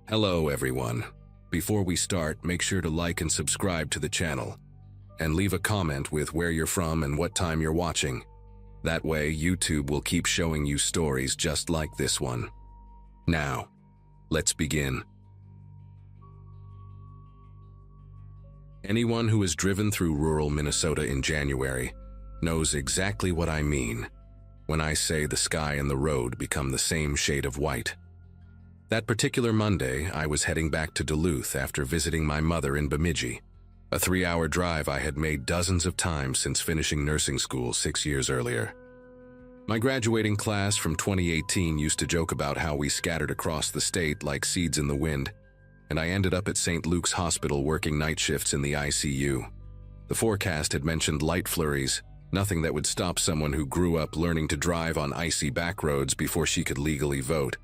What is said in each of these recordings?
Hello everyone. Before we start, make sure to like and subscribe to the channel, and leave a comment with where you're from and what time you're watching. That way, YouTube will keep showing you stories just like this one. Now, let's begin. Anyone who has driven through rural Minnesota in January knows exactly what I mean when I say the sky and the road become the same shade of white. That particular Monday, I was heading back to Duluth after visiting my mother in Bemidji, a 3-hour drive I had made dozens of times since finishing nursing school 6 years earlier. My graduating class from 2018 used to joke about how we scattered across the state like seeds in the wind, and I ended up at St. Luke's Hospital working night shifts in the ICU. The forecast had mentioned light flurries, nothing that would stop someone who grew up learning to drive on icy back roads before she could legally vote.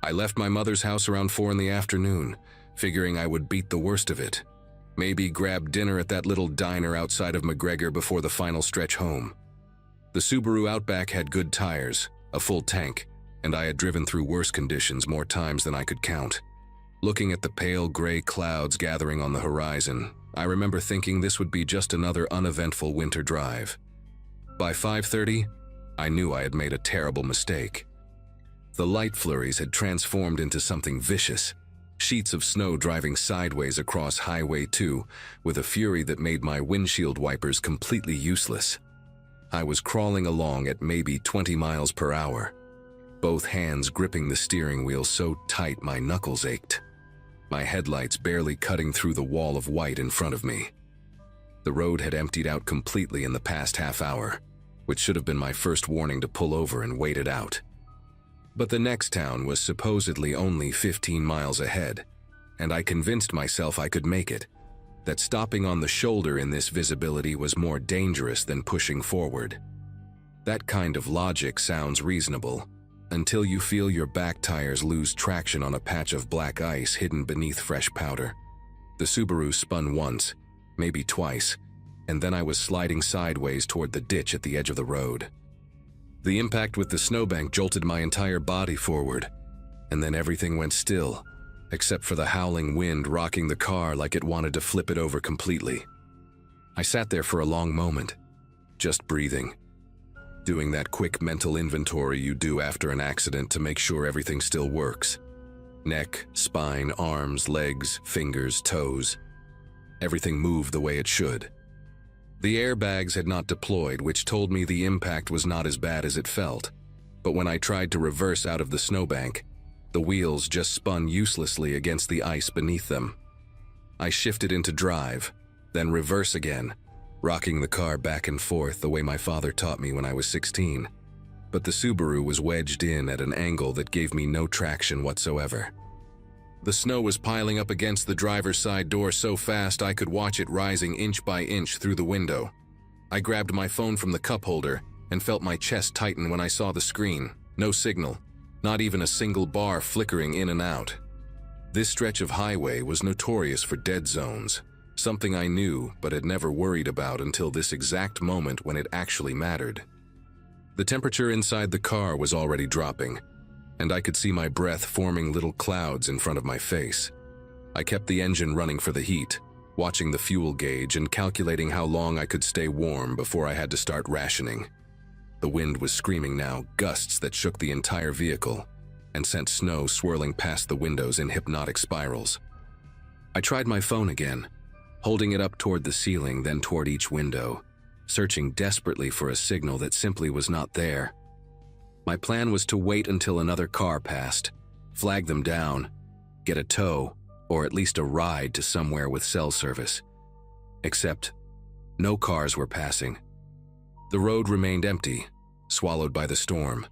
I left my mother's house around 4 in the afternoon, figuring I would beat the worst of it. Maybe grab dinner at that little diner outside of McGregor before the final stretch home. The Subaru Outback had good tires, a full tank, and I had driven through worse conditions more times than I could count. Looking at the pale gray clouds gathering on the horizon, I remember thinking this would be just another uneventful winter drive. By 5:30, I knew I had made a terrible mistake. The light flurries had transformed into something vicious, sheets of snow driving sideways across Highway 2 with a fury that made my windshield wipers completely useless. I was crawling along at maybe 20 miles per hour, both hands gripping the steering wheel so tight my knuckles ached, my headlights barely cutting through the wall of white in front of me. The road had emptied out completely in the past half hour, which should have been my first warning to pull over and wait it out. But the next town was supposedly only 15 miles ahead, and I convinced myself I could make it, that stopping on the shoulder in this visibility was more dangerous than pushing forward. That kind of logic sounds reasonable, until you feel your back tires lose traction on a patch of black ice hidden beneath fresh powder. The Subaru spun once, maybe twice, and then I was sliding sideways toward the ditch at the edge of the road. The impact with the snowbank jolted my entire body forward, and then everything went still, except for the howling wind rocking the car like it wanted to flip it over completely. I sat there for a long moment, just breathing, doing that quick mental inventory you do after an accident to make sure everything still works. Neck, spine, arms, legs, fingers, toes. Everything moved the way it should. The airbags had not deployed, which told me the impact was not as bad as it felt. But when I tried to reverse out of the snowbank, the wheels just spun uselessly against the ice beneath them. I shifted into drive, then reverse again, rocking the car back and forth the way my father taught me when I was 16. But the Subaru was wedged in at an angle that gave me no traction whatsoever. The snow was piling up against the driver's side door so fast I could watch it rising inch by inch through the window. I grabbed my phone from the cup holder and felt my chest tighten when I saw the screen. No signal, not even a single bar flickering in and out. This stretch of highway was notorious for dead zones, something I knew but had never worried about until this exact moment when it actually mattered. The temperature inside the car was already dropping, and I could see my breath forming little clouds in front of my face. I kept the engine running for the heat, watching the fuel gauge and calculating how long I could stay warm before I had to start rationing. The wind was screaming now, gusts that shook the entire vehicle and sent snow swirling past the windows in hypnotic spirals. I tried my phone again, holding it up toward the ceiling, then toward each window, searching desperately for a signal that simply was not there. My plan was to wait until another car passed, flag them down, get a tow, or at least a ride to somewhere with cell service. Except, no cars were passing. The road remained empty, swallowed by the storm,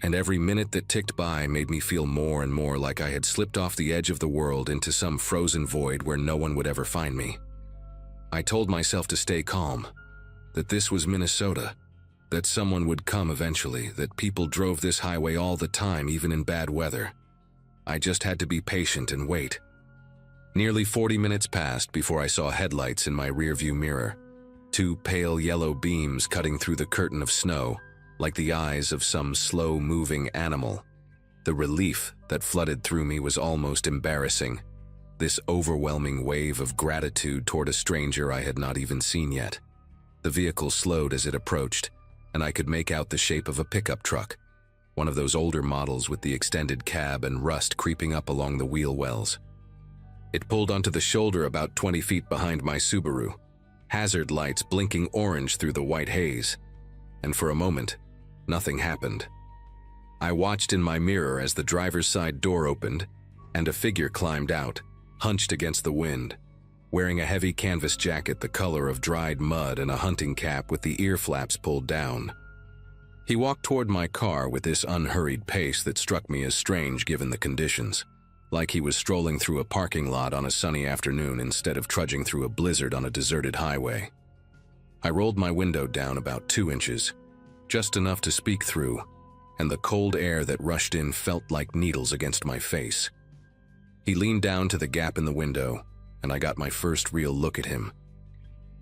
and every minute that ticked by made me feel more and more like I had slipped off the edge of the world into some frozen void where no one would ever find me. I told myself to stay calm, that this was Minnesota, that someone would come eventually, that people drove this highway all the time, even in bad weather. I just had to be patient and wait. Nearly 40 minutes passed before I saw headlights in my rearview mirror, 2 pale yellow beams cutting through the curtain of snow, like the eyes of some slow-moving animal. The relief that flooded through me was almost embarrassing. This overwhelming wave of gratitude toward a stranger I had not even seen yet. The vehicle slowed as it approached, and I could make out the shape of a pickup truck, one of those older models with the extended cab and rust creeping up along the wheel wells. It pulled onto the shoulder about 20 feet behind my Subaru, hazard lights blinking orange through the white haze, and for a moment, nothing happened. I watched in my mirror as the driver's side door opened, and a figure climbed out, hunched against the wind, wearing a heavy canvas jacket the color of dried mud and a hunting cap with the ear flaps pulled down. He walked toward my car with this unhurried pace that struck me as strange given the conditions, like he was strolling through a parking lot on a sunny afternoon instead of trudging through a blizzard on a deserted highway. I rolled my window down about 2 inches, just enough to speak through, and the cold air that rushed in felt like needles against my face. He leaned down to the gap in the window, and I got my first real look at him.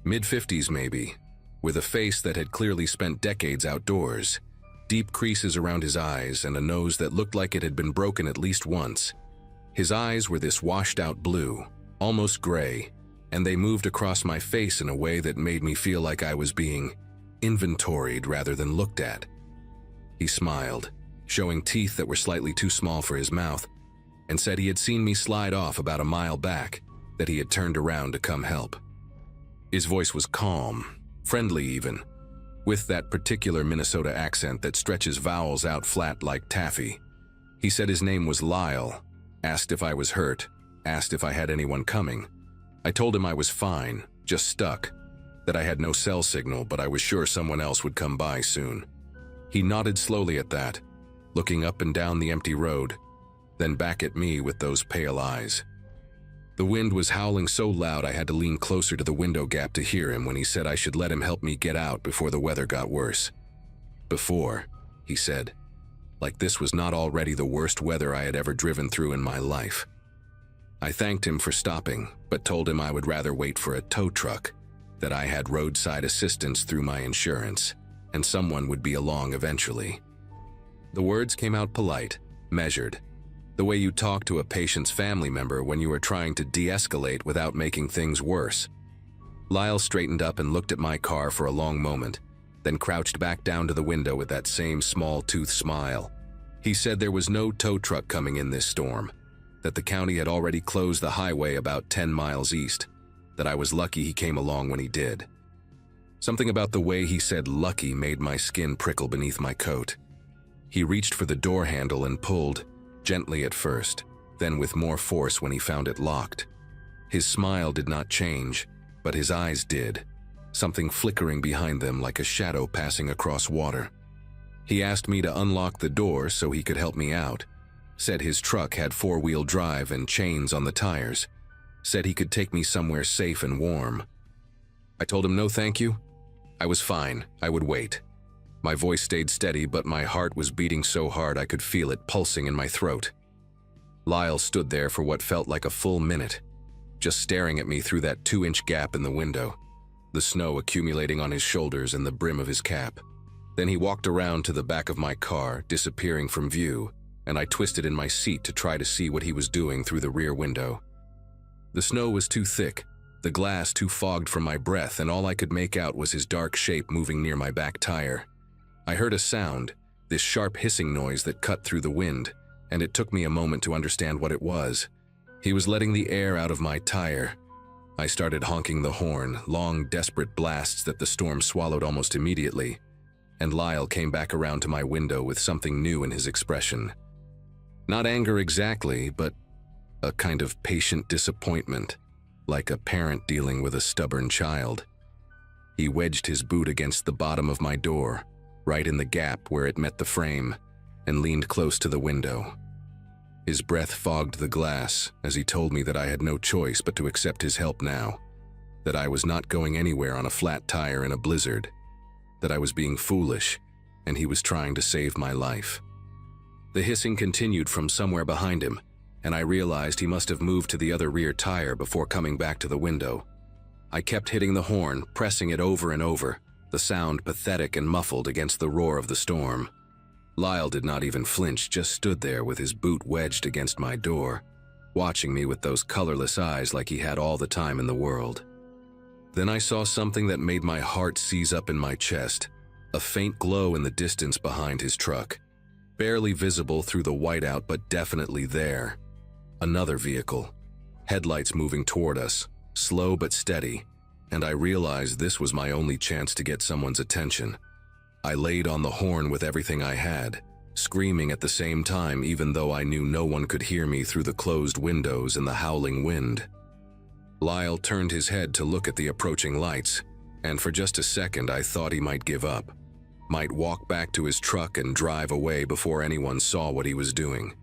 Mid-50s maybe, with a face that had clearly spent decades outdoors, deep creases around his eyes and a nose that looked like it had been broken at least once. His eyes were this washed-out blue, almost gray, and they moved across my face in a way that made me feel like I was being inventoried rather than looked at. He smiled, showing teeth that were slightly too small for his mouth, and said he had seen me slide off about a mile back, that he had turned around to come help. His voice was calm, friendly even, with that particular Minnesota accent that stretches vowels out flat like taffy. He said his name was Lyle, asked if I was hurt, asked if I had anyone coming. I told him I was fine, just stuck, that I had no cell signal, but I was sure someone else would come by soon. He nodded slowly at that, looking up and down the empty road, then back at me with those pale eyes. The wind was howling so loud I had to lean closer to the window gap to hear him when he said I should let him help me get out before the weather got worse. Before, he said, like this was not already the worst weather I had ever driven through in my life. I thanked him for stopping, but told him I would rather wait for a tow truck, that I had roadside assistance through my insurance, and someone would be along eventually. The words came out polite, measured, the way you talk to a patient's family member when you are trying to de-escalate without making things worse. Lyle straightened up and looked at my car for a long moment, then crouched back down to the window with that same small-toothed smile. He said there was no tow truck coming in this storm, that the county had already closed the highway about 10 miles east, that I was lucky he came along when he did. Something about the way he said lucky made my skin prickle beneath my coat. He reached for the door handle and pulled, gently at first, then with more force when he found it locked. His smile did not change, but his eyes did, something flickering behind them like a shadow passing across water. He asked me to unlock the door so he could help me out, said his truck had 4-wheel drive and chains on the tires, said he could take me somewhere safe and warm. I told him no thank you. I was fine, I would wait. My voice stayed steady, but my heart was beating so hard I could feel it pulsing in my throat. Lyle stood there for what felt like a full minute, just staring at me through that 2-inch gap in the window, the snow accumulating on his shoulders and the brim of his cap. Then he walked around to the back of my car, disappearing from view, and I twisted in my seat to try to see what he was doing through the rear window. The snow was too thick, the glass too fogged from my breath, and all I could make out was his dark shape moving near my back tire. I heard a sound, this sharp hissing noise that cut through the wind, and it took me a moment to understand what it was. He was letting the air out of my tire. I started honking the horn, long, desperate blasts that the storm swallowed almost immediately, and Lyle came back around to my window with something new in his expression. Not anger exactly, but a kind of patient disappointment, like a parent dealing with a stubborn child. He wedged his boot against the bottom of my door, right in the gap where it met the frame, and leaned close to the window. His breath fogged the glass as he told me that I had no choice but to accept his help now, that I was not going anywhere on a flat tire in a blizzard, that I was being foolish, and he was trying to save my life. The hissing continued from somewhere behind him, and I realized he must have moved to the other rear tire before coming back to the window. I kept hitting the horn, pressing it over and over, the sound pathetic and muffled against the roar of the storm. Lyle did not even flinch, just stood there with his boot wedged against my door, watching me with those colorless eyes like he had all the time in the world. Then I saw something that made my heart seize up in my chest, a faint glow in the distance behind his truck, barely visible through the whiteout but definitely there. Another vehicle, headlights moving toward us, slow but steady, and I realized this was my only chance to get someone's attention. I laid on the horn with everything I had, screaming at the same time even though I knew no one could hear me through the closed windows and the howling wind. Lyle turned his head to look at the approaching lights, and for just a second I thought he might give up, might walk back to his truck and drive away before anyone saw what he was doing.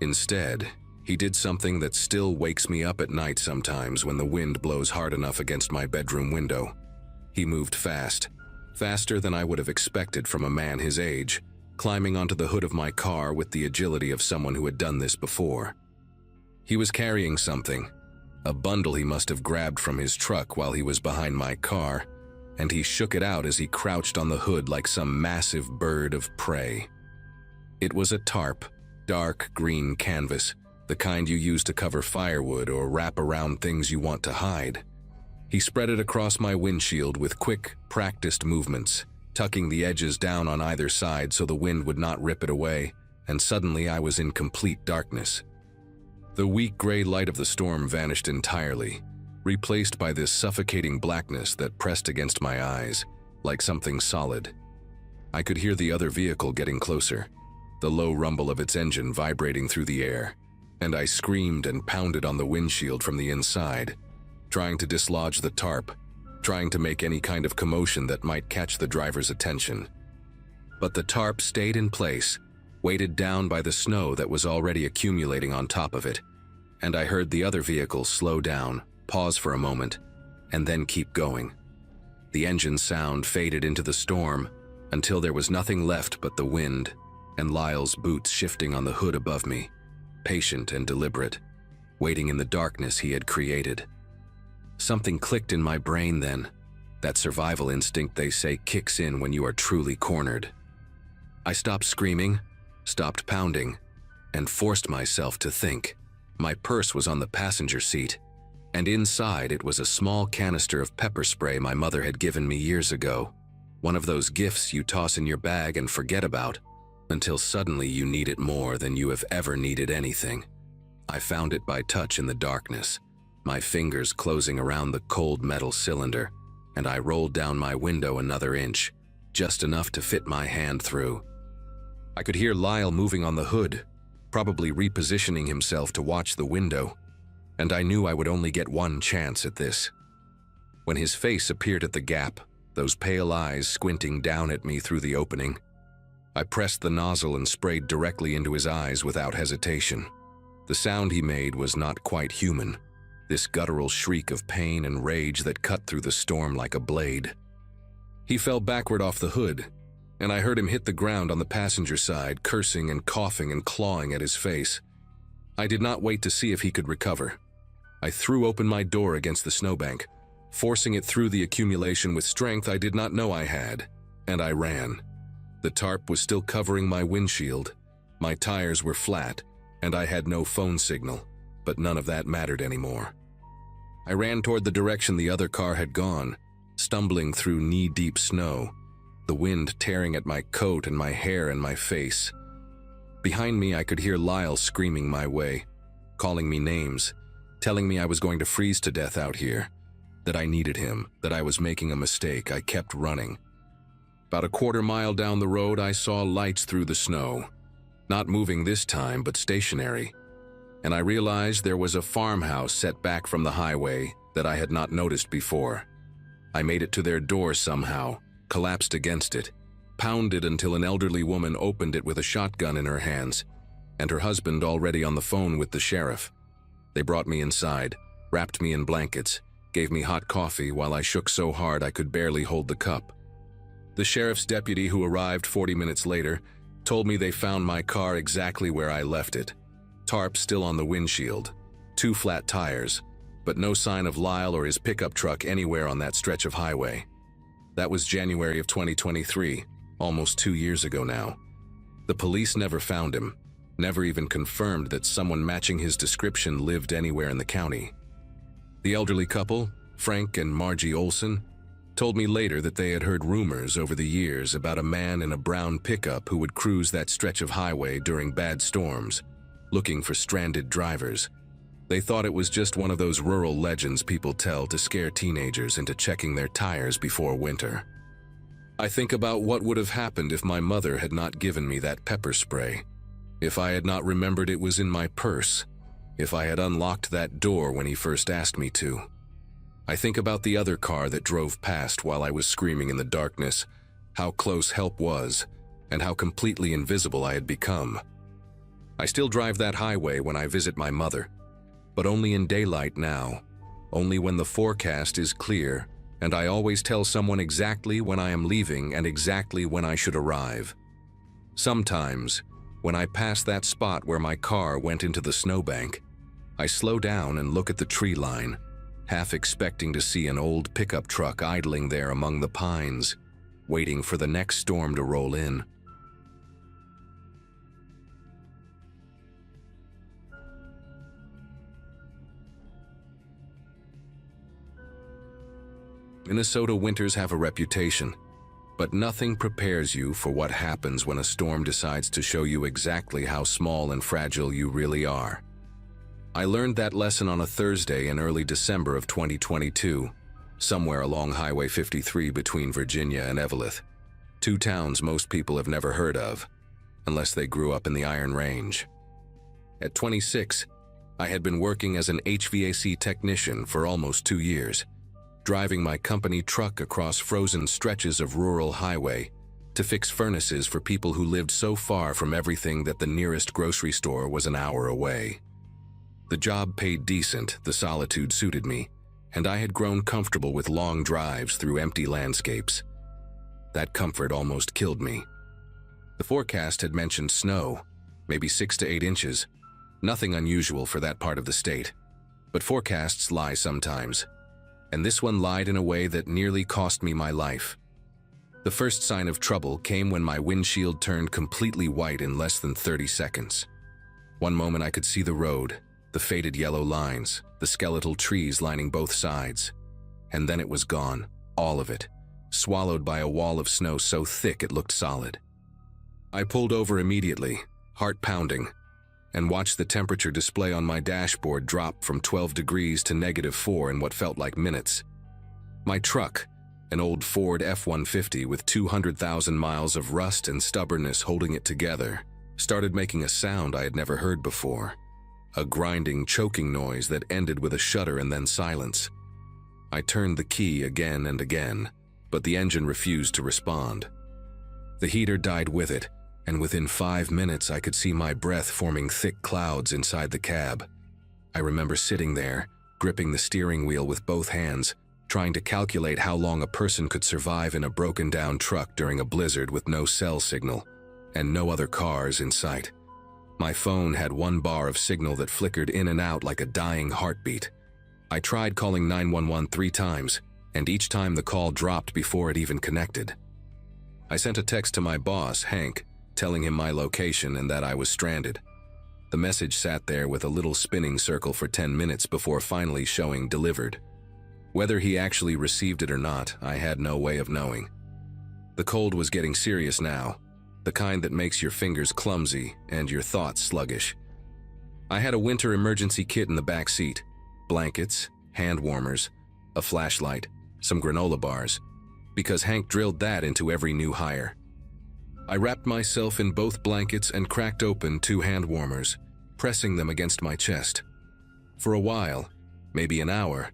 Instead, he did something that still wakes me up at night sometimes when the wind blows hard enough against my bedroom window. He moved fast, faster than I would have expected from a man his age, climbing onto the hood of my car with the agility of someone who had done this before. He was carrying something, a bundle he must have grabbed from his truck while he was behind my car, and he shook it out as he crouched on the hood like some massive bird of prey. It was a tarp, dark green canvas, the kind you use to cover firewood or wrap around things you want to hide. He spread it across my windshield with quick, practiced movements, tucking the edges down on either side so the wind would not rip it away, and suddenly I was in complete darkness. The weak gray light of the storm vanished entirely, replaced by this suffocating blackness that pressed against my eyes, like something solid. I could hear the other vehicle getting closer, the low rumble of its engine vibrating through the air, and I screamed and pounded on the windshield from the inside, trying to dislodge the tarp, trying to make any kind of commotion that might catch the driver's attention. But the tarp stayed in place, weighted down by the snow that was already accumulating on top of it, and I heard the other vehicle slow down, pause for a moment, and then keep going. The engine sound faded into the storm until there was nothing left but the wind and Lyle's boots shifting on the hood above me, patient and deliberate, waiting in the darkness he had created. Something clicked in my brain then, that survival instinct they say kicks in when you are truly cornered. I stopped screaming, stopped pounding, and forced myself to think. My purse was on the passenger seat, and inside it was a small canister of pepper spray my mother had given me years ago, one of those gifts you toss in your bag and forget about, until suddenly you need it more than you have ever needed anything. I found it by touch in the darkness, my fingers closing around the cold metal cylinder, and I rolled down my window another inch, just enough to fit my hand through. I could hear Lyle moving on the hood, probably repositioning himself to watch the window, and I knew I would only get one chance at this. When his face appeared at the gap, those pale eyes squinting down at me through the opening, I pressed the nozzle and sprayed directly into his eyes without hesitation. The sound he made was not quite human, this guttural shriek of pain and rage that cut through the storm like a blade. He fell backward off the hood, and I heard him hit the ground on the passenger side, cursing and coughing and clawing at his face. I did not wait to see if he could recover. I threw open my door against the snowbank, forcing it through the accumulation with strength I did not know I had, and I ran. The tarp was still covering my windshield, my tires were flat, and I had no phone signal, but none of that mattered anymore. I ran toward the direction the other car had gone, stumbling through knee-deep snow, the wind tearing at my coat and my hair and my face. Behind me I could hear Lyle screaming my way, calling me names, telling me I was going to freeze to death out here, that I needed him, that I was making a mistake. I kept running. About a quarter mile down the road I saw lights through the snow, not moving this time but stationary, and I realized there was a farmhouse set back from the highway that I had not noticed before. I made it to their door somehow, collapsed against it, pounded until an elderly woman opened it with a shotgun in her hands, and her husband already on the phone with the sheriff. They brought me inside, wrapped me in blankets, gave me hot coffee while I shook so hard I could barely hold the cup. The sheriff's deputy, who arrived 40 minutes later, told me they found my car exactly where I left it. Tarp still on the windshield, 2 flat tires, but no sign of Lyle or his pickup truck anywhere on that stretch of highway. That was January of 2023, almost 2 years ago now. The police never found him, never even confirmed that someone matching his description lived anywhere in the county. The elderly couple, Frank and Margie Olson, told me later that they had heard rumors over the years about a man in a brown pickup who would cruise that stretch of highway during bad storms, looking for stranded drivers. They thought it was just one of those rural legends people tell to scare teenagers into checking their tires before winter. I think about what would have happened if my mother had not given me that pepper spray, if I had not remembered it was in my purse, if I had unlocked that door when he first asked me to. I think about the other car that drove past while I was screaming in the darkness, how close help was, and how completely invisible I had become. I still drive that highway when I visit my mother, but only in daylight now, only when the forecast is clear, and I always tell someone exactly when I am leaving and exactly when I should arrive. Sometimes, when I pass that spot where my car went into the snowbank, I slow down and look at the tree line, half expecting to see an old pickup truck idling there among the pines, waiting for the next storm to roll in. Minnesota winters have a reputation, but nothing prepares you for what happens when a storm decides to show you exactly how small and fragile you really are. I learned that lesson on a Thursday in early December of 2022, somewhere along Highway 53 between Virginia and Eveleth, two towns most people have never heard of, unless they grew up in the Iron Range. At 26, I had been working as an HVAC technician for almost 2 years, driving my company truck across frozen stretches of rural highway to fix furnaces for people who lived so far from everything that the nearest grocery store was an hour away. The job paid decent, the solitude suited me, and I had grown comfortable with long drives through empty landscapes. That comfort almost killed me. The forecast had mentioned snow, maybe 6 to 8 inches, nothing unusual for that part of the state, but forecasts lie sometimes, and this one lied in a way that nearly cost me my life. The first sign of trouble came when my windshield turned completely white in less than 30 seconds. One moment I could see the road, the faded yellow lines, the skeletal trees lining both sides, and then it was gone, all of it, swallowed by a wall of snow so thick it looked solid. I pulled over immediately, heart pounding, and watched the temperature display on my dashboard drop from 12 degrees to -4 in what felt like minutes. My truck, an old Ford F-150 with 200,000 miles of rust and stubbornness holding it together, started making a sound I had never heard before, a grinding, choking noise that ended with a shudder and then silence. I turned the key again and again, but the engine refused to respond. The heater died with it, and within 5 minutes I could see my breath forming thick clouds inside the cab. I remember sitting there, gripping the steering wheel with both hands, trying to calculate how long a person could survive in a broken-down truck during a blizzard with no cell signal, and no other cars in sight. My phone had 1 bar of signal that flickered in and out like a dying heartbeat. I tried calling 911 3 times, and each time the call dropped before it even connected. I sent a text to my boss, Hank, telling him my location and that I was stranded. The message sat there with a little spinning circle for 10 minutes before finally showing delivered. Whether he actually received it or not, I had no way of knowing. The cold was getting serious now, the kind that makes your fingers clumsy and your thoughts sluggish. I had a winter emergency kit in the back seat, blankets, hand warmers, a flashlight, some granola bars, because Hank drilled that into every new hire. I wrapped myself in both blankets and cracked open 2 hand warmers, pressing them against my chest. For a while, maybe an hour,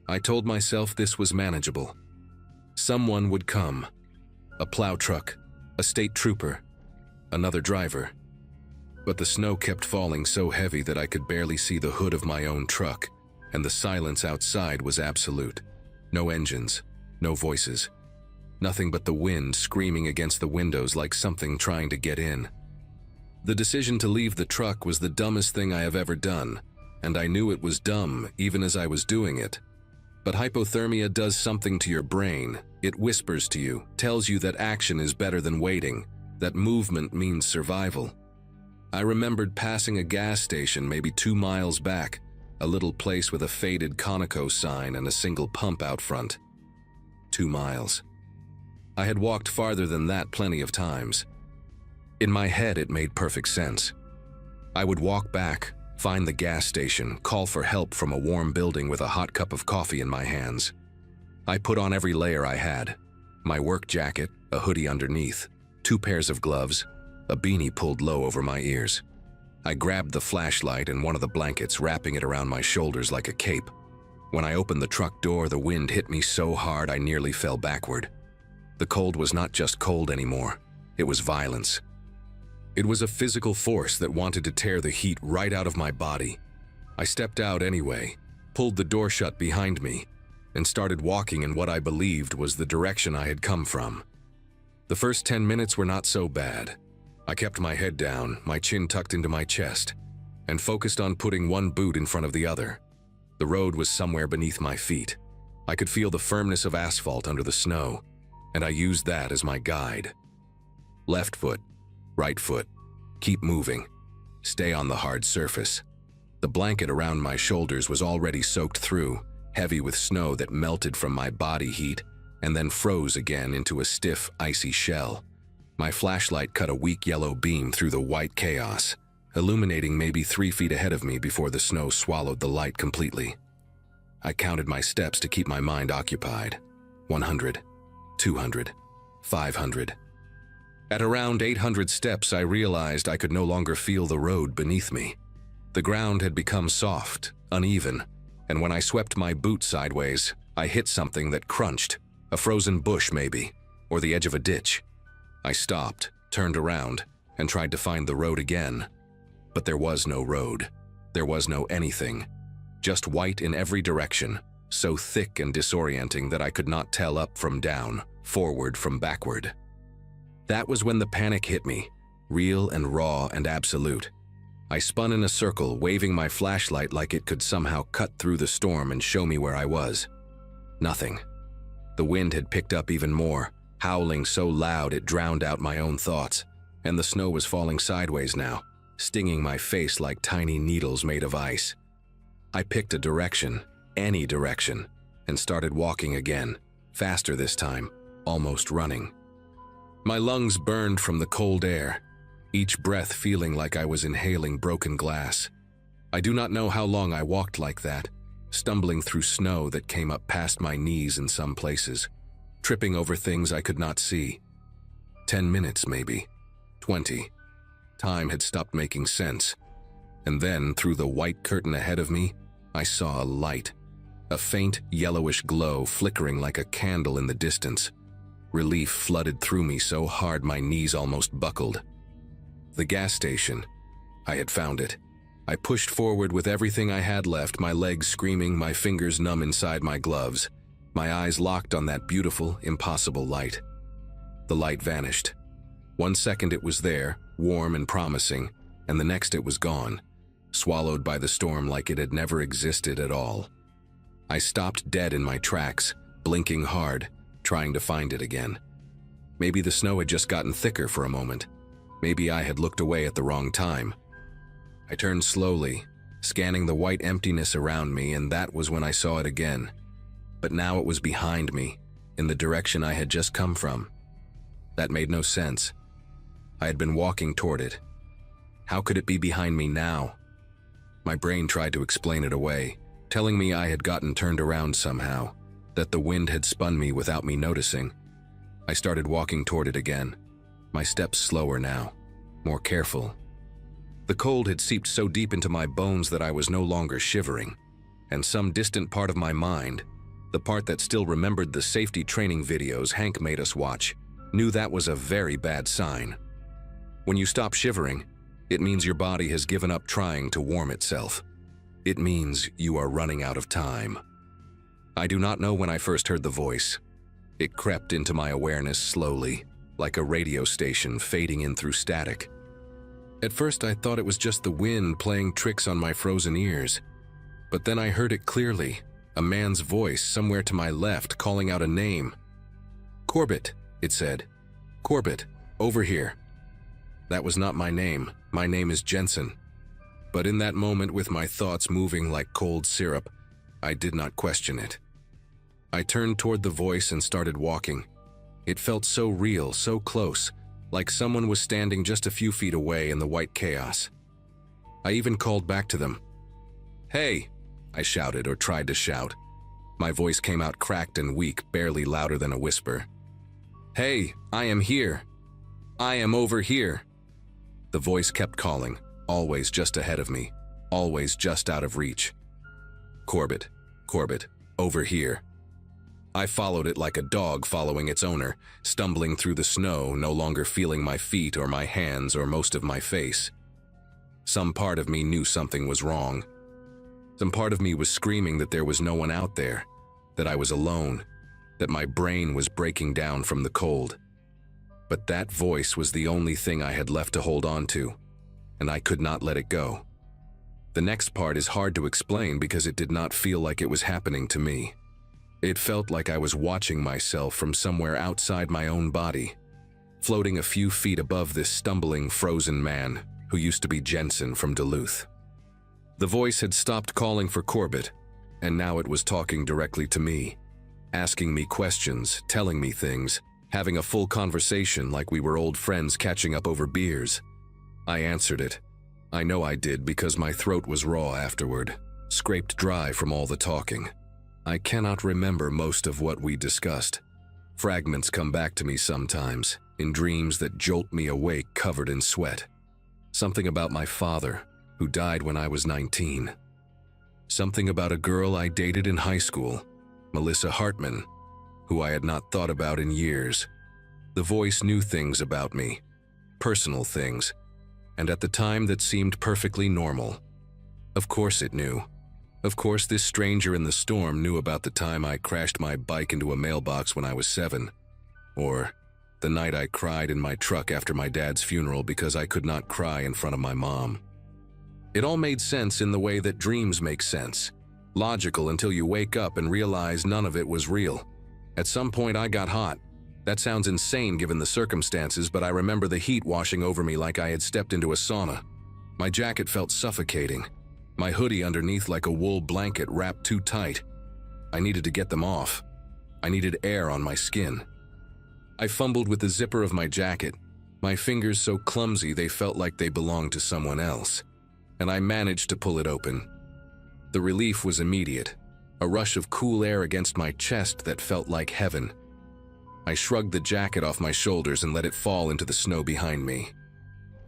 I told myself this was manageable. Someone would come. A plow truck, a state trooper, another driver. But the snow kept falling so heavy that I could barely see the hood of my own truck, and the silence outside was absolute. No engines, no voices. Nothing but the wind screaming against the windows like something trying to get in. The decision to leave the truck was the dumbest thing I have ever done, and I knew it was dumb even as I was doing it. But hypothermia does something to your brain. It whispers to you, tells you that action is better than waiting, that movement means survival. I remembered passing a gas station maybe 2 miles back, a little place with a faded Conoco sign and a single pump out front. 2 miles. I had walked farther than that plenty of times. In my head, it made perfect sense. I would walk back, find the gas station, call for help from a warm building with a hot cup of coffee in my hands. I put on every layer I had. My work jacket, a hoodie underneath, 2 pairs of gloves, a beanie pulled low over my ears. I grabbed the flashlight and one of the blankets, wrapping it around my shoulders like a cape. When I opened the truck door, the wind hit me so hard I nearly fell backward. The cold was not just cold anymore. It was violence. It was a physical force that wanted to tear the heat right out of my body. I stepped out anyway, pulled the door shut behind me, and started walking in what I believed was the direction I had come from. The first 10 minutes were not so bad. I kept my head down, my chin tucked into my chest, and focused on putting one boot in front of the other. The road was somewhere beneath my feet. I could feel the firmness of asphalt under the snow, and I used that as my guide. Left foot, right foot, keep moving, stay on the hard surface. The blanket around my shoulders was already soaked through, heavy with snow that melted from my body heat and then froze again into a stiff, icy shell. My flashlight cut a weak yellow beam through the white chaos, illuminating maybe 3 feet ahead of me before the snow swallowed the light completely. I counted my steps to keep my mind occupied. 100, 200, 500. At around 800 steps, I realized I could no longer feel the road beneath me. The ground had become soft, uneven, and when I swept my boot sideways, I hit something that crunched, a frozen bush maybe, or the edge of a ditch. I stopped, turned around, and tried to find the road again. But there was no road. There was no anything. Just white in every direction, so thick and disorienting that I could not tell up from down, forward from backward. That was when the panic hit me, real and raw and absolute. I spun in a circle, waving my flashlight like it could somehow cut through the storm and show me where I was. Nothing. The wind had picked up even more, howling so loud it drowned out my own thoughts, and the snow was falling sideways now, stinging my face like tiny needles made of ice. I picked a direction, any direction, and started walking again, faster this time, almost running. My lungs burned from the cold air, each breath feeling like I was inhaling broken glass. I do not know how long I walked like that, stumbling through snow that came up past my knees in some places, tripping over things I could not see. 10 minutes maybe, 20. Time had stopped making sense. And then, through the white curtain ahead of me, I saw a light, a faint yellowish glow flickering like a candle in the distance. Relief flooded through me so hard my knees almost buckled. The gas station. I had found it. I pushed forward with everything I had left, my legs screaming, my fingers numb inside my gloves, my eyes locked on that beautiful, impossible light. The light vanished. 1 second it was there, warm and promising, and the next it was gone, swallowed by the storm like it had never existed at all. I stopped dead in my tracks, blinking hard, trying to find it again. Maybe the snow had just gotten thicker for a moment. Maybe I had looked away at the wrong time. I turned slowly, scanning the white emptiness around me, and that was when I saw it again. But now it was behind me, in the direction I had just come from. That made no sense. I had been walking toward it. How could it be behind me now? My brain tried to explain it away, telling me I had gotten turned around somehow, that the wind had spun me without me noticing. I started walking toward it again, my steps slower now, more careful. The cold had seeped so deep into my bones that I was no longer shivering, and some distant part of my mind, the part that still remembered the safety training videos Hank made us watch, knew that was a very bad sign. When you stop shivering, it means your body has given up trying to warm itself. It means you are running out of time. I do not know when I first heard the voice. It crept into my awareness slowly, like a radio station fading in through static. At first I thought it was just the wind playing tricks on my frozen ears. But then I heard it clearly, a man's voice somewhere to my left calling out a name. "Corbett," it said. "Corbett, over here. That was not my name. My name is Jensen. But in that moment, with my thoughts moving like cold syrup, I did not question it. I turned toward the voice and started walking. It felt so real, so close, like someone was standing just a few feet away in the white chaos. I even called back to them. "Hey!" I shouted, or tried to shout. My voice came out cracked and weak, barely louder than a whisper. "Hey, I am here. I am over here." The voice kept calling, always just ahead of me, always just out of reach. "Corbett, Corbett, over here." I followed it like a dog following its owner, stumbling through the snow, no longer feeling my feet or my hands or most of my face. Some part of me knew something was wrong. Some part of me was screaming that there was no one out there, that I was alone, that my brain was breaking down from the cold. But that voice was the only thing I had left to hold on to, and I could not let it go. The next part is hard to explain because it did not feel like it was happening to me. It felt like I was watching myself from somewhere outside my own body, floating a few feet above this stumbling, frozen man who used to be Jensen from Duluth. The voice had stopped calling for Corbett, and now it was talking directly to me, asking me questions, telling me things, having a full conversation like we were old friends catching up over beers. I answered it. I know I did because my throat was raw afterward, scraped dry from all the talking. I cannot remember most of what we discussed. Fragments come back to me sometimes, in dreams that jolt me awake covered in sweat. Something about my father, who died when I was 19. Something about a girl I dated in high school, Melissa Hartman, who I had not thought about in years. The voice knew things about me, personal things, and at the time that seemed perfectly normal. Of course it knew. Of course this stranger in the storm knew about the time I crashed my bike into a mailbox when I was 7, or the night I cried in my truck after my dad's funeral because I could not cry in front of my mom. It all made sense in the way that dreams make sense, logical until you wake up and realize none of it was real. At some point I got hot. That sounds insane given the circumstances, but I remember the heat washing over me like I had stepped into a sauna. My jacket felt suffocating. My hoodie underneath like a wool blanket wrapped too tight. I needed to get them off. I needed air on my skin. I fumbled with the zipper of my jacket, my fingers so clumsy they felt like they belonged to someone else, and I managed to pull it open. The relief was immediate, a rush of cool air against my chest that felt like heaven. I shrugged the jacket off my shoulders and let it fall into the snow behind me.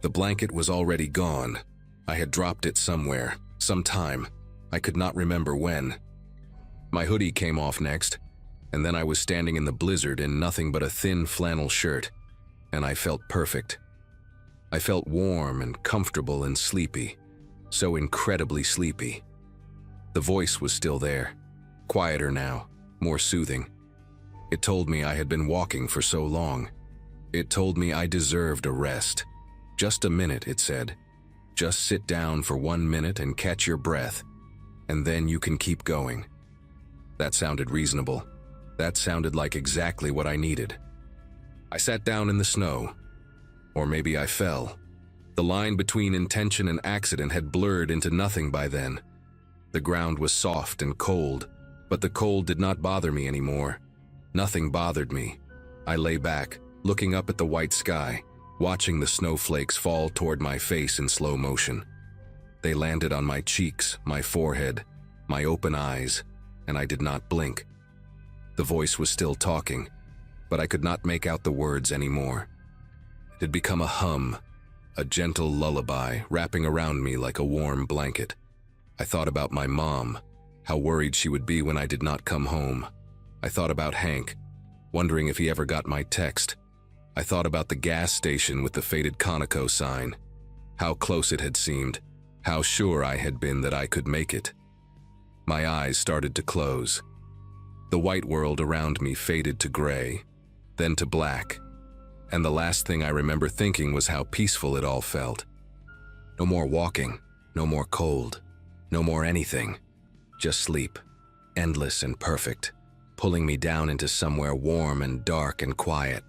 The blanket was already gone. I had dropped it somewhere, sometime. I could not remember when. My hoodie came off next, and then I was standing in the blizzard in nothing but a thin flannel shirt, and I felt perfect. I felt warm and comfortable and sleepy, so incredibly sleepy. The voice was still there, quieter now, more soothing. It told me I had been walking for so long. It told me I deserved a rest. Just a minute, it said. Just sit down for 1 minute and catch your breath, and then you can keep going. That sounded reasonable. That sounded like exactly what I needed. I sat down in the snow. Or maybe I fell. The line between intention and accident had blurred into nothing by then. The ground was soft and cold, but the cold did not bother me anymore. Nothing bothered me. I lay back, looking up at the white sky, watching the snowflakes fall toward my face in slow motion. They landed on my cheeks, my forehead, my open eyes, and I did not blink. The voice was still talking, but I could not make out the words anymore. It had become a hum, a gentle lullaby wrapping around me like a warm blanket. I thought about my mom, how worried she would be when I did not come home. I thought about Hank, wondering if he ever got my text. I thought about the gas station with the faded Conoco sign, how close it had seemed, how sure I had been that I could make it. My eyes started to close. The white world around me faded to gray, then to black, and the last thing I remember thinking was how peaceful it all felt. No more walking, no more cold, no more anything, just sleep, endless and perfect, pulling me down into somewhere warm and dark and quiet.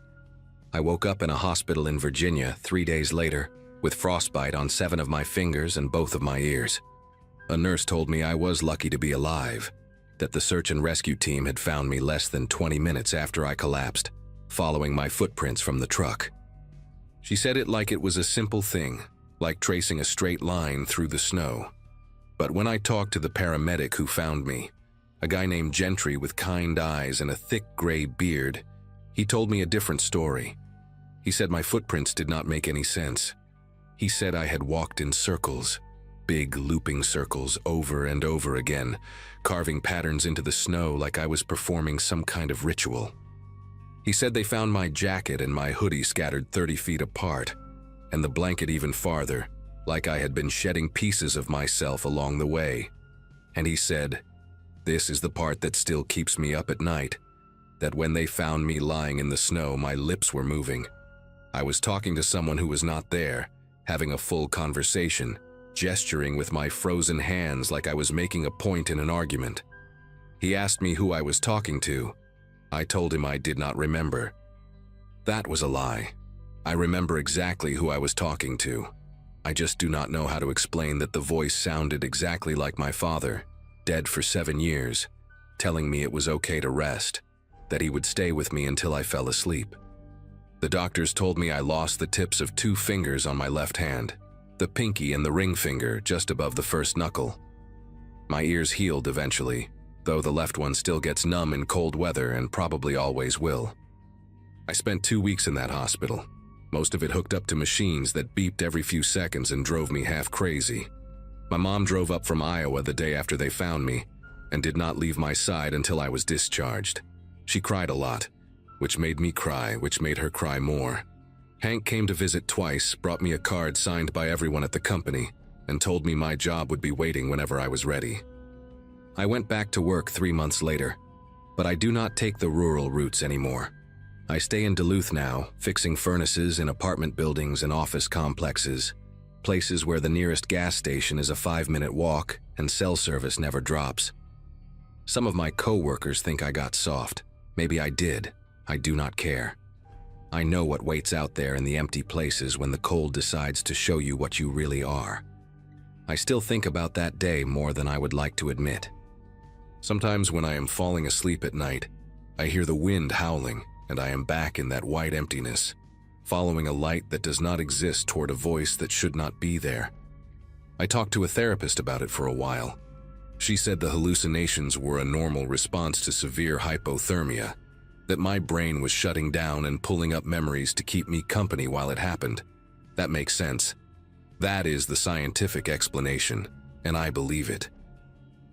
I woke up in a hospital in Virginia 3 days later with frostbite on 7 of my fingers and both of my ears. A nurse told me I was lucky to be alive, that the search and rescue team had found me less than 20 minutes after I collapsed, following my footprints from the truck. She said it like it was a simple thing, like tracing a straight line through the snow. But when I talked to the paramedic who found me, a guy named Gentry with kind eyes and a thick gray beard, he told me a different story. He said my footprints did not make any sense. He said I had walked in circles, big looping circles over and over again, carving patterns into the snow like I was performing some kind of ritual. He said they found my jacket and my hoodie scattered 30 feet apart, and the blanket even farther, like I had been shedding pieces of myself along the way. And he said, "This is the part that still keeps me up at night, that when they found me lying in the snow, my lips were moving. I was talking to someone who was not there, having a full conversation, gesturing with my frozen hands like I was making a point in an argument. He asked me who I was talking to. I told him I did not remember. That was a lie. I remember exactly who I was talking to. I just do not know how to explain that the voice sounded exactly like my father, dead for 7 years, telling me it was okay to rest, that he would stay with me until I fell asleep. The doctors told me I lost the tips of 2 fingers on my left hand, the pinky and the ring finger just above the first knuckle. My ears healed eventually, though the left one still gets numb in cold weather and probably always will. I spent 2 weeks in that hospital, most of it hooked up to machines that beeped every few seconds and drove me half crazy. My mom drove up from Iowa the day after they found me and did not leave my side until I was discharged. She cried a lot, which made me cry, which made her cry more. Hank came to visit twice, brought me a card signed by everyone at the company, and told me my job would be waiting whenever I was ready. I went back to work 3 months later, but I do not take the rural routes anymore. I stay in Duluth now, fixing furnaces in apartment buildings and office complexes, places where the nearest gas station is a 5-minute walk and cell service never drops. Some of my co-workers think I got soft. Maybe I did. I do not care. I know what waits out there in the empty places when the cold decides to show you what you really are. I still think about that day more than I would like to admit. Sometimes when I am falling asleep at night, I hear the wind howling, and I am back in that white emptiness, following a light that does not exist toward a voice that should not be there. I talked to a therapist about it for a while. She said the hallucinations were a normal response to severe hypothermia, that my brain was shutting down and pulling up memories to keep me company while it happened. That makes sense. That is the scientific explanation, and I believe it.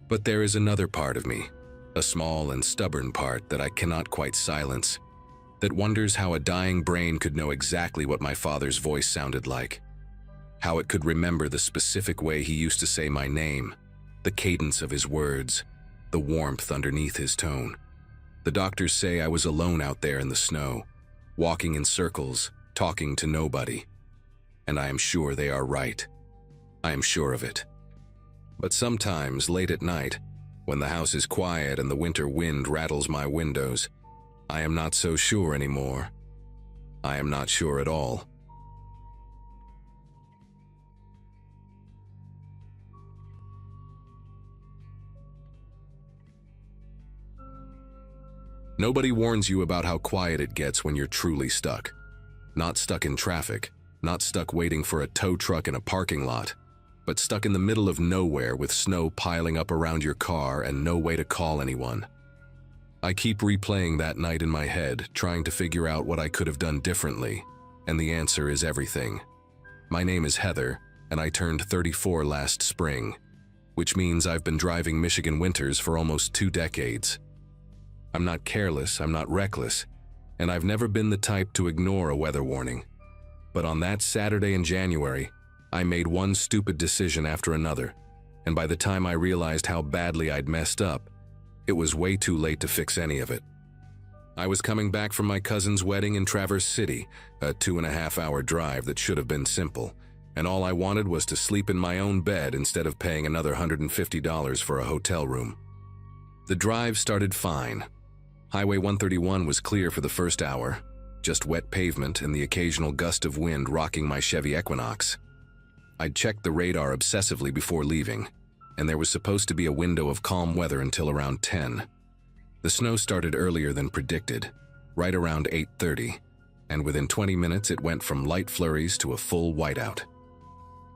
But there is another part of me, a small and stubborn part that I cannot quite silence, that wonders how a dying brain could know exactly what my father's voice sounded like, how it could remember the specific way he used to say my name, the cadence of his words, the warmth underneath his tone. The doctors say I was alone out there in the snow, walking in circles, talking to nobody. And I am sure they are right. I am sure of it. But sometimes, late at night, when the house is quiet and the winter wind rattles my windows, I am not so sure anymore. I am not sure at all. Nobody warns you about how quiet it gets when you're truly stuck. Not stuck in traffic, not stuck waiting for a tow truck in a parking lot, but stuck in the middle of nowhere with snow piling up around your car and no way to call anyone. I keep replaying that night in my head, trying to figure out what I could have done differently, and the answer is everything. My name is Heather, and I turned 34 last spring, which means I've been driving Michigan winters for almost 2 decades. I'm not careless, I'm not reckless, and I've never been the type to ignore a weather warning. But on that Saturday in January, I made one stupid decision after another, and by the time I realized how badly I'd messed up, it was way too late to fix any of it. I was coming back from my cousin's wedding in Traverse City, a 2.5-hour drive that should have been simple, and all I wanted was to sleep in my own bed instead of paying another $150 for a hotel room. The drive started fine. Highway 131 was clear for the first hour. just wet pavement and the occasional gust of wind rocking my Chevy Equinox. I'd checked the radar obsessively before leaving, and there was supposed to be a window of calm weather until around 10. The snow started earlier than predicted, right around 8:30, and within 20 minutes it went from light flurries to a full whiteout.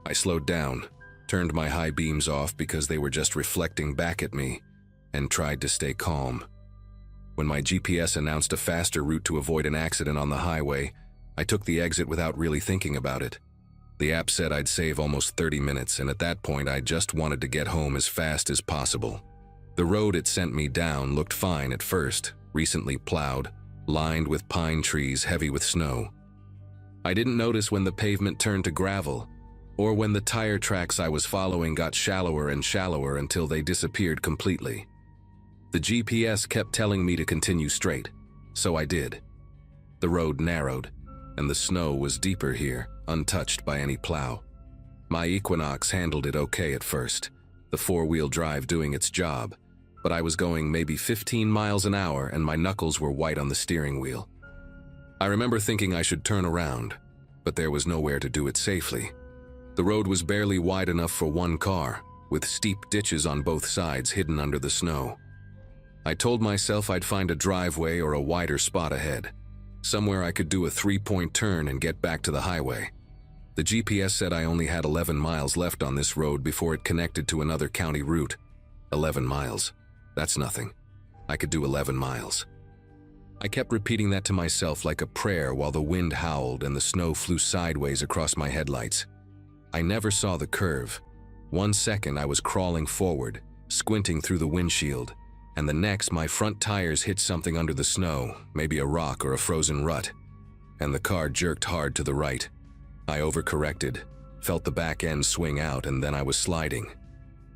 I slowed down, turned my high beams off because they were just reflecting back at me, and tried to stay calm. When my GPS announced a faster route to avoid an accident on the highway, I took the exit without really thinking about it. The app said I'd save almost 30 minutes, and at that point I just wanted to get home as fast as possible. The road it sent me down looked fine at first, recently plowed, lined with pine trees heavy with snow. I didn't notice when the pavement turned to gravel, or when the tire tracks I was following got shallower and shallower until they disappeared completely. The GPS kept telling me to continue straight, so I did. The road narrowed, and the snow was deeper here, untouched by any plow. My Equinox handled it okay at first, the four-wheel drive doing its job, but I was going maybe 15 miles an hour and my knuckles were white on the steering wheel. I remember thinking I should turn around, but there was nowhere to do it safely. The road was barely wide enough for one car, with steep ditches on both sides hidden under the snow. I told myself I'd find a driveway or a wider spot ahead, somewhere I could do a 3-point turn and get back to the highway. The GPS said I only had 11 miles left on this road before it connected to another county route. 11 miles. That's nothing. I could do 11 miles. I kept repeating that to myself like a prayer while the wind howled and the snow flew sideways across my headlights. I never saw the curve. 1 second I was crawling forward, squinting through the windshield, and the next my front tires hit something under the snow, maybe a rock or a frozen rut, and the car jerked hard to the right. I overcorrected, felt the back end swing out, and then I was sliding.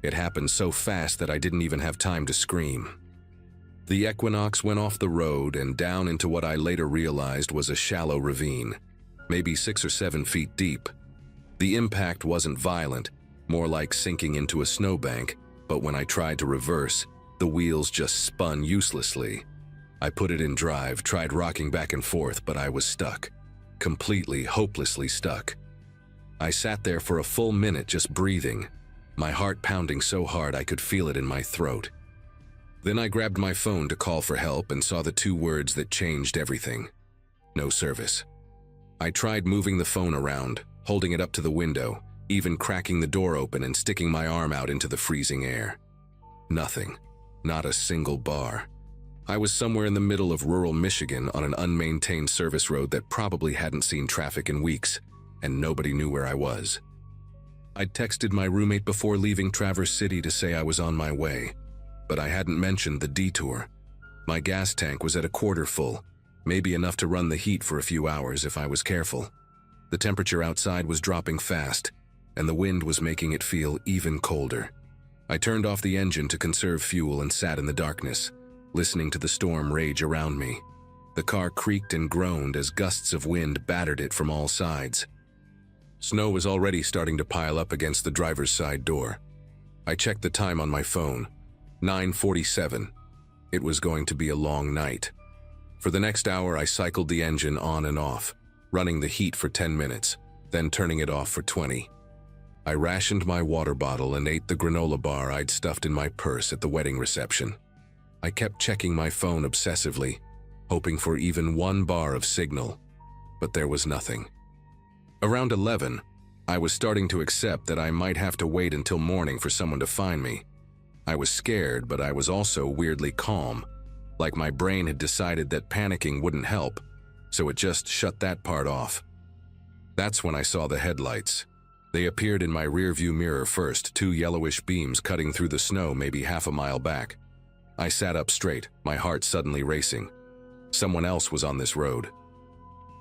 It happened so fast that I didn't even have time to scream. The Equinox went off the road and down into what I later realized was a shallow ravine, maybe 6 or 7 feet deep. The impact wasn't violent, more like sinking into a snowbank, but when I tried to reverse, the wheels just spun uselessly. I put it in drive, tried rocking back and forth, but I was stuck. Completely, hopelessly stuck. I sat there for a full minute just breathing, my heart pounding so hard I could feel it in my throat. Then I grabbed my phone to call for help and saw the 2 words that changed everything. No service. I tried moving the phone around, holding it up to the window, even cracking the door open and sticking my arm out into the freezing air. Nothing. Not a single bar. I was somewhere in the middle of rural Michigan on an unmaintained service road that probably hadn't seen traffic in weeks, and nobody knew where I was. I'd texted my roommate before leaving Traverse City to say I was on my way, but I hadn't mentioned the detour. My gas tank was at a quarter full, maybe enough to run the heat for a few hours if I was careful. The temperature outside was dropping fast, and the wind was making it feel even colder. I turned off the engine to conserve fuel and sat in the darkness, listening to the storm rage around me. The car creaked and groaned as gusts of wind battered it from all sides. Snow was already starting to pile up against the driver's side door. I checked the time on my phone. 9:47. It was going to be a long night. For the next hour, I cycled the engine on and off, running the heat for 10 minutes, then turning it off for 20. I rationed my water bottle and ate the granola bar I'd stuffed in my purse at the wedding reception. I kept checking my phone obsessively, hoping for even 1 bar of signal, but there was nothing. Around 11, I was starting to accept that I might have to wait until morning for someone to find me. I was scared, but I was also weirdly calm, like my brain had decided that panicking wouldn't help, so it just shut that part off. That's when I saw the headlights. They appeared in my rearview mirror first, 2 yellowish beams cutting through the snow maybe half a mile back. I sat up straight, my heart suddenly racing. Someone else was on this road.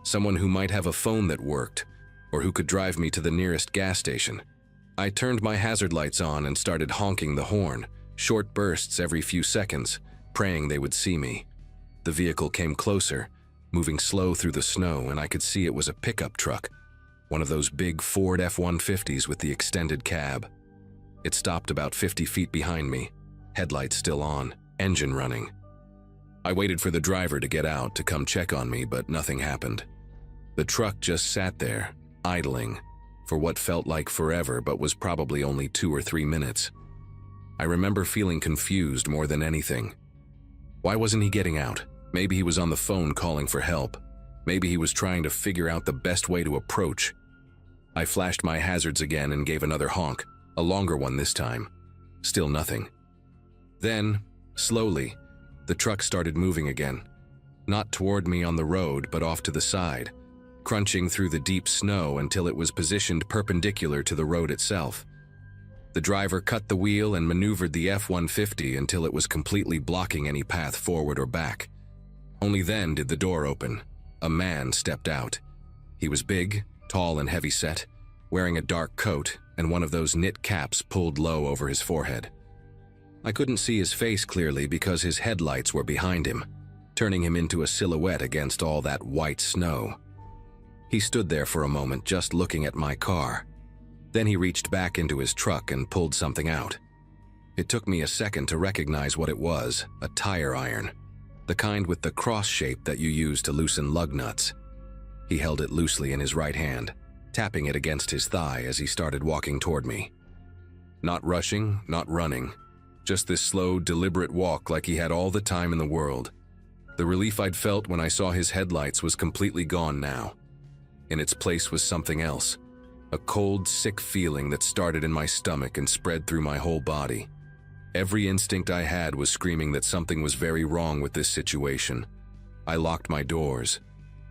Someone who might have a phone that worked, or who could drive me to the nearest gas station. I turned my hazard lights on and started honking the horn, short bursts every few seconds, praying they would see me. The vehicle came closer, moving slow through the snow, and I could see it was a pickup truck, one of those big Ford F-150s with the extended cab. It stopped about 50 feet behind me, headlights still on, engine running. I waited for the driver to get out to come check on me, but nothing happened. The truck just sat there, idling, for what felt like forever but was probably only 2 or 3 minutes. I remember feeling confused more than anything. Why wasn't he getting out? Maybe he was on the phone calling for help. Maybe he was trying to figure out the best way to approach. I flashed my hazards again and gave another honk, a longer one this time. Still nothing. Then, slowly, the truck started moving again. Not toward me on the road, but off to the side, crunching through the deep snow until it was positioned perpendicular to the road itself. The driver cut the wheel and maneuvered the F-150 until it was completely blocking any path forward or back. Only then did the door open. A man stepped out. He was big, tall and heavy-set, wearing a dark coat and one of those knit caps pulled low over his forehead. I couldn't see his face clearly because his headlights were behind him, turning him into a silhouette against all that white snow. He stood there for a moment just looking at my car. Then he reached back into his truck and pulled something out. It took me a second to recognize what it was, a tire iron, the kind with the cross shape that you use to loosen lug nuts. He held it loosely in his right hand, tapping it against his thigh as he started walking toward me. Not rushing, not running, just this slow, deliberate walk like he had all the time in the world. The relief I'd felt when I saw his headlights was completely gone now. In its place was something else. A cold, sick feeling that started in my stomach and spread through my whole body. Every instinct I had was screaming that something was very wrong with this situation. I locked my doors.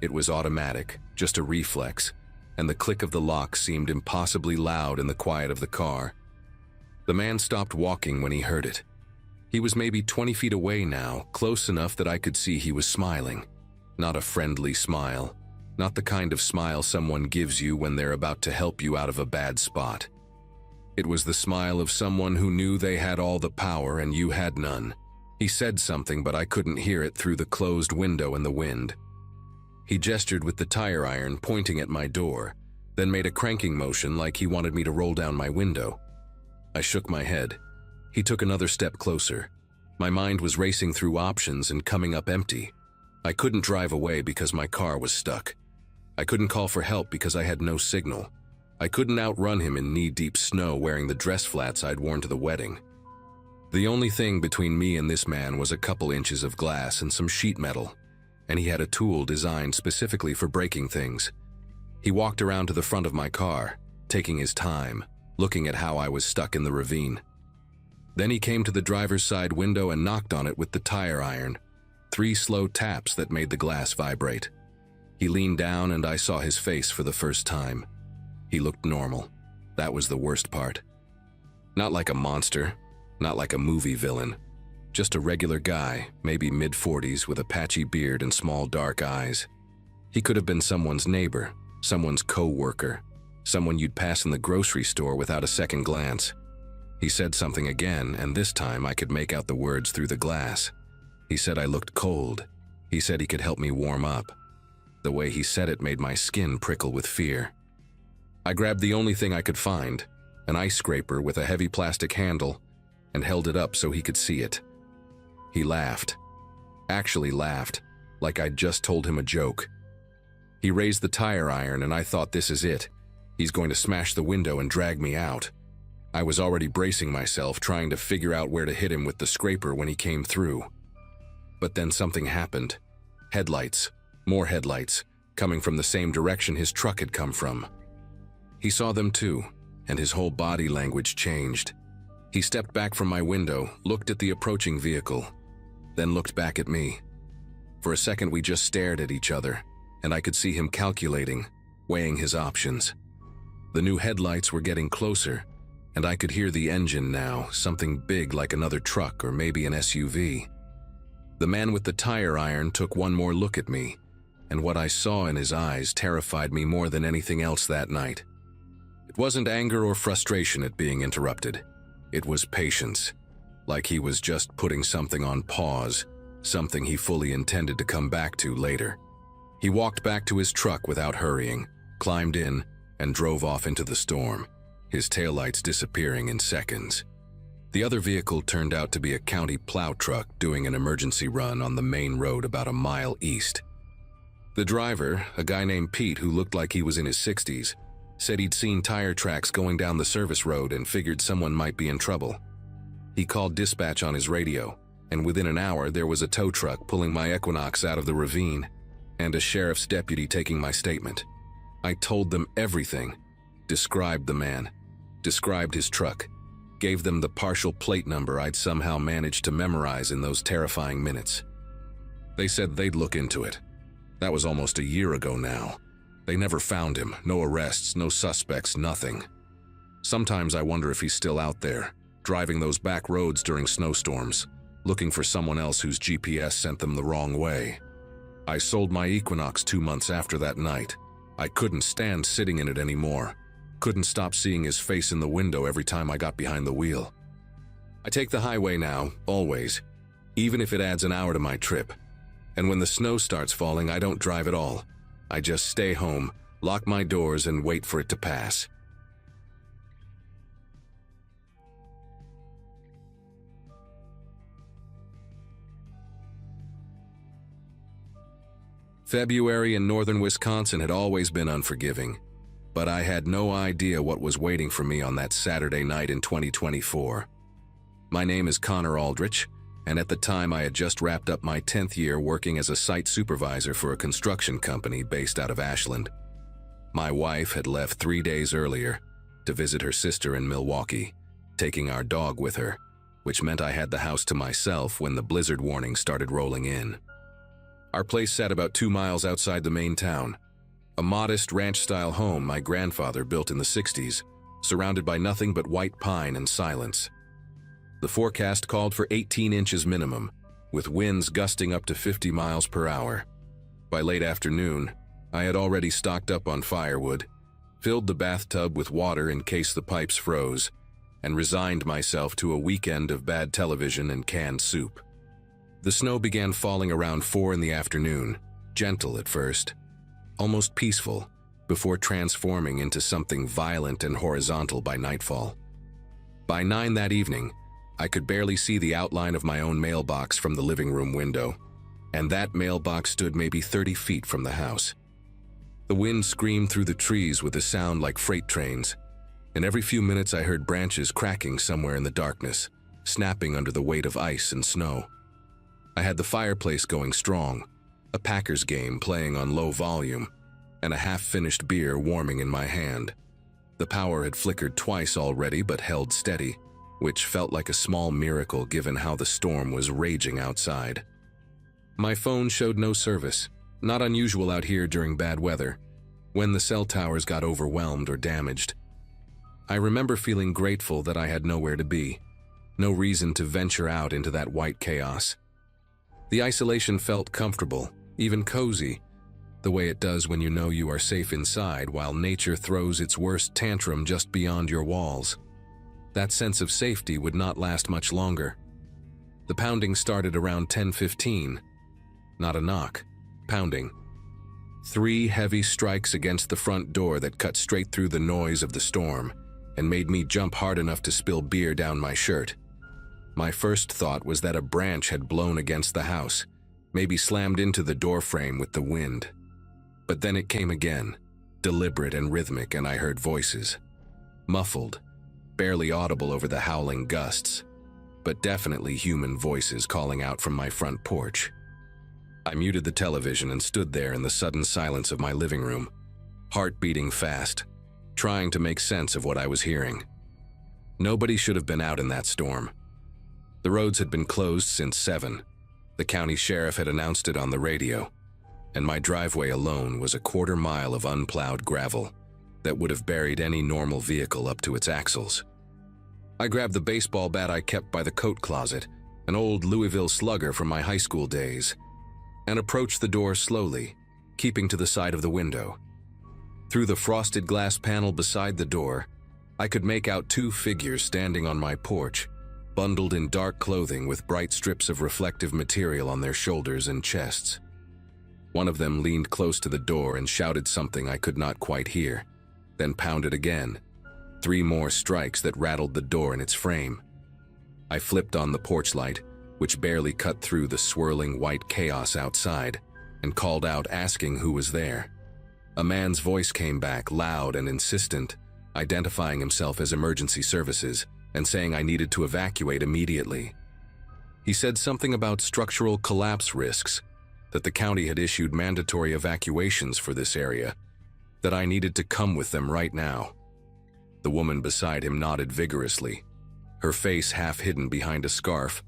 It was automatic, just a reflex, and the click of the lock seemed impossibly loud in the quiet of the car. The man stopped walking when he heard it. He was maybe 20 feet away now, close enough that I could see he was smiling. Not a friendly smile. Not the kind of smile someone gives you when they're about to help you out of a bad spot. It was the smile of someone who knew they had all the power and you had none. He said something, but I couldn't hear it through the closed window and the wind. He gestured with the tire iron, pointing at my door, then made a cranking motion like he wanted me to roll down my window. I shook my head. He took another step closer. My mind was racing through options and coming up empty. I couldn't drive away because my car was stuck. I couldn't call for help because I had no signal. I couldn't outrun him in knee-deep snow wearing the dress flats I'd worn to the wedding. The only thing between me and this man was a couple inches of glass and some sheet metal, and he had a tool designed specifically for breaking things. He walked around to the front of my car, taking his time, looking at how I was stuck in the ravine. Then he came to the driver's side window and knocked on it with the tire iron, 3 slow taps that made the glass vibrate. He leaned down and I saw his face for the first time. He looked normal. That was the worst part. Not like a monster, not like a movie villain. Just a regular guy, maybe mid-40s with a patchy beard and small dark eyes. He could have been someone's neighbor, someone's co-worker, someone you'd pass in the grocery store without a second glance. He said something again, and this time I could make out the words through the glass. He said I looked cold. He said he could help me warm up. The way he said it made my skin prickle with fear. I grabbed the only thing I could find, an ice scraper with a heavy plastic handle, and held it up so he could see it. He laughed. Actually laughed, like I'd just told him a joke. He raised the tire iron and I thought, this is it. He's going to smash the window and drag me out. I was already bracing myself, trying to figure out where to hit him with the scraper when he came through. But then something happened. Headlights. More headlights, coming from the same direction his truck had come from. He saw them too, and his whole body language changed. He stepped back from my window, looked at the approaching vehicle, then looked back at me. For a second we just stared at each other, and I could see him calculating, weighing his options. The new headlights were getting closer, and I could hear the engine now, something big like another truck or maybe an SUV. The man with the tire iron took one more look at me, and what I saw in his eyes terrified me more than anything else that night. It wasn't anger or frustration at being interrupted. It was patience, like he was just putting something on pause, something he fully intended to come back to later. He walked back to his truck without hurrying, climbed in, and drove off into the storm, his taillights disappearing in seconds. The other vehicle turned out to be a county plow truck doing an emergency run on the main road about a mile east. The driver, a guy named Pete who looked like he was in his 60s, said he'd seen tire tracks going down the service road and figured someone might be in trouble. He called dispatch on his radio, and within an hour there was a tow truck pulling my Equinox out of the ravine and a sheriff's deputy taking my statement. I told them everything, described the man, described his truck, gave them the partial plate number I'd somehow managed to memorize in those terrifying minutes. They said they'd look into it. That was almost a year ago now. They never found him, no arrests, no suspects, nothing. Sometimes I wonder if he's still out there, driving those back roads during snowstorms, looking for someone else whose GPS sent them the wrong way. I sold my Equinox 2 months after that night. I couldn't stand sitting in it anymore. Couldn't stop seeing his face in the window every time I got behind the wheel. I take the highway now, always, even if it adds an hour to my trip. And when the snow starts falling, I don't drive at all. I just stay home, lock my doors, and wait for it to pass. February in northern Wisconsin had always been unforgiving, but I had no idea what was waiting for me on that Saturday night in 2024. My name is Connor Aldrich, and at the time I had just wrapped up my 10th year working as a site supervisor for a construction company based out of Ashland. My wife had left 3 days earlier to visit her sister in Milwaukee, taking our dog with her, which meant I had the house to myself when the blizzard warning started rolling in. Our place sat about 2 miles outside the main town, a modest ranch-style home my grandfather built in the 60s, surrounded by nothing but white pine and silence. The forecast called for 18 inches minimum, with winds gusting up to 50 miles per hour. By late afternoon, I had already stocked up on firewood, filled the bathtub with water in case the pipes froze, and resigned myself to a weekend of bad television and canned soup. The snow began falling around 4 in the afternoon, gentle at first, almost peaceful, before transforming into something violent and horizontal by nightfall. By 9 that evening, I could barely see the outline of my own mailbox from the living room window, and that mailbox stood maybe 30 feet from the house. The wind screamed through the trees with a sound like freight trains, and every few minutes I heard branches cracking somewhere in the darkness, snapping under the weight of ice and snow. I had the fireplace going strong, a Packers game playing on low volume, and a half-finished beer warming in my hand. The power had flickered twice already but held steady, which felt like a small miracle given how the storm was raging outside. My phone showed no service, not unusual out here during bad weather, when the cell towers got overwhelmed or damaged. I remember feeling grateful that I had nowhere to be, no reason to venture out into that white chaos. The isolation felt comfortable, even cozy, the way it does when you know you are safe inside while nature throws its worst tantrum just beyond your walls. That sense of safety would not last much longer. The pounding started around 10:15. Not a knock, pounding. 3 heavy strikes against the front door that cut straight through the noise of the storm and made me jump hard enough to spill beer down my shirt. My first thought was that a branch had blown against the house, maybe slammed into the doorframe with the wind. But then it came again, deliberate and rhythmic, and I heard voices. Muffled, barely audible over the howling gusts, but definitely human voices calling out from my front porch. I muted the television and stood there in the sudden silence of my living room, heart beating fast, trying to make sense of what I was hearing. Nobody should have been out in that storm. The roads had been closed since 7. The county sheriff had announced it on the radio, and my driveway alone was a 1/4 mile of unplowed gravel that would have buried any normal vehicle up to its axles. I grabbed the baseball bat I kept by the coat closet, an old Louisville Slugger from my high school days, and approached the door slowly, keeping to the side of the window. Through the frosted glass panel beside the door, I could make out 2 figures standing on my porch, bundled in dark clothing with bright strips of reflective material on their shoulders and chests. One of them leaned close to the door and shouted something I could not quite hear, then pounded again. 3 more strikes that rattled the door in its frame. I flipped on the porch light, which barely cut through the swirling white chaos outside, and called out asking who was there. A man's voice came back, loud and insistent, identifying himself as emergency services and saying I needed to evacuate immediately. He said something about structural collapse risks, that the county had issued mandatory evacuations for this area, that I needed to come with them right now. The woman beside him nodded vigorously, her face half hidden behind a scarf,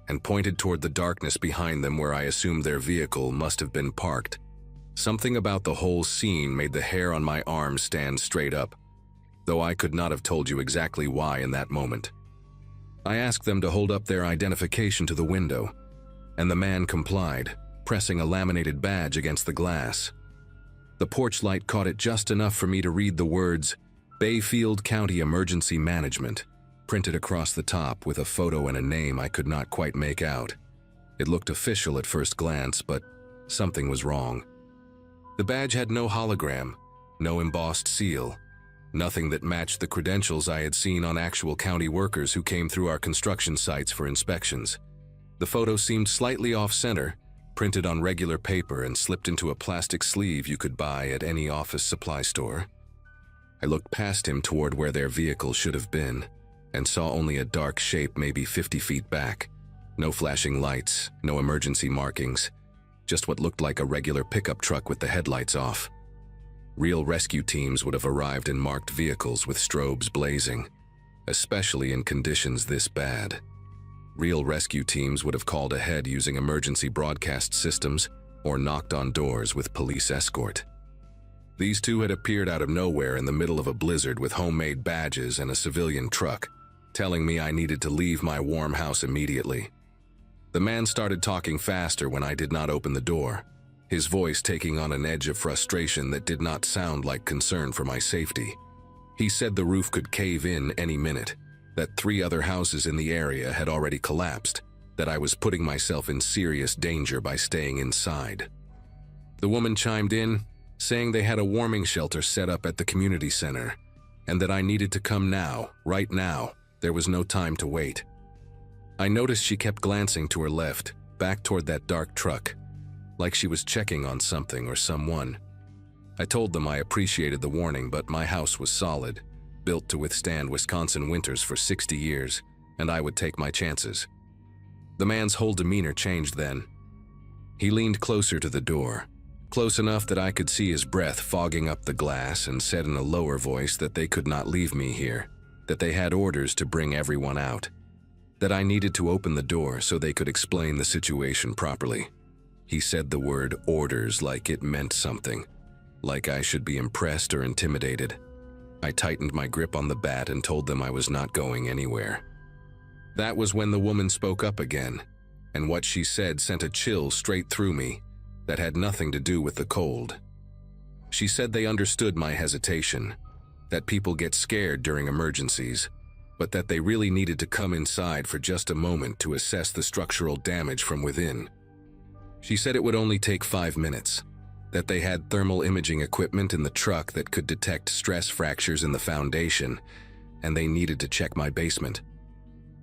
and pointed toward the darkness behind them where I assumed their vehicle must have been parked. Something about the whole scene made the hair on my arms stand straight up, though I could not have told you exactly why in that moment. I asked them to hold up their identification to the window, and the man complied, pressing a laminated badge against the glass. The porch light caught it just enough for me to read the words, Bayfield County Emergency Management, printed across the top with a photo and a name I could not quite make out. It looked official at first glance, but something was wrong. The badge had no hologram, no embossed seal, nothing that matched the credentials I had seen on actual county workers who came through our construction sites for inspections. The photo seemed slightly off-center, printed on regular paper and slipped into a plastic sleeve you could buy at any office supply store. I looked past him toward where their vehicle should have been, and saw only a dark shape maybe 50 feet back. No flashing lights, no emergency markings, just what looked like a regular pickup truck with the headlights off. Real rescue teams would have arrived in marked vehicles with strobes blazing, especially in conditions this bad. Real rescue teams would have called ahead using emergency broadcast systems or knocked on doors with police escort. These two had appeared out of nowhere in the middle of a blizzard with homemade badges and a civilian truck, telling me I needed to leave my warm house immediately. The man started talking faster when I did not open the door, his voice taking on an edge of frustration that did not sound like concern for my safety. He said the roof could cave in any minute, that 3 other houses in the area had already collapsed, that I was putting myself in serious danger by staying inside. The woman chimed in, saying they had a warming shelter set up at the community center, and that I needed to come now, right now. There was no time to wait. I noticed she kept glancing to her left, back toward that dark truck, like she was checking on something or someone. I told them I appreciated the warning, but my house was solid, built to withstand Wisconsin winters for 60 years, and I would take my chances. The man's whole demeanor changed then. He leaned closer to the door, close enough that I could see his breath fogging up the glass, and said in a lower voice that they could not leave me here, that they had orders to bring everyone out, that I needed to open the door so they could explain the situation properly. He said the word orders like it meant something, like I should be impressed or intimidated. I tightened my grip on the bat and told them I was not going anywhere. That was when the woman spoke up again, and what she said sent a chill straight through me that had nothing to do with the cold. She said they understood my hesitation, that people get scared during emergencies, but that they really needed to come inside for just a moment to assess the structural damage from within. She said it would only take 5 minutes, that they had thermal imaging equipment in the truck that could detect stress fractures in the foundation, and they needed to check my basement.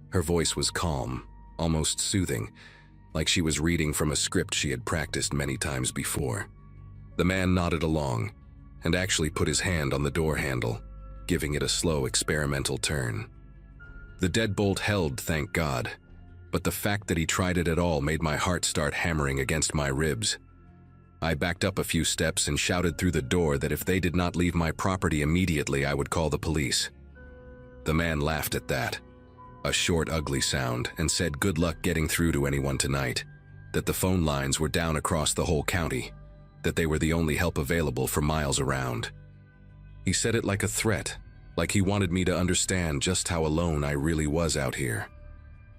Her voice was calm, almost soothing, like she was reading from a script she had practiced many times before. The man nodded along, and actually put his hand on the door handle, giving it a slow experimental turn. The deadbolt held, thank God, but the fact that he tried it at all made my heart start hammering against my ribs. I backed up a few steps and shouted through the door that if they did not leave my property immediately, I would call the police. The man laughed at that, a short, ugly sound, and said good luck getting through to anyone tonight, that the phone lines were down across the whole county, that they were the only help available for miles around. He said it like a threat, like he wanted me to understand just how alone I really was out here.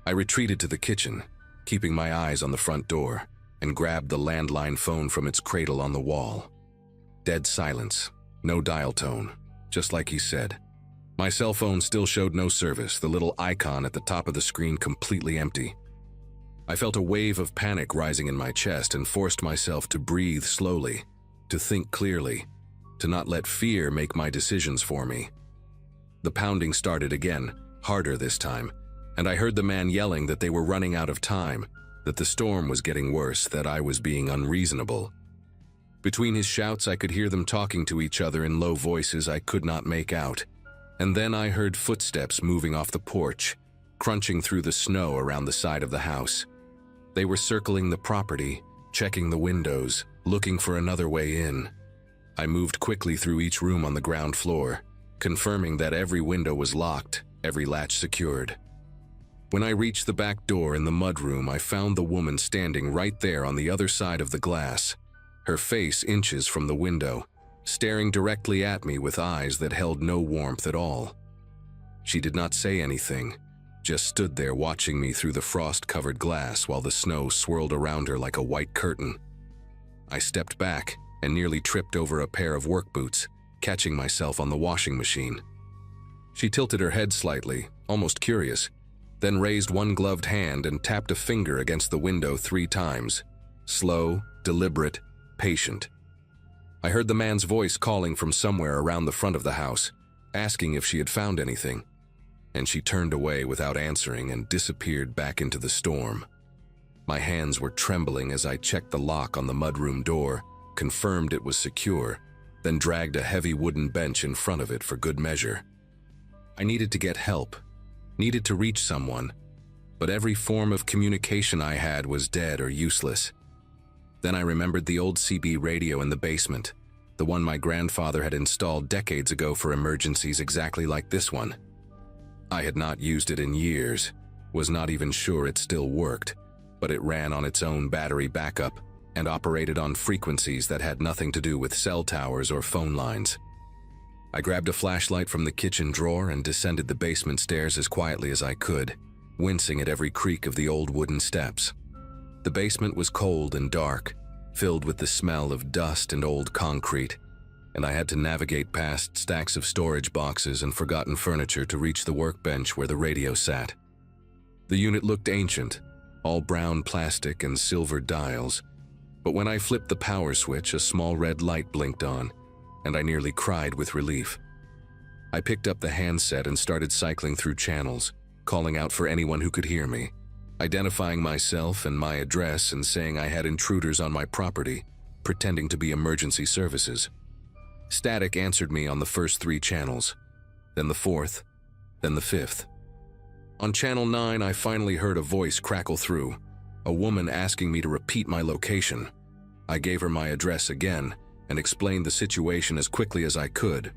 I retreated to the kitchen, keeping my eyes on the front door, and grabbed the landline phone from its cradle on the wall. Dead silence, no dial tone, just like he said. My cell phone still showed no service, the little icon at the top of the screen completely empty. I felt a wave of panic rising in my chest and forced myself to breathe slowly, to think clearly, to not let fear make my decisions for me. The pounding started again, harder this time, and I heard the man yelling that they were running out of time, that the storm was getting worse, that I was being unreasonable. Between his shouts, I could hear them talking to each other in low voices I could not make out. And then I heard footsteps moving off the porch, crunching through the snow around the side of the house. They were circling the property, checking the windows, looking for another way in. I moved quickly through each room on the ground floor, confirming that every window was locked, every latch secured. When I reached the back door in the mudroom, I found the woman standing right there on the other side of the glass, her face inches from the window, staring directly at me with eyes that held no warmth at all. She did not say anything, just stood there watching me through the frost-covered glass while the snow swirled around her like a white curtain. I stepped back and nearly tripped over a pair of work boots, catching myself on the washing machine. She tilted her head slightly, almost curious, then raised one gloved hand and tapped a finger against the window 3 times. Slow, deliberate, patient. I heard the man's voice calling from somewhere around the front of the house, asking if she had found anything, and she turned away without answering and disappeared back into the storm. My hands were trembling as I checked the lock on the mudroom door, confirmed it was secure, then dragged a heavy wooden bench in front of it for good measure. I needed to get help, needed to reach someone, but every form of communication I had was dead or useless. Then I remembered the old CB radio in the basement, the one my grandfather had installed decades ago for emergencies exactly like this one. I had not used it in years, was not even sure it still worked, but it ran on its own battery backup and operated on frequencies that had nothing to do with cell towers or phone lines. I grabbed a flashlight from the kitchen drawer and descended the basement stairs as quietly as I could, wincing at every creak of the old wooden steps. The basement was cold and dark, filled with the smell of dust and old concrete, and I had to navigate past stacks of storage boxes and forgotten furniture to reach the workbench where the radio sat. The unit looked ancient, all brown plastic and silver dials, but when I flipped the power switch, a small red light blinked on, and I nearly cried with relief. I picked up the handset and started cycling through channels, calling out for anyone who could hear me, identifying myself and my address and saying I had intruders on my property, pretending to be emergency services. Static answered me on the first 3 channels, then the 4th, then the 5th. On channel 9, I finally heard a voice crackle through, a woman asking me to repeat my location. I gave her my address again and explained the situation as quickly as I could.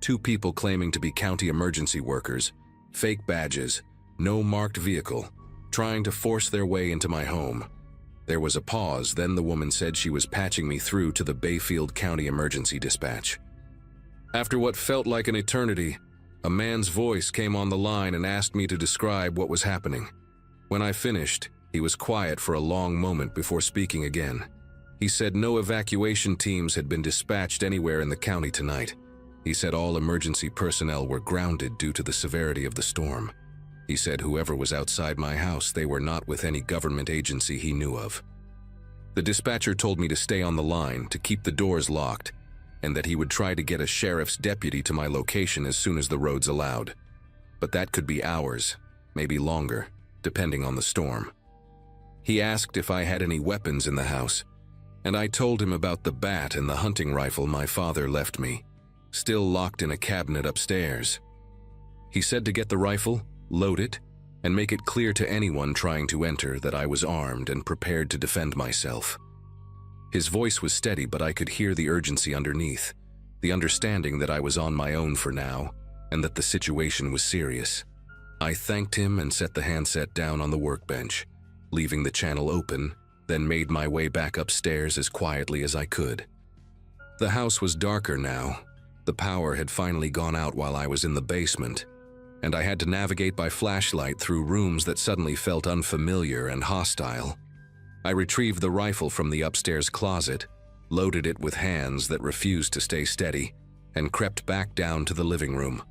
2 people claiming to be county emergency workers, fake badges, no marked vehicle, trying to force their way into my home. There was a pause, then the woman said she was patching me through to the Bayfield County Emergency Dispatch. After what felt like an eternity, a man's voice came on the line and asked me to describe what was happening. When I finished, he was quiet for a long moment before speaking again. He said no evacuation teams had been dispatched anywhere in the county tonight. He said all emergency personnel were grounded due to the severity of the storm. He said whoever was outside my house, they were not with any government agency he knew of. The dispatcher told me to stay on the line, to keep the doors locked, and that he would try to get a sheriff's deputy to my location as soon as the roads allowed. But that could be hours, maybe longer, depending on the storm. He asked if I had any weapons in the house, and I told him about the bat and the hunting rifle my father left me, still locked in a cabinet upstairs. He said to get the rifle, load it, and make it clear to anyone trying to enter that I was armed and prepared to defend myself. His voice was steady, but I could hear the urgency underneath, the understanding that I was on my own for now, and that the situation was serious. I thanked him and set the handset down on the workbench, leaving the channel open, then made my way back upstairs as quietly as I could. The house was darker now. The power had finally gone out while I was in the basement, and I had to navigate by flashlight through rooms that suddenly felt unfamiliar and hostile. I retrieved the rifle from the upstairs closet, loaded it with hands that refused to stay steady, and crept back down to the living room.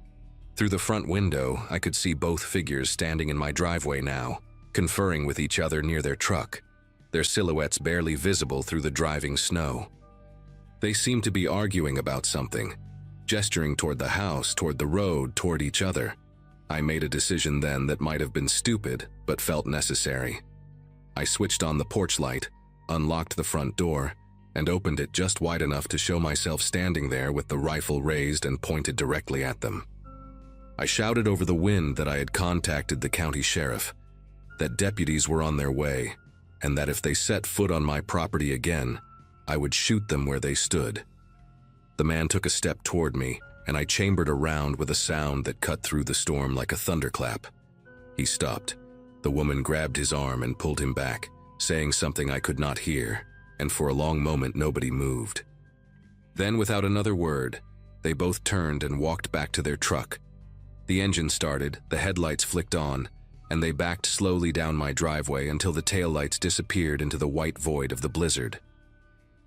Through the front window, I could see both figures standing in my driveway now, conferring with each other near their truck, their silhouettes barely visible through the driving snow. They seemed to be arguing about something, gesturing toward the house, toward the road, toward each other. I made a decision then that might have been stupid, but felt necessary. I switched on the porch light, unlocked the front door, and opened it just wide enough to show myself standing there with the rifle raised and pointed directly at them. I shouted over the wind that I had contacted the county sheriff, that deputies were on their way, and that if they set foot on my property again, I would shoot them where they stood. The man took a step toward me, and I chambered around with a sound that cut through the storm like a thunderclap. He stopped. The woman grabbed his arm and pulled him back, saying something I could not hear, and for a long moment nobody moved. Then, without another word, they both turned and walked back to their truck. The engine started, the headlights flicked on, and they backed slowly down my driveway until the taillights disappeared into the white void of the blizzard.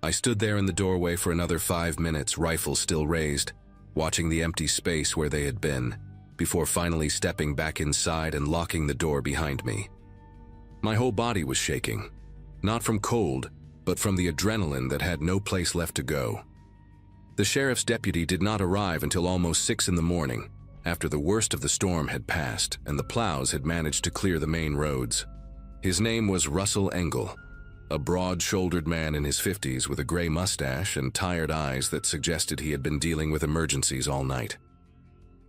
I stood there in the doorway for another 5 minutes, rifle still raised, watching the empty space where they had been, before finally stepping back inside and locking the door behind me. My whole body was shaking, not from cold, but from the adrenaline that had no place left to go. The sheriff's deputy did not arrive until almost 6 in the morning, after the worst of the storm had passed and the plows had managed to clear the main roads. His name was Russell Engel, a broad-shouldered man in his 50s with a gray mustache and tired eyes that suggested he had been dealing with emergencies all night.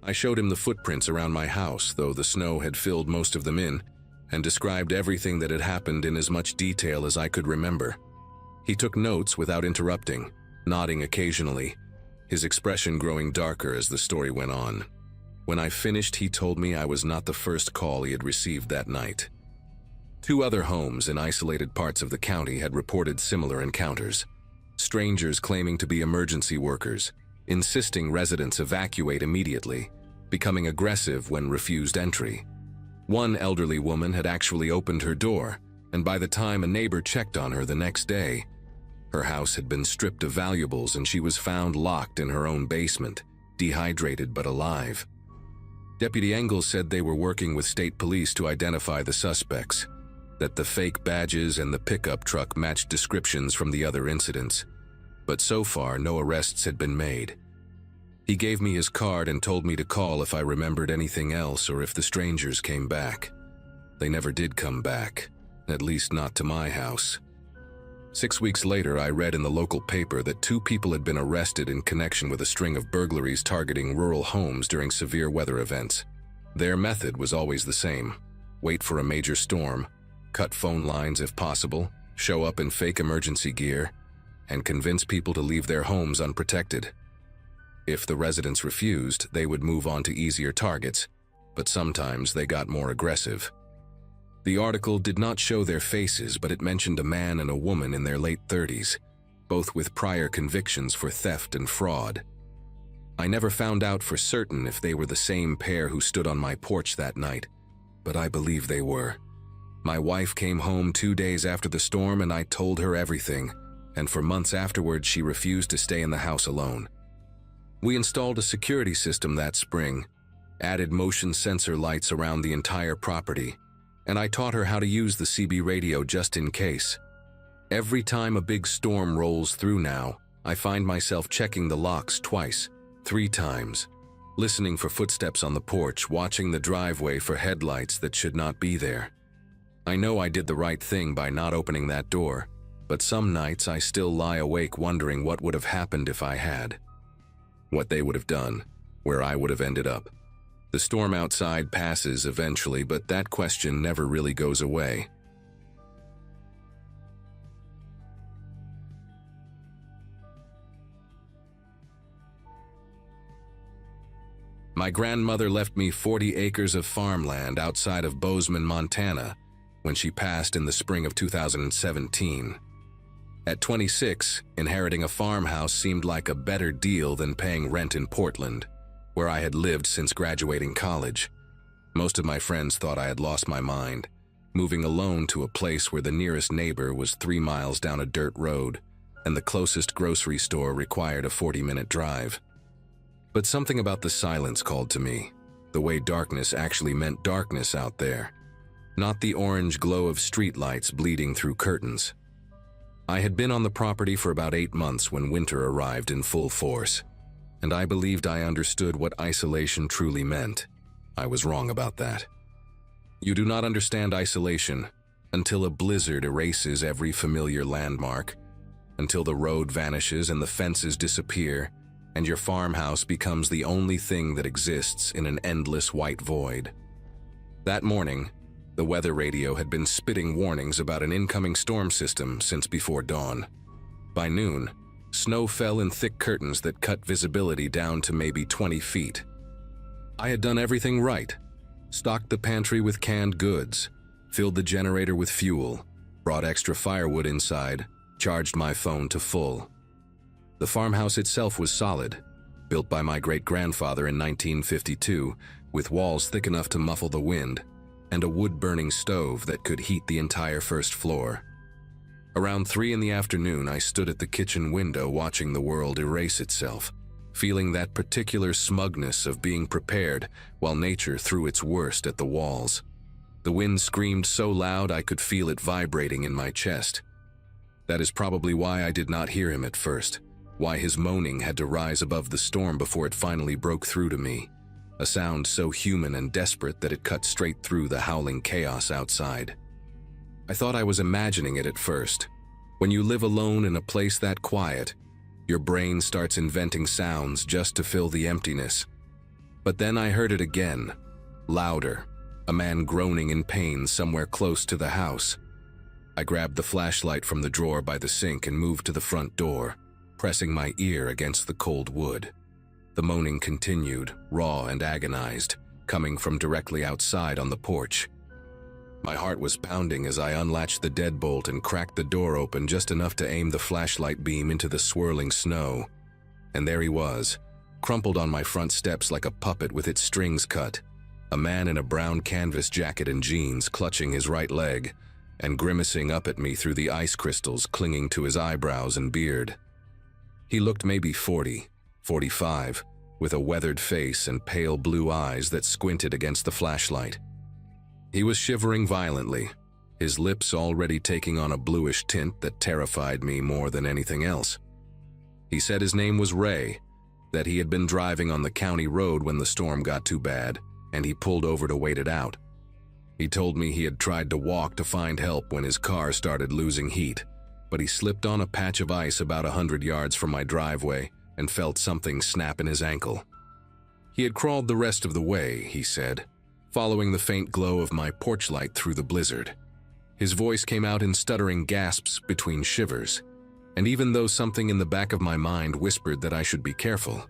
I showed him the footprints around my house, though the snow had filled most of them in, and described everything that had happened in as much detail as I could remember. He took notes without interrupting, nodding occasionally, his expression growing darker as the story went on. When I finished, he told me I was not the first call he had received that night. 2 other homes in isolated parts of the county had reported similar encounters. Strangers claiming to be emergency workers, insisting residents evacuate immediately, becoming aggressive when refused entry. One elderly woman had actually opened her door, and by the time a neighbor checked on her the next day, her house had been stripped of valuables and she was found locked in her own basement, dehydrated but alive. Deputy Engel said they were working with state police to identify the suspects, that the fake badges and the pickup truck matched descriptions from the other incidents, but so far no arrests had been made. He gave me his card and told me to call if I remembered anything else or if the strangers came back. They never did come back, at least not to my house. 6 weeks later, I read in the local paper that 2 people had been arrested in connection with a string of burglaries targeting rural homes during severe weather events. Their method was always the same: wait for a major storm, cut phone lines if possible, show up in fake emergency gear, and convince people to leave their homes unprotected. If the residents refused, they would move on to easier targets, but sometimes they got more aggressive. The article did not show their faces, but it mentioned a man and a woman in their late 30s, both with prior convictions for theft and fraud. I never found out for certain if they were the same pair who stood on my porch that night, but I believe they were. My wife came home 2 days after the storm and I told her everything, and for months afterwards she refused to stay in the house alone. We installed a security system that spring, added motion sensor lights around the entire property, and I taught her how to use the CB radio just in case. Every time a big storm rolls through now, I find myself checking the locks twice, 3 times, listening for footsteps on the porch, watching the driveway for headlights that should not be there. I know I did the right thing by not opening that door, but some nights I still lie awake wondering what would have happened if I had. What they would have done, where I would have ended up. The storm outside passes eventually, but that question never really goes away. My grandmother left me 40 acres of farmland outside of Bozeman, Montana, when she passed in the spring of 2017. At 26, inheriting a farmhouse seemed like a better deal than paying rent in Portland, where I had lived since graduating college. Most of my friends thought I had lost my mind, moving alone to a place where the nearest neighbor was 3 miles down a dirt road, and the closest grocery store required a 40-minute drive. But something about the silence called to me, the way darkness actually meant darkness out there, not the orange glow of streetlights bleeding through curtains. I had been on the property for about 8 months when winter arrived in full force, and I believed I understood what isolation truly meant. I was wrong about that. You do not understand isolation until a blizzard erases every familiar landmark, until the road vanishes and the fences disappear, and your farmhouse becomes the only thing that exists in an endless white void. That morning, the weather radio had been spitting warnings about an incoming storm system since before dawn. By noon, snow fell in thick curtains that cut visibility down to maybe 20 feet. I had done everything right. Stocked the pantry with canned goods, filled the generator with fuel, brought extra firewood inside, charged my phone to full. The farmhouse itself was solid, built by my great-grandfather in 1952, with walls thick enough to muffle the wind, and a wood-burning stove that could heat the entire first floor. Around 3 in the afternoon, I stood at the kitchen window watching the world erase itself, feeling that particular smugness of being prepared while nature threw its worst at the walls. The wind screamed so loud I could feel it vibrating in my chest. That is probably why I did not hear him at first, why his moaning had to rise above the storm before it finally broke through to me, a sound so human and desperate that it cut straight through the howling chaos outside. I thought I was imagining it at first. When you live alone in a place that quiet, your brain starts inventing sounds just to fill the emptiness. But then I heard it again, louder, a man groaning in pain somewhere close to the house. I grabbed the flashlight from the drawer by the sink and moved to the front door, pressing my ear against the cold wood. The moaning continued, raw and agonized, coming from directly outside on the porch. My heart was pounding as I unlatched the deadbolt and cracked the door open just enough to aim the flashlight beam into the swirling snow. And there he was, crumpled on my front steps like a puppet with its strings cut, a man in a brown canvas jacket and jeans clutching his right leg and grimacing up at me through the ice crystals clinging to his eyebrows and beard. He looked maybe 40, 45, with a weathered face and pale blue eyes that squinted against the flashlight. He was shivering violently, his lips already taking on a bluish tint that terrified me more than anything else. He said his name was Ray, that he had been driving on the county road when the storm got too bad, and he pulled over to wait it out. He told me he had tried to walk to find help when his car started losing heat, but he slipped on a patch of ice about 100 yards from my driveway and felt something snap in his ankle. He had crawled the rest of the way, he said, following the faint glow of my porch light through the blizzard. His voice came out in stuttering gasps between shivers, and even though something in the back of my mind whispered that I should be careful,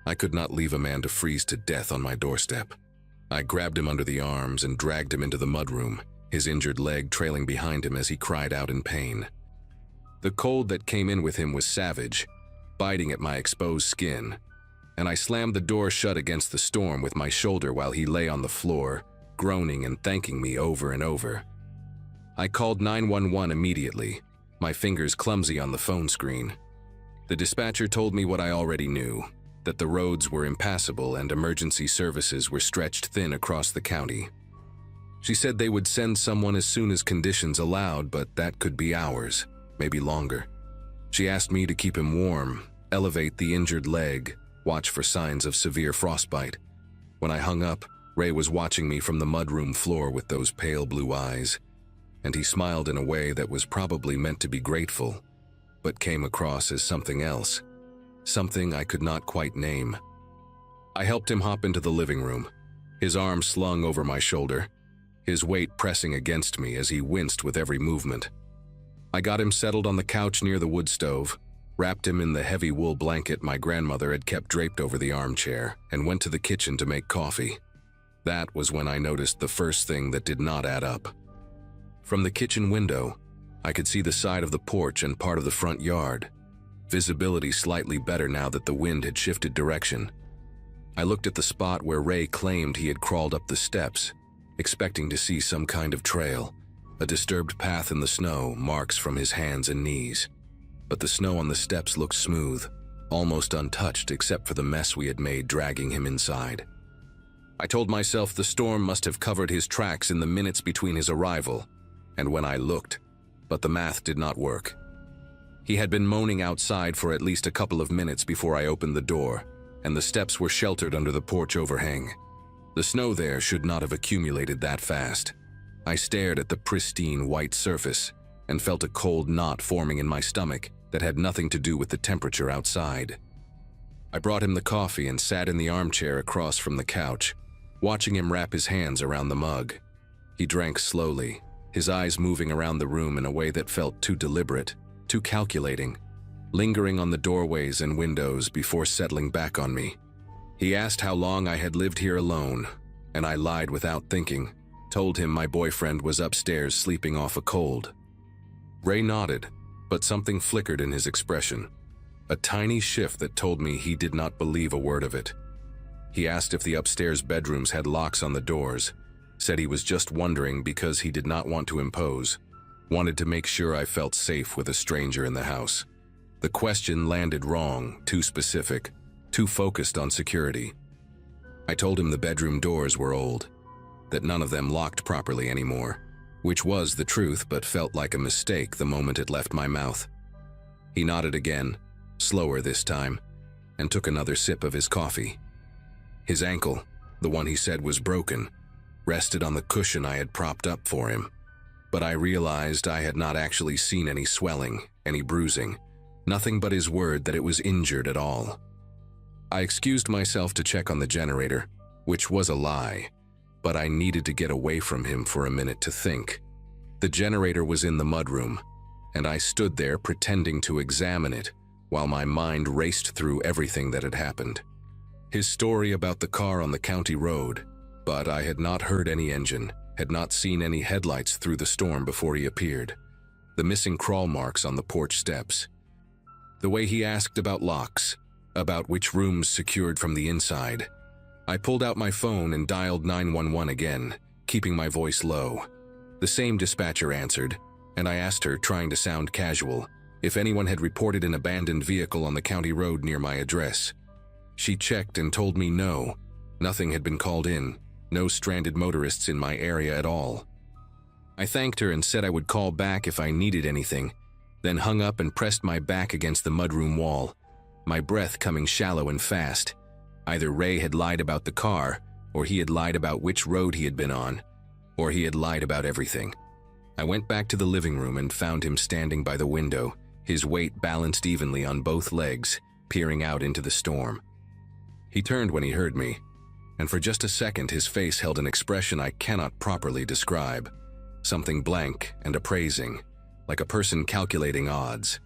I could not leave a man to freeze to death on my doorstep. I grabbed him under the arms and dragged him into the mudroom, his injured leg trailing behind him as he cried out in pain. The cold that came in with him was savage, biting at my exposed skin, and I slammed the door shut against the storm with my shoulder while he lay on the floor, groaning and thanking me over and over. I called 911 immediately, my fingers clumsy on the phone screen. The dispatcher told me what I already knew, that the roads were impassable and emergency services were stretched thin across the county. She said they would send someone as soon as conditions allowed, but that could be hours, maybe longer. She asked me to keep him warm, elevate the injured leg, watch for signs of severe frostbite. When I hung up, Ray was watching me from the mudroom floor with those pale blue eyes, and he smiled in a way that was probably meant to be grateful, but came across as something else, something I could not quite name. I helped him hop into the living room, his arm slung over my shoulder, his weight pressing against me as he winced with every movement. I got him settled on the couch near the wood stove, wrapped him in the heavy wool blanket my grandmother had kept draped over the armchair, and went to the kitchen to make coffee. That was when I noticed the first thing that did not add up. From the kitchen window, I could see the side of the porch and part of the front yard, visibility slightly better now that the wind had shifted direction. I looked at the spot where Ray claimed he had crawled up the steps, expecting to see some kind of trail, a disturbed path in the snow, marks from his hands and knees. But the snow on the steps looked smooth, almost untouched except for the mess we had made dragging him inside. I told myself the storm must have covered his tracks in the minutes between his arrival and when I looked, but the math did not work. He had been moaning outside for at least a couple of minutes before I opened the door, and the steps were sheltered under the porch overhang. The snow there should not have accumulated that fast. I stared at the pristine white surface and felt a cold knot forming in my stomach that had nothing to do with the temperature outside. I brought him the coffee and sat in the armchair across from the couch, watching him wrap his hands around the mug. He drank slowly, his eyes moving around the room in a way that felt too deliberate, too calculating, lingering on the doorways and windows before settling back on me. He asked how long I had lived here alone, and I lied without thinking, told him my boyfriend was upstairs sleeping off a cold. Ray nodded, but something flickered in his expression, a tiny shift that told me he did not believe a word of it. He asked if the upstairs bedrooms had locks on the doors, said he was just wondering because he did not want to impose, wanted to make sure I felt safe with a stranger in the house. The question landed wrong, too specific, too focused on security. I told him the bedroom doors were old, that none of them locked properly anymore, which was the truth but felt like a mistake the moment it left my mouth. He nodded again, slower this time, and took another sip of his coffee. His ankle, the one he said was broken, rested on the cushion I had propped up for him, but I realized I had not actually seen any swelling, any bruising, nothing but his word that it was injured at all. I excused myself to check on the generator, which was a lie, but I needed to get away from him for a minute to think. The generator was in the mudroom, and I stood there pretending to examine it while my mind raced through everything that had happened. His story about the car on the county road, but I had not heard any engine, had not seen any headlights through the storm before he appeared. The missing crawl marks on the porch steps. The way he asked about locks, about which rooms secured from the inside. I pulled out my phone and dialed 911 again, keeping my voice low. The same dispatcher answered, and I asked her, trying to sound casual, if anyone had reported an abandoned vehicle on the county road near my address. She checked and told me no, nothing had been called in, no stranded motorists in my area at all. I thanked her and said I would call back if I needed anything, then hung up and pressed my back against the mudroom wall, my breath coming shallow and fast. Either Ray had lied about the car, or he had lied about which road he had been on, or he had lied about everything. I went back to the living room and found him standing by the window, his weight balanced evenly on both legs, peering out into the storm. He turned when he heard me, and for just a second his face held an expression I cannot properly describe, something blank and appraising, like a person calculating odds.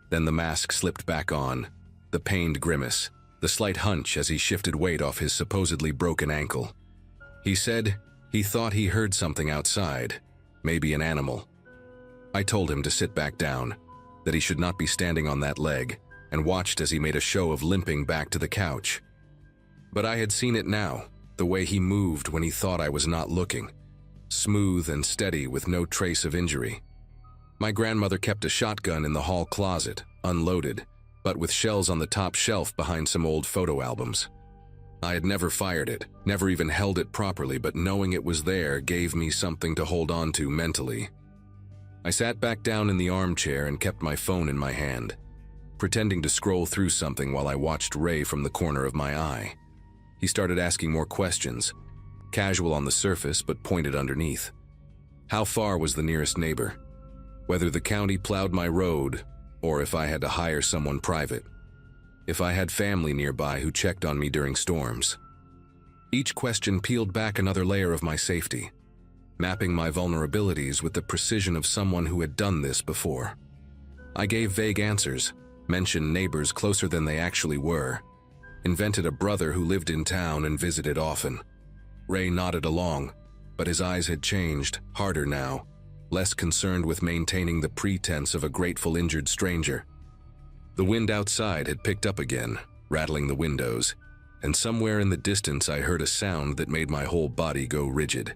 Then the mask slipped back on, the pained grimace, the slight hunch as he shifted weight off his supposedly broken ankle. He said he thought he heard something outside, maybe an animal. I told him to sit back down, that he should not be standing on that leg, and watched as he made a show of limping back to the couch. But I had seen it now, the way he moved when he thought I was not looking, smooth and steady with no trace of injury. My grandmother kept a shotgun in the hall closet, unloaded, but with shells on the top shelf behind some old photo albums. I had never fired it, never even held it properly, but knowing it was there gave me something to hold on to mentally. I sat back down in the armchair and kept my phone in my hand, pretending to scroll through something while I watched Ray from the corner of my eye. He started asking more questions, casual on the surface but pointed underneath. How far was the nearest neighbor? Whether the county plowed my road, or if I had to hire someone private. If I had family nearby who checked on me during storms. Each question peeled back another layer of my safety, mapping my vulnerabilities with the precision of someone who had done this before. I gave vague answers, mentioned neighbors closer than they actually were, invented a brother who lived in town and visited often. Ray nodded along, but his eyes had changed, harder now, less concerned with maintaining the pretense of a grateful injured stranger. The wind outside had picked up again, rattling the windows, and somewhere in the distance I heard a sound that made my whole body go rigid.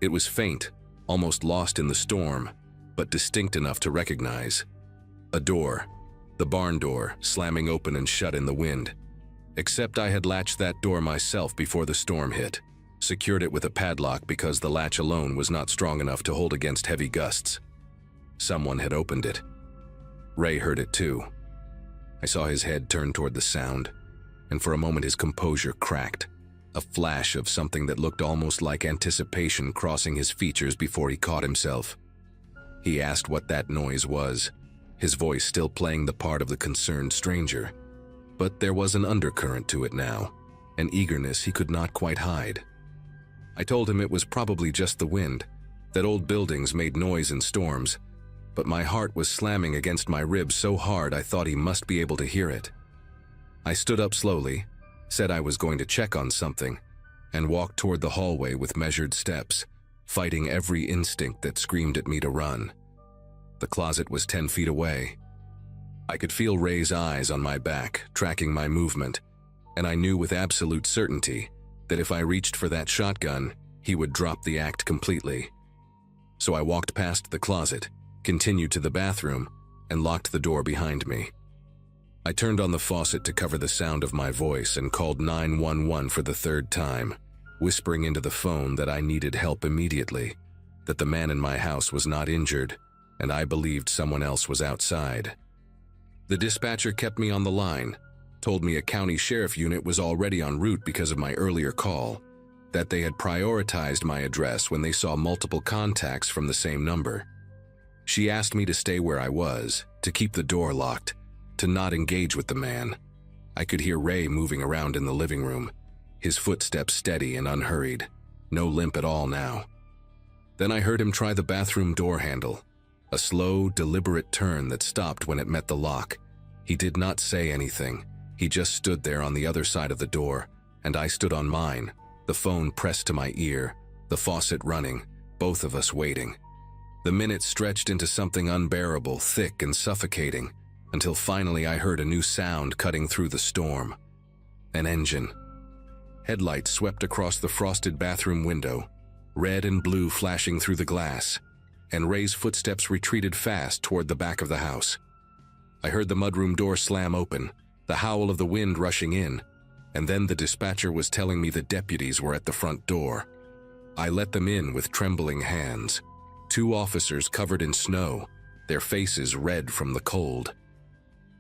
It was faint, almost lost in the storm, but distinct enough to recognize. A door, the barn door, slamming open and shut in the wind. Except I had latched that door myself before the storm hit, secured it with a padlock because the latch alone was not strong enough to hold against heavy gusts. Someone had opened it. Ray heard it too. I saw his head turn toward the sound, and for a moment his composure cracked, a flash of something that looked almost like anticipation crossing his features before he caught himself. He asked what that noise was, his voice still playing the part of the concerned stranger. But there was an undercurrent to it now, an eagerness he could not quite hide. I told him it was probably just the wind, that old buildings made noise in storms, but my heart was slamming against my ribs so hard I thought he must be able to hear it. I stood up slowly, said I was going to check on something, and walked toward the hallway with measured steps, fighting every instinct that screamed at me to run. The closet was 10 feet away. I could feel Ray's eyes on my back, tracking my movement, and I knew with absolute certainty that if I reached for that shotgun, he would drop the act completely. So I walked past the closet, continued to the bathroom, and locked the door behind me. I turned on the faucet to cover the sound of my voice and called 911 for the third time, whispering into the phone that I needed help immediately, that the man in my house was not injured, and I believed someone else was outside. The dispatcher kept me on the line, told me a county sheriff unit was already en route because of my earlier call, that they had prioritized my address when they saw multiple contacts from the same number. She asked me to stay where I was, to keep the door locked, to not engage with the man. I could hear Ray moving around in the living room, his footsteps steady and unhurried, no limp at all now. Then I heard him try the bathroom door handle, a slow, deliberate turn that stopped when it met the lock. He did not say anything. He just stood there on the other side of the door, and I stood on mine, the phone pressed to my ear, the faucet running, both of us waiting. The minutes stretched into something unbearable, thick and suffocating, until finally I heard a new sound cutting through the storm. An engine. Headlights swept across the frosted bathroom window, red and blue flashing through the glass, and Ray's footsteps retreated fast toward the back of the house. I heard the mudroom door slam open, the howl of the wind rushing in, and then the dispatcher was telling me the deputies were at the front door. I let them in with trembling hands. 2 officers covered in snow, their faces red from the cold.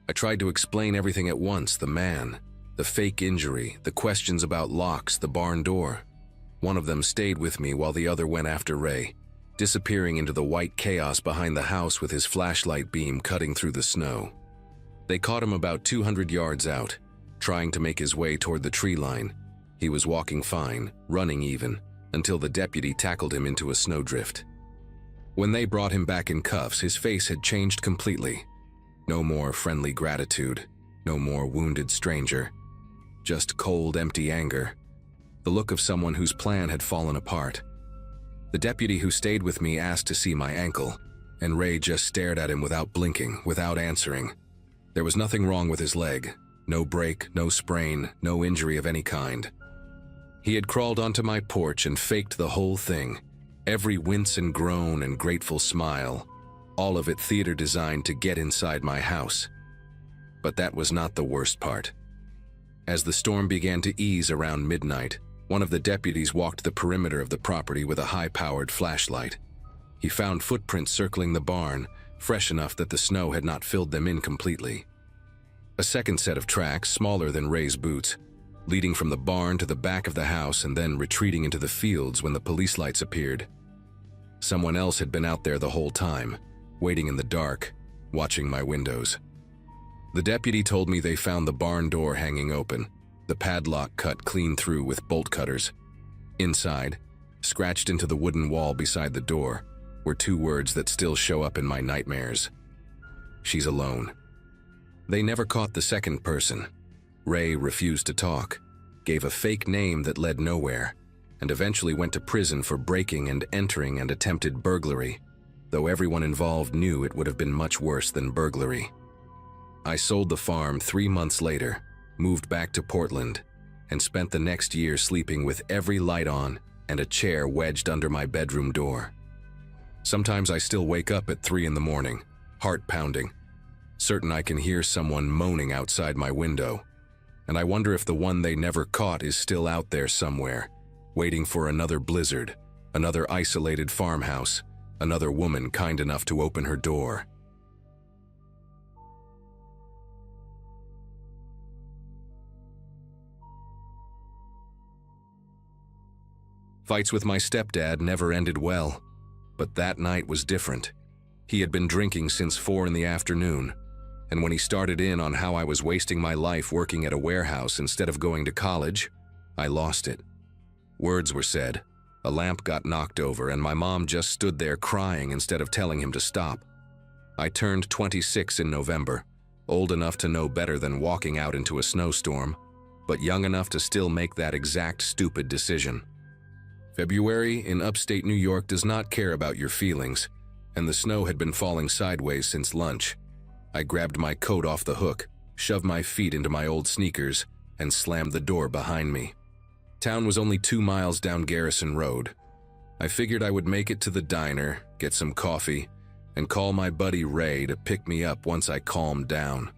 I tried to explain everything at once, the man, the fake injury, the questions about locks, the barn door. One of them stayed with me while the other went after Ray, disappearing into the white chaos behind the house with his flashlight beam cutting through the snow. They caught him about 200 yards out, trying to make his way toward the tree line. He was walking fine, running even, until the deputy tackled him into a snowdrift. When they brought him back in cuffs, his face had changed completely. No more friendly gratitude, no more wounded stranger, just cold, empty anger, the look of someone whose plan had fallen apart. The deputy who stayed with me asked to see my ankle, and Ray just stared at him without blinking, without answering. There was nothing wrong with his leg, no break, no sprain, no injury of any kind. He had crawled onto my porch and faked the whole thing, every wince and groan and grateful smile, all of it theater designed to get inside my house. But that was not the worst part. As the storm began to ease around midnight, one of the deputies walked the perimeter of the property with a high-powered flashlight. He found footprints circling the barn, fresh enough that the snow had not filled them in completely. A second set of tracks, smaller than Ray's boots, leading from the barn to the back of the house and then retreating into the fields when the police lights appeared. Someone else had been out there the whole time, waiting in the dark, watching my windows. The deputy told me they found the barn door hanging open, the padlock cut clean through with bolt cutters. Inside, scratched into the wooden wall beside the door, were 2 words that still show up in my nightmares. She's alone. They never caught the second person. Ray refused to talk, gave a fake name that led nowhere, and eventually went to prison for breaking and entering and attempted burglary, though everyone involved knew it would have been much worse than burglary. I sold the farm 3 months later, moved back to Portland, and spent the next year sleeping with every light on and a chair wedged under my bedroom door. Sometimes I still wake up at 3 in the morning, heart pounding, certain I can hear someone moaning outside my window, and I wonder if the one they never caught is still out there somewhere, waiting for another blizzard, another isolated farmhouse, another woman kind enough to open her door. Fights with my stepdad never ended well, but that night was different. He had been drinking since 4 in the afternoon, and when he started in on how I was wasting my life working at a warehouse instead of going to college, I lost it. Words were said, a lamp got knocked over, and my mom just stood there crying instead of telling him to stop. I turned 26 in November, old enough to know better than walking out into a snowstorm, but young enough to still make that exact stupid decision. February in upstate New York does not care about your feelings, and the snow had been falling sideways since lunch. I grabbed my coat off the hook, shoved my feet into my old sneakers, and slammed the door behind me. Town was only 2 miles down Garrison Road. I figured I would make it to the diner, get some coffee, and call my buddy Ray to pick me up once I calmed down.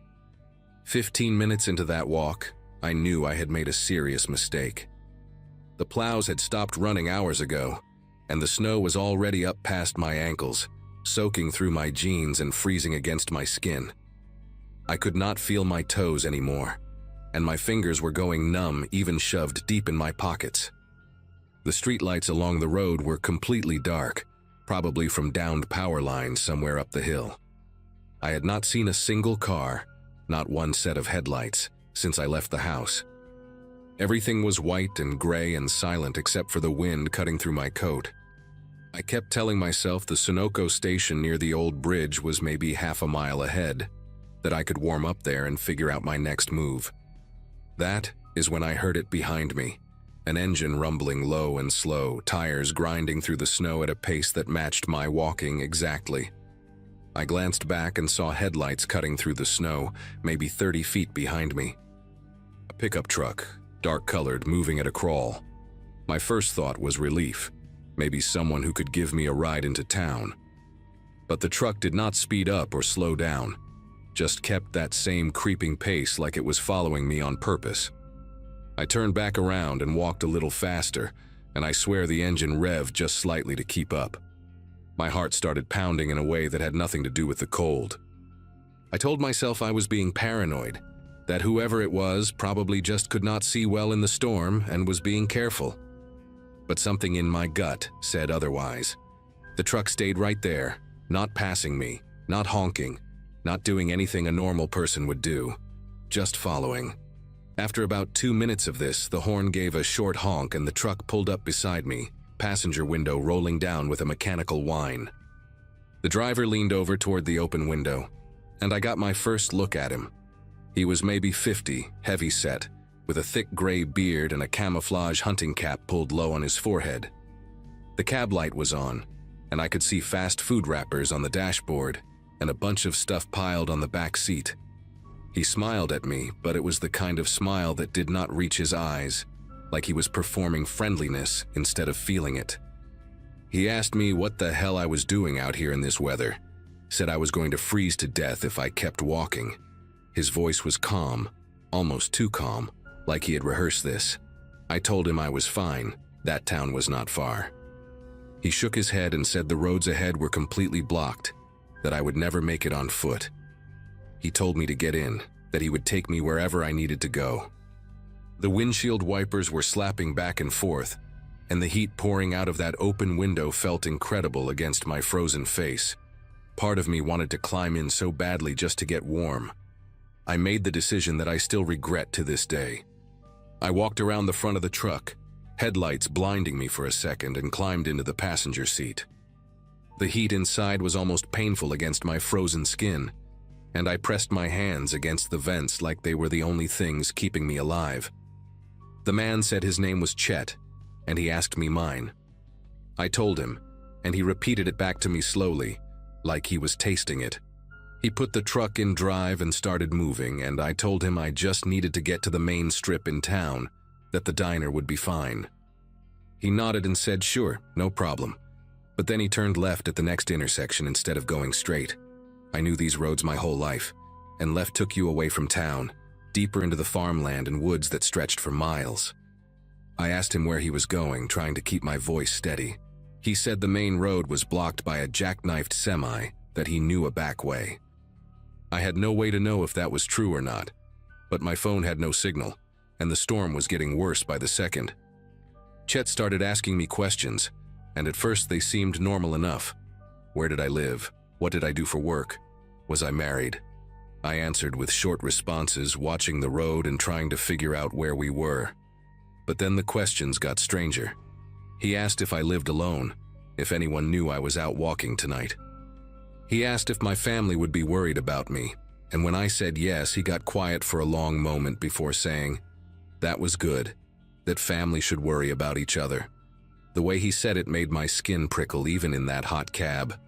15 minutes into that walk, I knew I had made a serious mistake. The plows had stopped running hours ago, and the snow was already up past my ankles, soaking through my jeans and freezing against my skin. I could not feel my toes anymore, and my fingers were going numb even shoved deep in my pockets. The streetlights along the road were completely dark, probably from downed power lines somewhere up the hill. I had not seen a single car, not one set of headlights, since I left the house. Everything was white and gray and silent except for the wind cutting through my coat. I kept telling myself the Sunoco station near the old bridge was maybe half a mile ahead, that I could warm up there and figure out my next move. That is when I heard it behind me, an engine rumbling low and slow, tires grinding through the snow at a pace that matched my walking exactly. I glanced back and saw headlights cutting through the snow, maybe 30 feet behind me. A pickup truck, dark-colored, moving at a crawl. My first thought was relief, maybe someone who could give me a ride into town. But the truck did not speed up or slow down, just kept that same creeping pace like it was following me on purpose. I turned back around and walked a little faster, and I swear the engine revved just slightly to keep up. My heart started pounding in a way that had nothing to do with the cold. I told myself I was being paranoid, that whoever it was probably just could not see well in the storm and was being careful. But something in my gut said otherwise. The truck stayed right there, not passing me, not honking, not doing anything a normal person would do, just following. After about 2 minutes of this, the horn gave a short honk and the truck pulled up beside me, passenger window rolling down with a mechanical whine. The driver leaned over toward the open window, and I got my first look at him. He was maybe 50, heavy-set, with a thick gray beard and a camouflage hunting cap pulled low on his forehead. The cab light was on, and I could see fast food wrappers on the dashboard and a bunch of stuff piled on the back seat. He smiled at me, but it was the kind of smile that did not reach his eyes, like he was performing friendliness instead of feeling it. He asked me what the hell I was doing out here in this weather, said I was going to freeze to death if I kept walking. His voice was calm, almost too calm, like he had rehearsed this. I told him I was fine, that town was not far. He shook his head and said the roads ahead were completely blocked, that I would never make it on foot. He told me to get in, that he would take me wherever I needed to go. The windshield wipers were slapping back and forth, and the heat pouring out of that open window felt incredible against my frozen face. Part of me wanted to climb in so badly just to get warm. I made the decision that I still regret to this day. I walked around the front of the truck, headlights blinding me for a second, and climbed into the passenger seat. The heat inside was almost painful against my frozen skin, and I pressed my hands against the vents like they were the only things keeping me alive. The man said his name was Chet, and he asked me mine. I told him, and he repeated it back to me slowly, like he was tasting it. He put the truck in drive and started moving, and I told him I just needed to get to the main strip in town, that the diner would be fine. He nodded and said, sure, no problem. But then he turned left at the next intersection instead of going straight. I knew these roads my whole life, and left took you away from town, deeper into the farmland and woods that stretched for miles. I asked him where he was going, trying to keep my voice steady. He said the main road was blocked by a jackknifed semi, that he knew a back way. I had no way to know if that was true or not, but my phone had no signal, and the storm was getting worse by the second. Chet started asking me questions, and at first they seemed normal enough. Where did I live? What did I do for work? Was I married? I answered with short responses, watching the road and trying to figure out where we were. But then the questions got stranger. He asked if I lived alone, if anyone knew I was out walking tonight. He asked if my family would be worried about me, and when I said yes, he got quiet for a long moment before saying, "That was good, that family should worry about each other." The way he said it made my skin prickle even in that hot cab.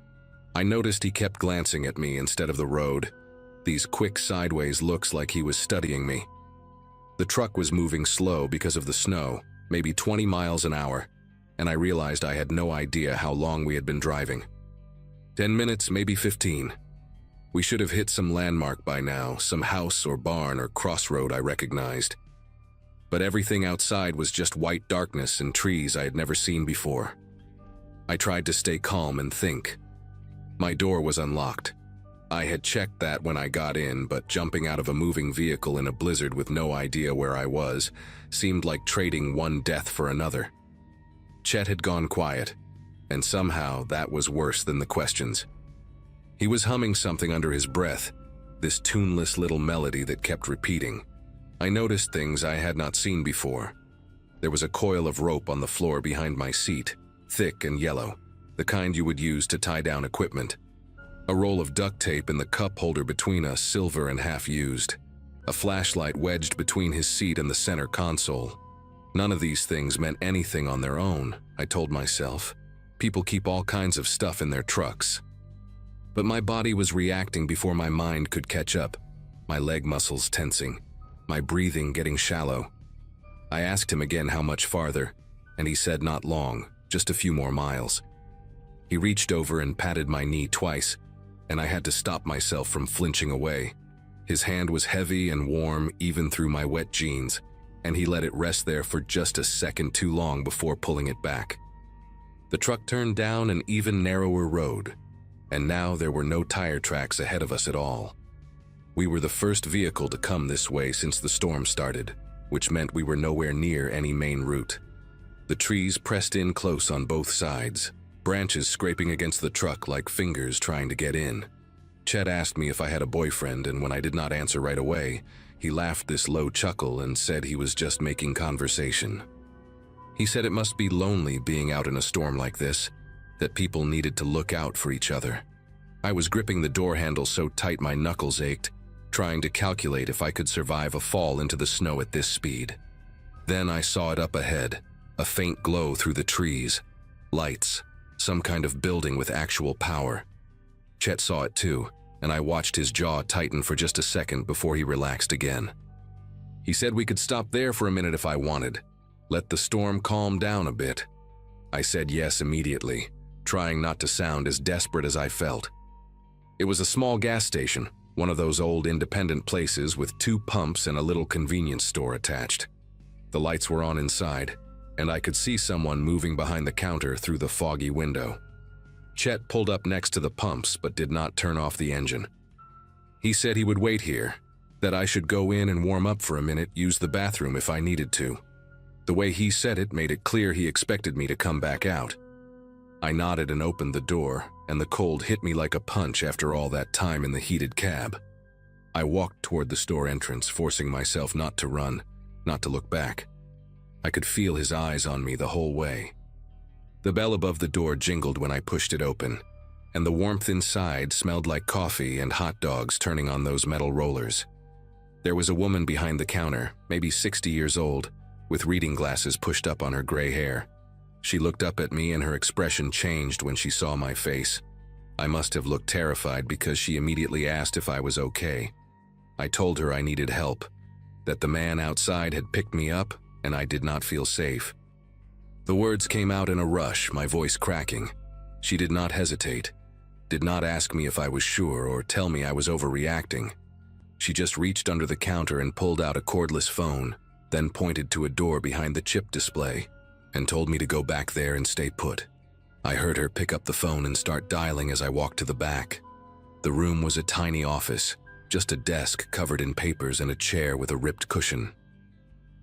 I noticed he kept glancing at me instead of the road, these quick sideways looks like he was studying me. The truck was moving slow because of the snow, maybe 20 miles an hour, and I realized I had no idea how long we had been driving. 10 minutes, maybe 15. We should have hit some landmark by now, some house or barn or crossroad I recognized. But everything outside was just white darkness and trees I had never seen before. I tried to stay calm and think. My door was unlocked. I had checked that when I got in, but jumping out of a moving vehicle in a blizzard with no idea where I was seemed like trading one death for another. Chet had gone quiet, and somehow that was worse than the questions. He was humming something under his breath, this tuneless little melody that kept repeating. I noticed things I had not seen before. There was a coil of rope on the floor behind my seat, thick and yellow, the kind you would use to tie down equipment. A roll of duct tape in the cup holder between us, silver and half used. A flashlight wedged between his seat and the center console. None of these things meant anything on their own, I told myself. People keep all kinds of stuff in their trucks. But my body was reacting before my mind could catch up, my leg muscles tensing, my breathing getting shallow. I asked him again how much farther, and he said not long, just a few more miles. He reached over and patted my knee twice, and I had to stop myself from flinching away. His hand was heavy and warm even through my wet jeans, and he let it rest there for just a second too long before pulling it back. The truck turned down an even narrower road, and now there were no tire tracks ahead of us at all. We were the first vehicle to come this way since the storm started, which meant we were nowhere near any main route. The trees pressed in close on both sides, branches scraping against the truck like fingers trying to get in. Chet asked me if I had a boyfriend, and when I did not answer right away, he laughed this low chuckle and said he was just making conversation. He said it must be lonely being out in a storm like this, that people needed to look out for each other. I was gripping the door handle so tight my knuckles ached, trying to calculate if I could survive a fall into the snow at this speed. Then I saw it up ahead, a faint glow through the trees. Lights, some kind of building with actual power. Chet saw it too, and I watched his jaw tighten for just a second before he relaxed again. He said we could stop there for a minute if I wanted. Let the storm calm down a bit. I said yes immediately, trying not to sound as desperate as I felt. It was a small gas station, one of those old independent places with 2 pumps and a little convenience store attached. The lights were on inside, and I could see someone moving behind the counter through the foggy window. Chet pulled up next to the pumps but did not turn off the engine. He said he would wait here, that I should go in and warm up for a minute, use the bathroom if I needed to. The way he said it made it clear he expected me to come back out. I nodded and opened the door, and the cold hit me like a punch after all that time in the heated cab. I walked toward the store entrance, forcing myself not to run, not to look back. I could feel his eyes on me the whole way. The bell above the door jingled when I pushed it open, and the warmth inside smelled like coffee and hot dogs turning on those metal rollers. There was a woman behind the counter, maybe 60 years old, with reading glasses pushed up on her gray hair. She looked up at me and her expression changed when she saw my face. I must have looked terrified because she immediately asked if I was okay. I told her I needed help, that the man outside had picked me up and I did not feel safe. The words came out in a rush, my voice cracking. She did not hesitate, did not ask me if I was sure or tell me I was overreacting. She just reached under the counter and pulled out a cordless phone, then pointed to a door behind the chip display and told me to go back there and stay put. I heard her pick up the phone and start dialing as I walked to the back. The room was a tiny office, just a desk covered in papers and a chair with a ripped cushion.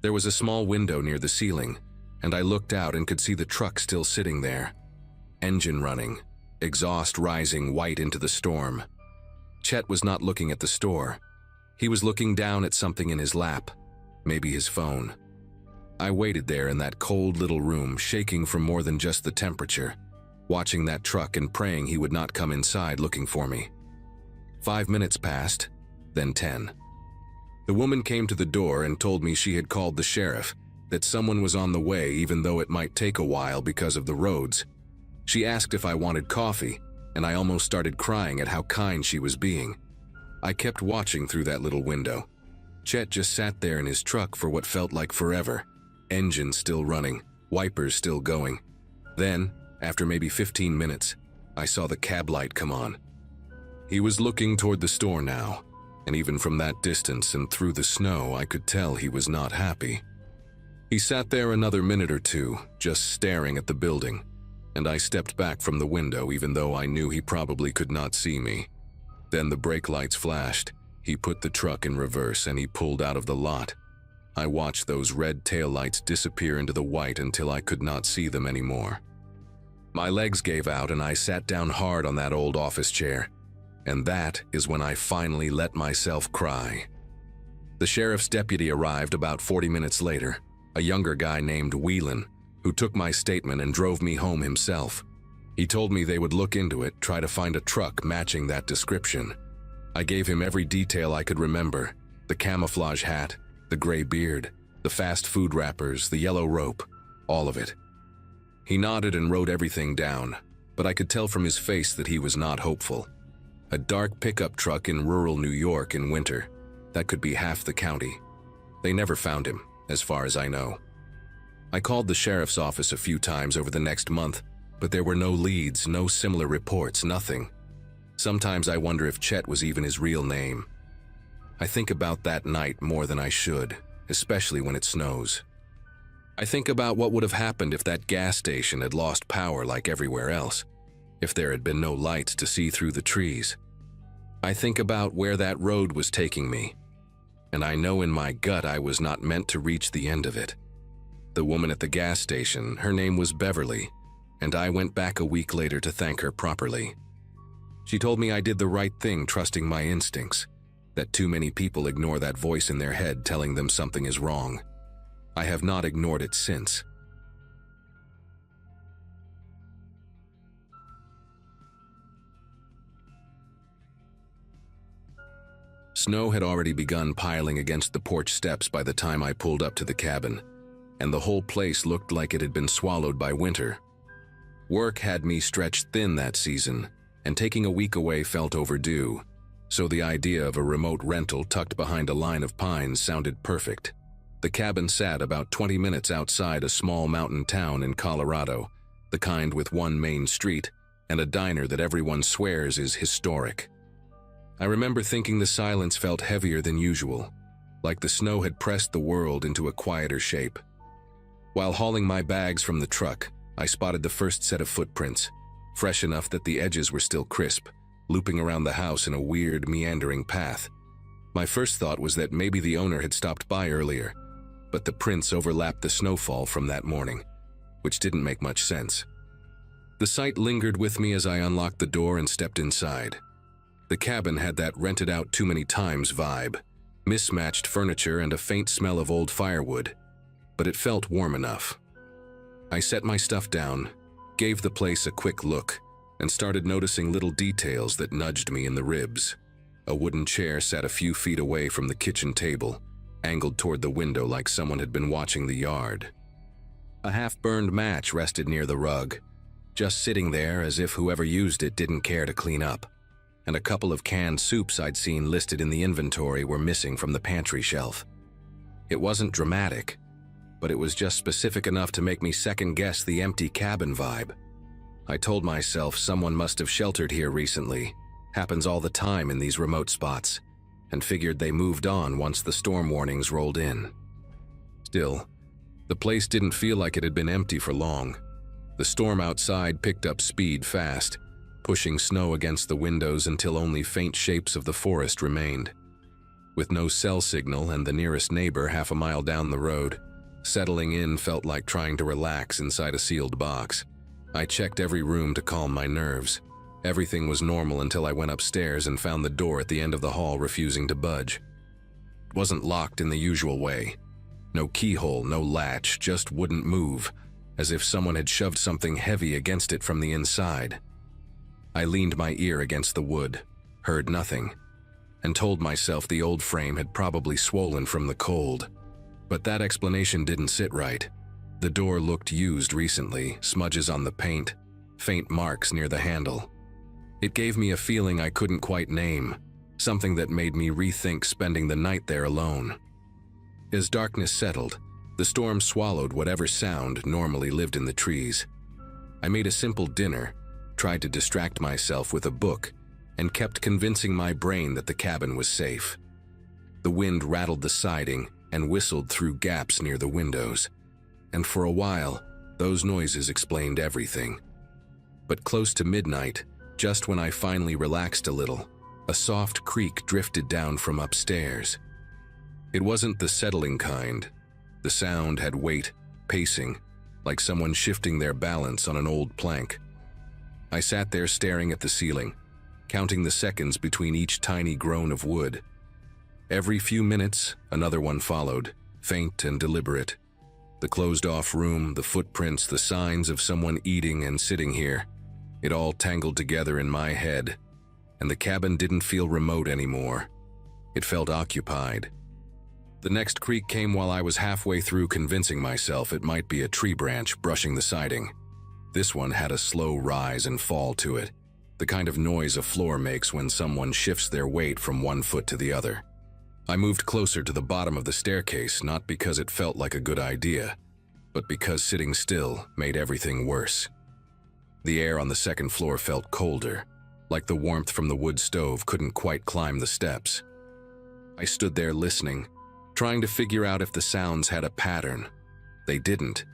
There was a small window near the ceiling, and I looked out and could see the truck still sitting there. Engine running, exhaust rising white into the storm. Chet was not looking at the store. He was looking down at something in his lap, maybe his phone. I waited there in that cold little room, shaking from more than just the temperature, watching that truck and praying he would not come inside looking for me. 5 minutes passed, then 10. The woman came to the door and told me she had called the sheriff, that someone was on the way even though it might take a while because of the roads. She asked if I wanted coffee, and I almost started crying at how kind she was being. I kept watching through that little window. Chet just sat there in his truck for what felt like forever. Engine still running, wipers still going. Then, after maybe 15 minutes, I saw the cab light come on. He was looking toward the store now, and even from that distance and through the snow, I could tell he was not happy. He sat there another minute or two, just staring at the building, and I stepped back from the window even though I knew he probably could not see me. Then the brake lights flashed. He put the truck in reverse and he pulled out of the lot. I watched those red taillights disappear into the white until I could not see them anymore. My legs gave out and I sat down hard on that old office chair. And that is when I finally let myself cry. The sheriff's deputy arrived about 40 minutes later, a younger guy named Whelan, who took my statement and drove me home himself. He told me they would look into it, try to find a truck matching that description. I gave him every detail I could remember: the camouflage hat, the gray beard, the fast food wrappers, the yellow rope, all of it. He nodded and wrote everything down, but I could tell from his face that he was not hopeful. A dark pickup truck in rural New York in winter. That could be half the county. They never found him, as far as I know. I called the sheriff's office a few times over the next month, but there were no leads, no similar reports, nothing. Sometimes I wonder if Chet was even his real name. I think about that night more than I should, especially when it snows. I think about what would have happened if that gas station had lost power like everywhere else, if there had been no lights to see through the trees. I think about where that road was taking me, and I know in my gut I was not meant to reach the end of it. The woman at the gas station, her name was Beverly, and I went back a week later to thank her properly. She told me I did the right thing trusting my instincts, that too many people ignore that voice in their head telling them something is wrong. I have not ignored it since. Snow had already begun piling against the porch steps by the time I pulled up to the cabin, and the whole place looked like it had been swallowed by winter. Work had me stretched thin that season, and taking a week away felt overdue, so the idea of a remote rental tucked behind a line of pines sounded perfect. The cabin sat about 20 minutes outside a small mountain town in Colorado, the kind with one main street and a diner that everyone swears is historic. I remember thinking the silence felt heavier than usual, like the snow had pressed the world into a quieter shape. While hauling my bags from the truck, I spotted the first set of footprints, fresh enough that the edges were still crisp, looping around the house in a weird, meandering path. My first thought was that maybe the owner had stopped by earlier, but the prints overlapped the snowfall from that morning, which didn't make much sense. The sight lingered with me as I unlocked the door and stepped inside. The cabin had that rented out too many times vibe, mismatched furniture and a faint smell of old firewood, but it felt warm enough. I set my stuff down, gave the place a quick look, and started noticing little details that nudged me in the ribs. A wooden chair sat a few feet away from the kitchen table, angled toward the window like someone had been watching the yard. A half-burned match rested near the rug, just sitting there as if whoever used it didn't care to clean up, and a couple of canned soups I'd seen listed in the inventory were missing from the pantry shelf. It wasn't dramatic, but it was just specific enough to make me second-guess the empty cabin vibe. I told myself someone must have sheltered here recently, happens all the time in these remote spots, and figured they moved on once the storm warnings rolled in. Still, the place didn't feel like it had been empty for long. The storm outside picked up speed fast, pushing snow against the windows until only faint shapes of the forest remained. With no cell signal and the nearest neighbor half a mile down the road, Settling in felt like trying to relax inside a sealed box. I checked every room to calm my nerves. Everything was normal until I went upstairs and found the door at the end of the hall refusing to budge. It wasn't locked in the usual way. No keyhole, no latch, just wouldn't move, as if someone had shoved something heavy against it from the inside. I leaned my ear against the wood, heard nothing, and told myself the old frame had probably swollen from the cold. But that explanation didn't sit right. The door looked used recently, smudges on the paint, faint marks near the handle. It gave me a feeling I couldn't quite name, something that made me rethink spending the night there alone. As darkness settled, the storm swallowed whatever sound normally lived in the trees. I made a simple dinner, tried to distract myself with a book, and kept convincing my brain that the cabin was safe. The wind rattled the siding and whistled through gaps near the windows, and for a while, those noises explained everything. But close to midnight, just when I finally relaxed a little, a soft creak drifted down from upstairs. It wasn't the settling kind. The sound had weight, pacing, like someone shifting their balance on an old plank. I sat there staring at the ceiling, counting the seconds between each tiny groan of wood. Every few minutes, another one followed, faint and deliberate. The closed-off room, the footprints, the signs of someone eating and sitting here. It all tangled together in my head, and the cabin didn't feel remote anymore. It felt occupied. The next creak came while I was halfway through convincing myself it might be a tree branch brushing the siding. This one had a slow rise and fall to it, the kind of noise a floor makes when someone shifts their weight from one foot to the other. I moved closer to the bottom of the staircase, not because it felt like a good idea, but because sitting still made everything worse. The air on the second floor felt colder, like the warmth from the wood stove couldn't quite climb the steps. I stood there listening, trying to figure out if the sounds had a pattern. They didn't.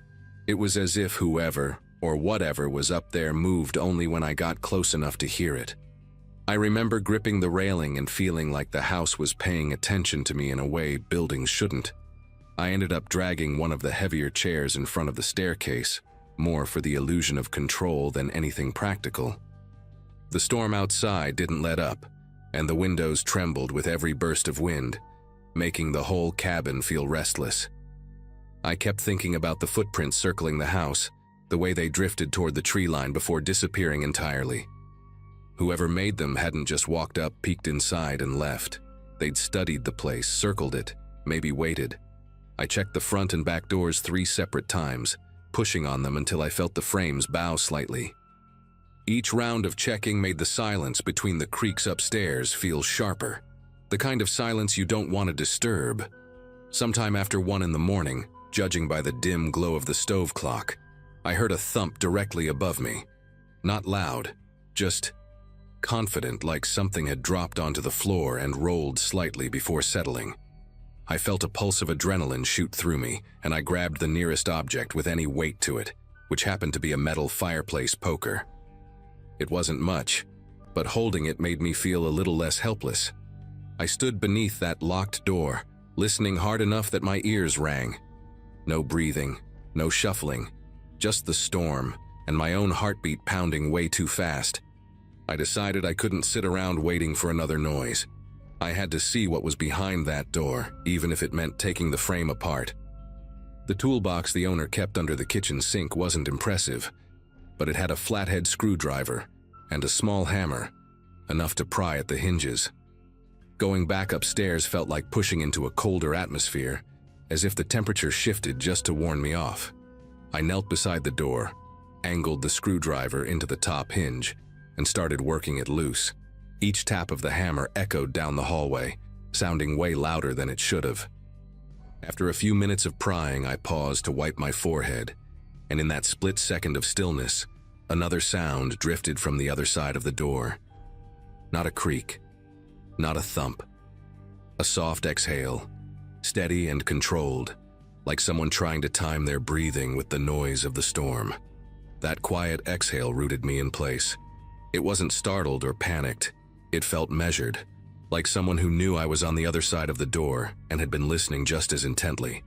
It was as if whoever or whatever was up there moved only when I got close enough to hear it. I remember gripping the railing and feeling like the house was paying attention to me in a way buildings shouldn't. I ended up dragging one of the heavier chairs in front of the staircase, more for the illusion of control than anything practical. The storm outside didn't let up, and the windows trembled with every burst of wind, making the whole cabin feel restless. I kept thinking about the footprints circling the house, the way they drifted toward the tree line before disappearing entirely. Whoever made them hadn't just walked up, peeked inside, and left. They'd studied the place, circled it, maybe waited. I checked the front and back doors 3 separate times, pushing on them until I felt the frames bow slightly. Each round of checking made the silence between the creaks upstairs feel sharper, the kind of silence you don't want to disturb. Sometime after 1 in the morning, judging by the dim glow of the stove clock, I heard a thump directly above me. Not loud, just confident, like something had dropped onto the floor and rolled slightly before settling. I felt a pulse of adrenaline shoot through me, and I grabbed the nearest object with any weight to it, which happened to be a metal fireplace poker. It wasn't much, but holding it made me feel a little less helpless. I stood beneath that locked door, listening hard enough that my ears rang. No breathing, no shuffling, just the storm, and my own heartbeat pounding way too fast. I decided I couldn't sit around waiting for another noise. I had to see what was behind that door, even if it meant taking the frame apart. The toolbox the owner kept under the kitchen sink wasn't impressive, but it had a flathead screwdriver and a small hammer, enough to pry at the hinges. Going back upstairs felt like pushing into a colder atmosphere, as if the temperature shifted just to warn me off. I knelt beside the door, angled the screwdriver into the top hinge, and started working it loose. Each tap of the hammer echoed down the hallway, sounding way louder than it should have. After a few minutes of prying, I paused to wipe my forehead, and in that split second of stillness, another sound drifted from the other side of the door. Not a creak, not a thump. A soft exhale, steady and controlled, like someone trying to time their breathing with the noise of the storm. That quiet exhale rooted me in place. It wasn't startled or panicked. It felt measured, like someone who knew I was on the other side of the door and had been listening just as intently.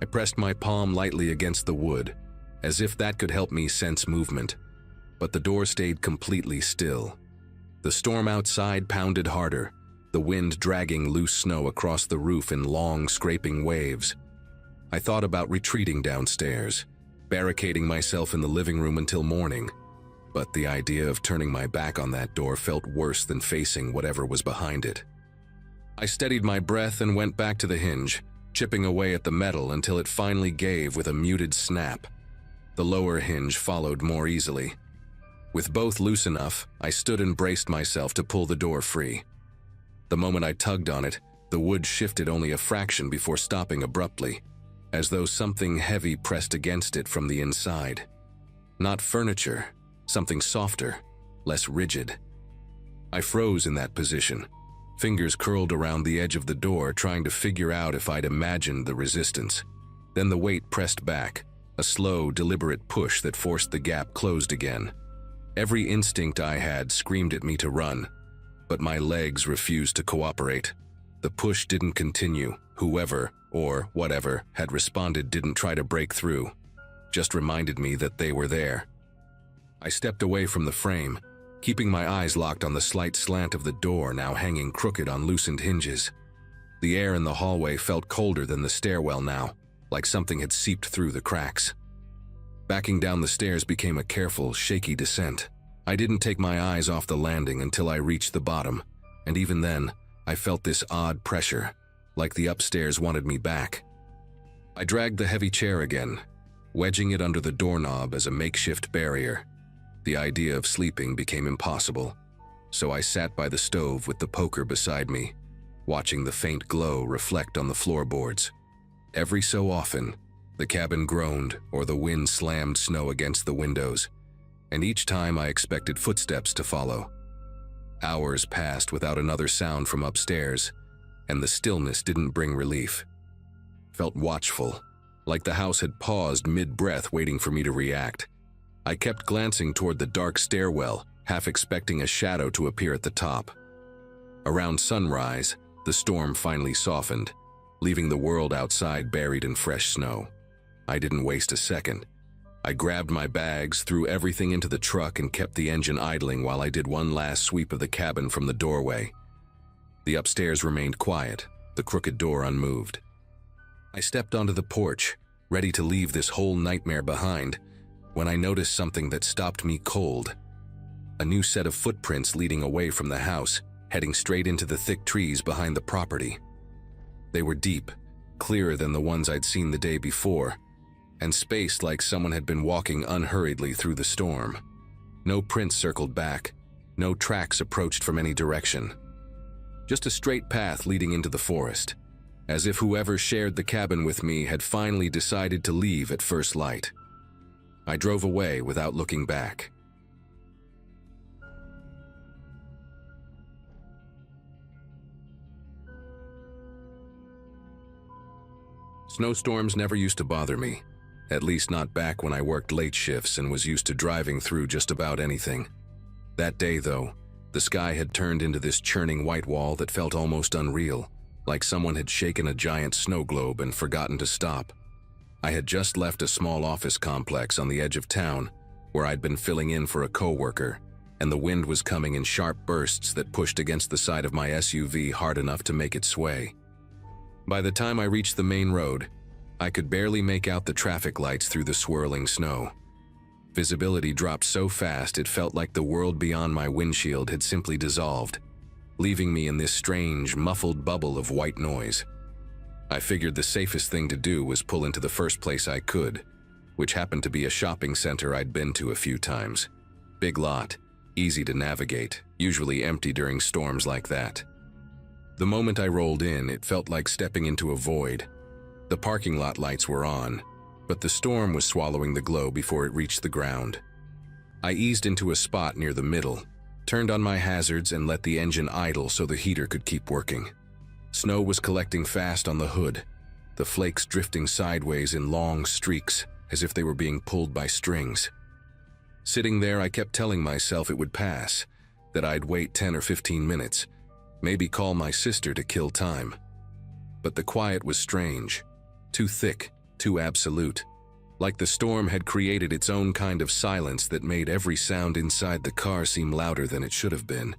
I pressed my palm lightly against the wood, as if that could help me sense movement, but the door stayed completely still. The storm outside pounded harder, the wind dragging loose snow across the roof in long, scraping waves. I thought about retreating downstairs, barricading myself in the living room until morning, but the idea of turning my back on that door felt worse than facing whatever was behind it. I steadied my breath and went back to the hinge, chipping away at the metal until it finally gave with a muted snap. The lower hinge followed more easily. With both loose enough, I stood and braced myself to pull the door free. The moment I tugged on it, the wood shifted only a fraction before stopping abruptly, as though something heavy pressed against it from the inside. Not furniture, something softer, less rigid. I froze in that position, fingers curled around the edge of the door trying to figure out if I'd imagined the resistance. Then the weight pressed back, a slow, deliberate push that forced the gap closed again. Every instinct I had screamed at me to run, but my legs refused to cooperate. The push didn't continue. Whoever, or whatever, had responded didn't try to break through, just reminded me that they were there. I stepped away from the frame, keeping my eyes locked on the slight slant of the door now hanging crooked on loosened hinges. The air in the hallway felt colder than the stairwell now, like something had seeped through the cracks. Backing down the stairs became a careful, shaky descent. I didn't take my eyes off the landing until I reached the bottom, and even then, I felt this odd pressure, like the upstairs wanted me back. I dragged the heavy chair again, wedging it under the doorknob as a makeshift barrier. The idea of sleeping became impossible, so I sat by the stove with the poker beside me, watching the faint glow reflect on the floorboards. Every so often, the cabin groaned or the wind slammed snow against the windows, and each time I expected footsteps to follow. Hours passed without another sound from upstairs, and the stillness didn't bring relief. Felt watchful, like the house had paused mid-breath waiting for me to react. I kept glancing toward the dark stairwell, half expecting a shadow to appear at the top. Around sunrise, the storm finally softened, leaving the world outside buried in fresh snow. I didn't waste a second. I grabbed my bags, threw everything into the truck, and kept the engine idling while I did one last sweep of the cabin from the doorway. The upstairs remained quiet, the crooked door unmoved. I stepped onto the porch, ready to leave this whole nightmare behind, when I noticed something that stopped me cold. A new set of footprints leading away from the house, heading straight into the thick trees behind the property. They were deep, clearer than the ones I'd seen the day before, and spaced like someone had been walking unhurriedly through the storm. No prints circled back, no tracks approached from any direction. Just a straight path leading into the forest, as if whoever shared the cabin with me had finally decided to leave at first light. I drove away without looking back. Snowstorms never used to bother me, at least not back when I worked late shifts and was used to driving through just about anything. That day, though, the sky had turned into this churning white wall that felt almost unreal, like someone had shaken a giant snow globe and forgotten to stop. I had just left a small office complex on the edge of town, where I'd been filling in for a coworker, and the wind was coming in sharp bursts that pushed against the side of my SUV hard enough to make it sway. By the time I reached the main road, I could barely make out the traffic lights through the swirling snow. Visibility dropped so fast it felt like the world beyond my windshield had simply dissolved, leaving me in this strange, muffled bubble of white noise. I figured the safest thing to do was pull into the first place I could, which happened to be a shopping center I'd been to a few times. Big lot, easy to navigate, usually empty during storms like that. The moment I rolled in, it felt like stepping into a void. The parking lot lights were on, but the storm was swallowing the glow before it reached the ground. I eased into a spot near the middle, turned on my hazards and let the engine idle so the heater could keep working. Snow was collecting fast on the hood, the flakes drifting sideways in long streaks as if they were being pulled by strings. Sitting there, I kept telling myself it would pass, that I'd wait 10 or 15 minutes, maybe call my sister to kill time. But the quiet was strange, too thick, too absolute. Like the storm had created its own kind of silence that made every sound inside the car seem louder than it should have been.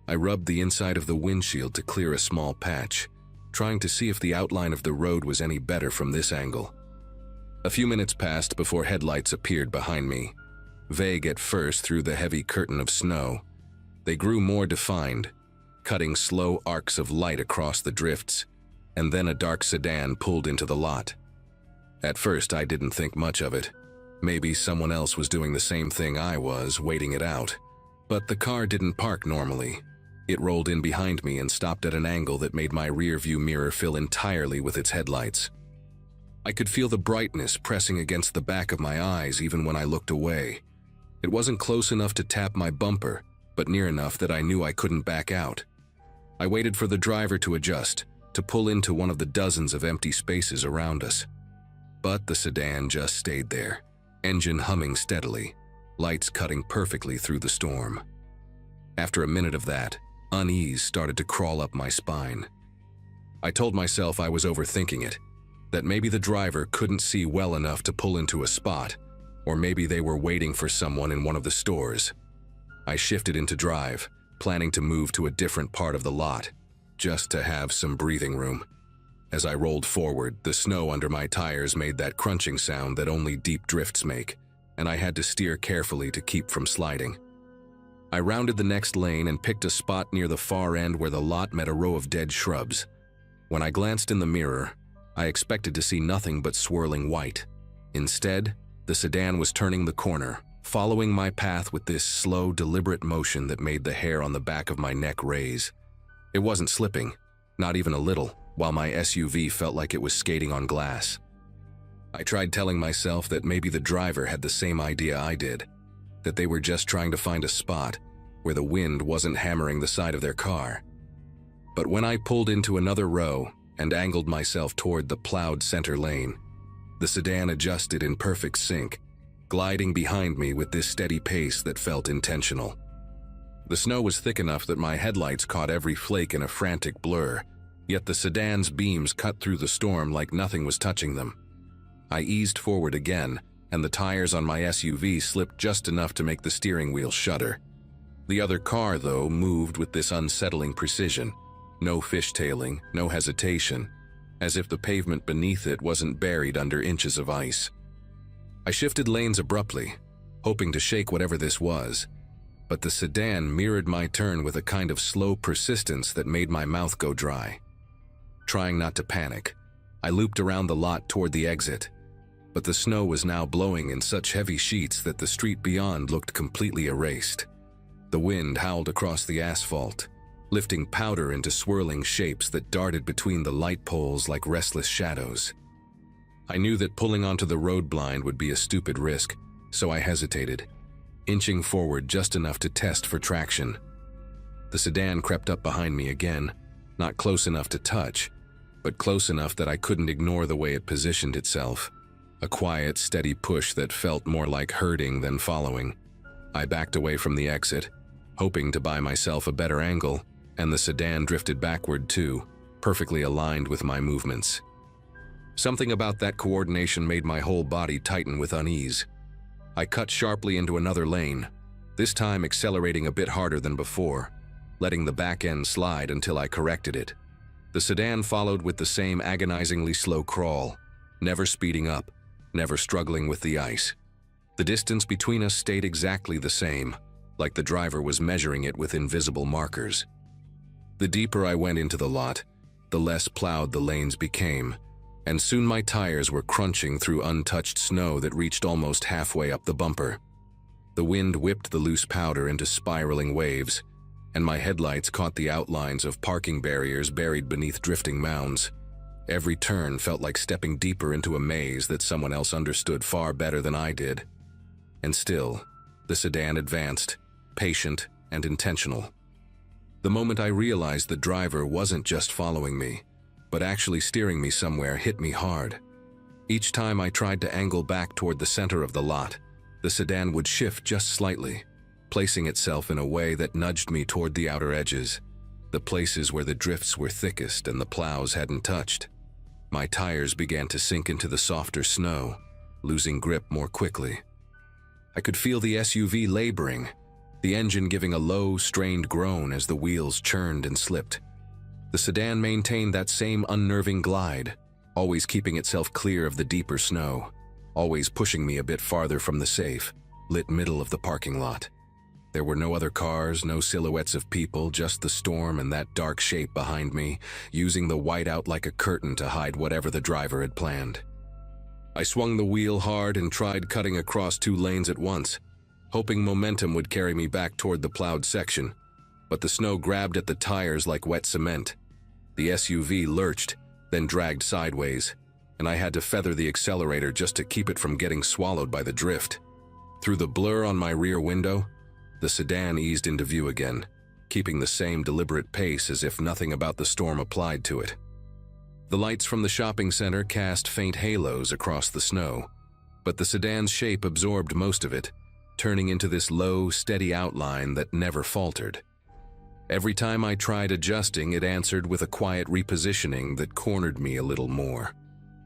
I rubbed the inside of the windshield to clear a small patch, trying to see if the outline of the road was any better from this angle. A few minutes passed before headlights appeared behind me. Vague at first through the heavy curtain of snow, they grew more defined, cutting slow arcs of light across the drifts, and then a dark sedan pulled into the lot. At first, I didn't think much of it. Maybe someone else was doing the same thing I was, waiting it out. But the car didn't park normally. It rolled in behind me and stopped at an angle that made my rearview mirror fill entirely with its headlights. I could feel the brightness pressing against the back of my eyes even when I looked away. It wasn't close enough to tap my bumper, but near enough that I knew I couldn't back out. I waited for the driver to adjust, to pull into one of the dozens of empty spaces around us. But the sedan just stayed there, engine humming steadily, lights cutting perfectly through the storm. After a minute of that, unease started to crawl up my spine. I told myself I was overthinking it, that maybe the driver couldn't see well enough to pull into a spot, or maybe they were waiting for someone in one of the stores. I shifted into drive, planning to move to a different part of the lot, just to have some breathing room. As I rolled forward, the snow under my tires made that crunching sound that only deep drifts make, and I had to steer carefully to keep from sliding. I rounded the next lane and picked a spot near the far end where the lot met a row of dead shrubs. When I glanced in the mirror, I expected to see nothing but swirling white. Instead, the sedan was turning the corner, following my path with this slow, deliberate motion that made the hair on the back of my neck raise. It wasn't slipping, not even a little, while my SUV felt like it was skating on glass. I tried telling myself that maybe the driver had the same idea I did, that they were just trying to find a spot where the wind wasn't hammering the side of their car. But when I pulled into another row and angled myself toward the plowed center lane, the sedan adjusted in perfect sync, gliding behind me with this steady pace that felt intentional. The snow was thick enough that my headlights caught every flake in a frantic blur, yet the sedan's beams cut through the storm like nothing was touching them. I eased forward again, and the tires on my SUV slipped just enough to make the steering wheel shudder. The other car, though, moved with this unsettling precision. No fishtailing, no hesitation, as if the pavement beneath it wasn't buried under inches of ice. I shifted lanes abruptly, hoping to shake whatever this was, but the sedan mirrored my turn with a kind of slow persistence that made my mouth go dry. Trying not to panic, I looped around the lot toward the exit, but the snow was now blowing in such heavy sheets that the street beyond looked completely erased. The wind howled across the asphalt, lifting powder into swirling shapes that darted between the light poles like restless shadows. I knew that pulling onto the road blind would be a stupid risk, so I hesitated, inching forward just enough to test for traction. The sedan crept up behind me again, not close enough to touch, but close enough that I couldn't ignore the way it positioned itself. A quiet, steady push that felt more like herding than following. I backed away from the exit, hoping to buy myself a better angle, and the sedan drifted backward too, perfectly aligned with my movements. Something about that coordination made my whole body tighten with unease. I cut sharply into another lane, this time accelerating a bit harder than before, letting the back end slide until I corrected it. The sedan followed with the same agonizingly slow crawl, never speeding up, never struggling with the ice. The distance between us stayed exactly the same, like the driver was measuring it with invisible markers. The deeper I went into the lot, the less plowed the lanes became, and soon my tires were crunching through untouched snow that reached almost halfway up the bumper. The wind whipped the loose powder into spiraling waves, and my headlights caught the outlines of parking barriers buried beneath drifting mounds. Every turn felt like stepping deeper into a maze that someone else understood far better than I did. And still, the sedan advanced, patient and intentional. The moment I realized the driver wasn't just following me, but actually steering me somewhere hit me hard. Each time I tried to angle back toward the center of the lot, the sedan would shift just slightly, placing itself in a way that nudged me toward the outer edges, the places where the drifts were thickest and the plows hadn't touched. My tires began to sink into the softer snow, losing grip more quickly. I could feel the SUV laboring, the engine giving a low, strained groan as the wheels churned and slipped. The sedan maintained that same unnerving glide, always keeping itself clear of the deeper snow, always pushing me a bit farther from the safe, lit middle of the parking lot. There were no other cars, no silhouettes of people, just the storm and that dark shape behind me, using the white out like a curtain to hide whatever the driver had planned. I swung the wheel hard and tried cutting across 2 lanes at once, hoping momentum would carry me back toward the plowed section, but the snow grabbed at the tires like wet cement. The SUV lurched, then dragged sideways, and I had to feather the accelerator just to keep it from getting swallowed by the drift. Through the blur on my rear window, the sedan eased into view again, keeping the same deliberate pace as if nothing about the storm applied to it. The lights from the shopping center cast faint halos across the snow, but the sedan's shape absorbed most of it, turning into this low, steady outline that never faltered. Every time I tried adjusting, it answered with a quiet repositioning that cornered me a little more.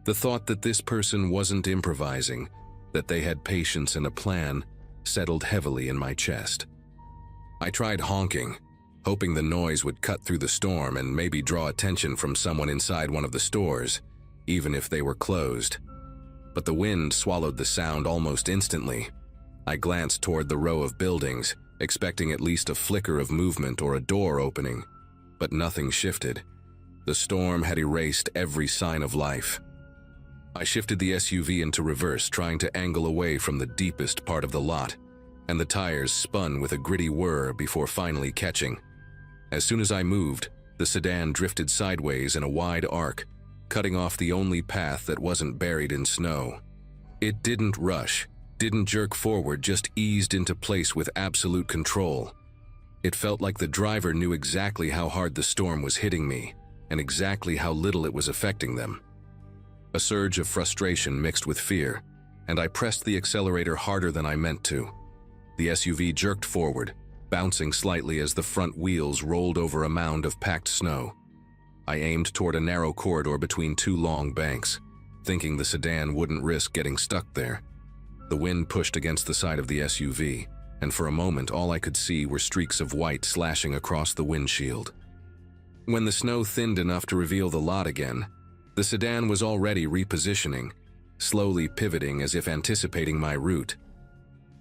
The thought that this person wasn't improvising, that they had patience and a plan, settled heavily in my chest. I tried honking, hoping the noise would cut through the storm and maybe draw attention from someone inside one of the stores, even if they were closed. But the wind swallowed the sound almost instantly. I glanced toward the row of buildings, expecting at least a flicker of movement or a door opening, but nothing shifted. The storm had erased every sign of life. I shifted the SUV into reverse, trying to angle away from the deepest part of the lot, and the tires spun with a gritty whir before finally catching. As soon as I moved, the sedan drifted sideways in a wide arc, cutting off the only path that wasn't buried in snow. It didn't rush, didn't jerk forward, just eased into place with absolute control. It felt like the driver knew exactly how hard the storm was hitting me, and exactly how little it was affecting them. A surge of frustration mixed with fear, and I pressed the accelerator harder than I meant to. The SUV jerked forward, bouncing slightly as the front wheels rolled over a mound of packed snow. I aimed toward a narrow corridor between 2 long banks, thinking the sedan wouldn't risk getting stuck there. The wind pushed against the side of the SUV, and for a moment all I could see were streaks of white slashing across the windshield. When the snow thinned enough to reveal the lot again, the sedan was already repositioning, slowly pivoting as if anticipating my route.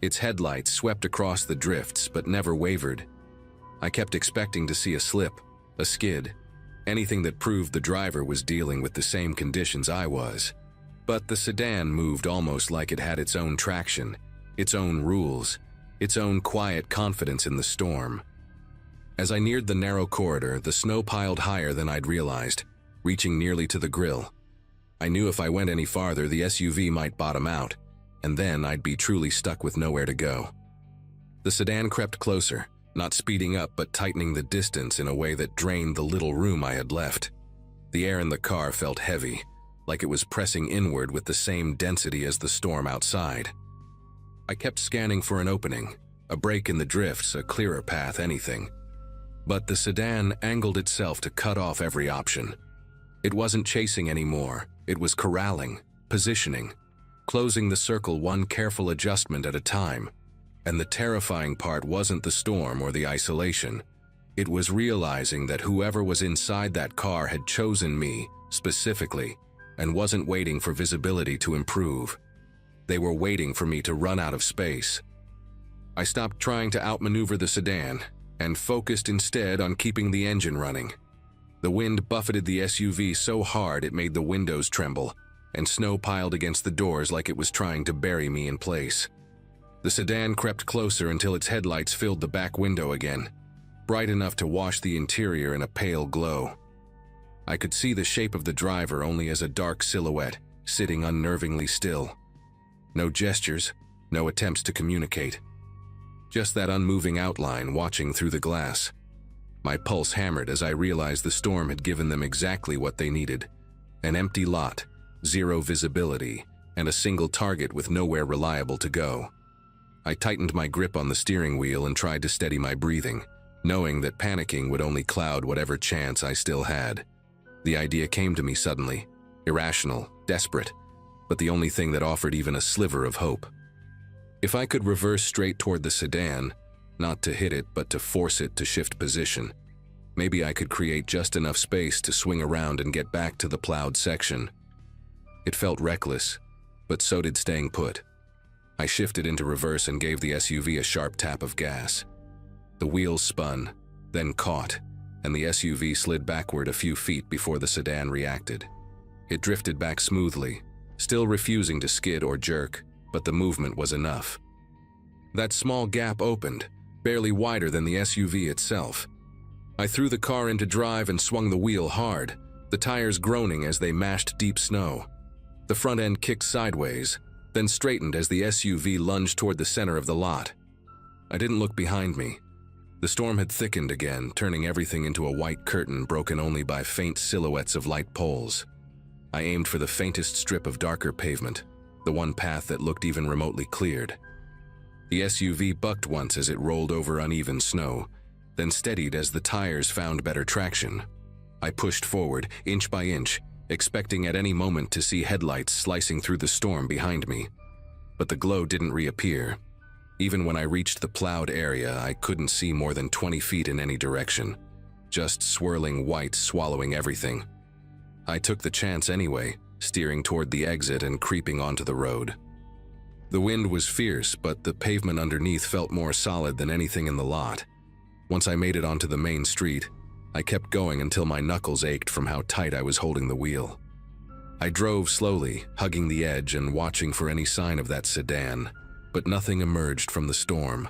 Its headlights swept across the drifts but never wavered. I kept expecting to see a slip, a skid, anything that proved the driver was dealing with the same conditions I was. But the sedan moved almost like it had its own traction, its own rules, its own quiet confidence in the storm. As I neared the narrow corridor, the snow piled higher than I'd realized, reaching nearly to the grill. I knew if I went any farther, the SUV might bottom out, and then I'd be truly stuck with nowhere to go. The sedan crept closer, not speeding up but tightening the distance in a way that drained the little room I had left. The air in the car felt heavy, like it was pressing inward with the same density as the storm outside. I kept scanning for an opening, a break in the drifts, a clearer path, anything. But the sedan angled itself to cut off every option. It wasn't chasing anymore, it was corralling, positioning, closing the circle one careful adjustment at a time. And the terrifying part wasn't the storm or the isolation. It was realizing that whoever was inside that car had chosen me, specifically, and wasn't waiting for visibility to improve. They were waiting for me to run out of space. I stopped trying to outmaneuver the sedan, and focused instead on keeping the engine running. The wind buffeted the SUV so hard it made the windows tremble, and snow piled against the doors like it was trying to bury me in place. The sedan crept closer until its headlights filled the back window again, bright enough to wash the interior in a pale glow. I could see the shape of the driver only as a dark silhouette, sitting unnervingly still. No gestures, no attempts to communicate. Just that unmoving outline watching through the glass. My pulse hammered as I realized the storm had given them exactly what they needed. An empty lot, zero visibility, and a single target with nowhere reliable to go. I tightened my grip on the steering wheel and tried to steady my breathing, knowing that panicking would only cloud whatever chance I still had. The idea came to me suddenly, irrational, desperate, but the only thing that offered even a sliver of hope. If I could reverse straight toward the sedan, not to hit it but to force it to shift position, maybe I could create just enough space to swing around and get back to the plowed section. It felt reckless, but so did staying put. I shifted into reverse and gave the SUV a sharp tap of gas. The wheels spun, then caught, and the SUV slid backward a few feet before the sedan reacted. It drifted back smoothly, still refusing to skid or jerk, but the movement was enough. That small gap opened, barely wider than the SUV itself. I threw the car into drive and swung the wheel hard, the tires groaning as they mashed deep snow. The front end kicked sideways, then straightened as the SUV lunged toward the center of the lot. I didn't look behind me. The storm had thickened again, turning everything into a white curtain broken only by faint silhouettes of light poles. I aimed for the faintest strip of darker pavement, the one path that looked even remotely cleared. The SUV bucked once as it rolled over uneven snow, then steadied as the tires found better traction. I pushed forward, inch by inch, expecting at any moment to see headlights slicing through the storm behind me. But the glow didn't reappear. Even when I reached the plowed area, I couldn't see more than 20 feet in any direction, just swirling white swallowing everything. I took the chance anyway, steering toward the exit and creeping onto the road. The wind was fierce, but the pavement underneath felt more solid than anything in the lot. Once I made it onto the main street, I kept going until my knuckles ached from how tight I was holding the wheel. I drove slowly, hugging the edge and watching for any sign of that sedan, but nothing emerged from the storm.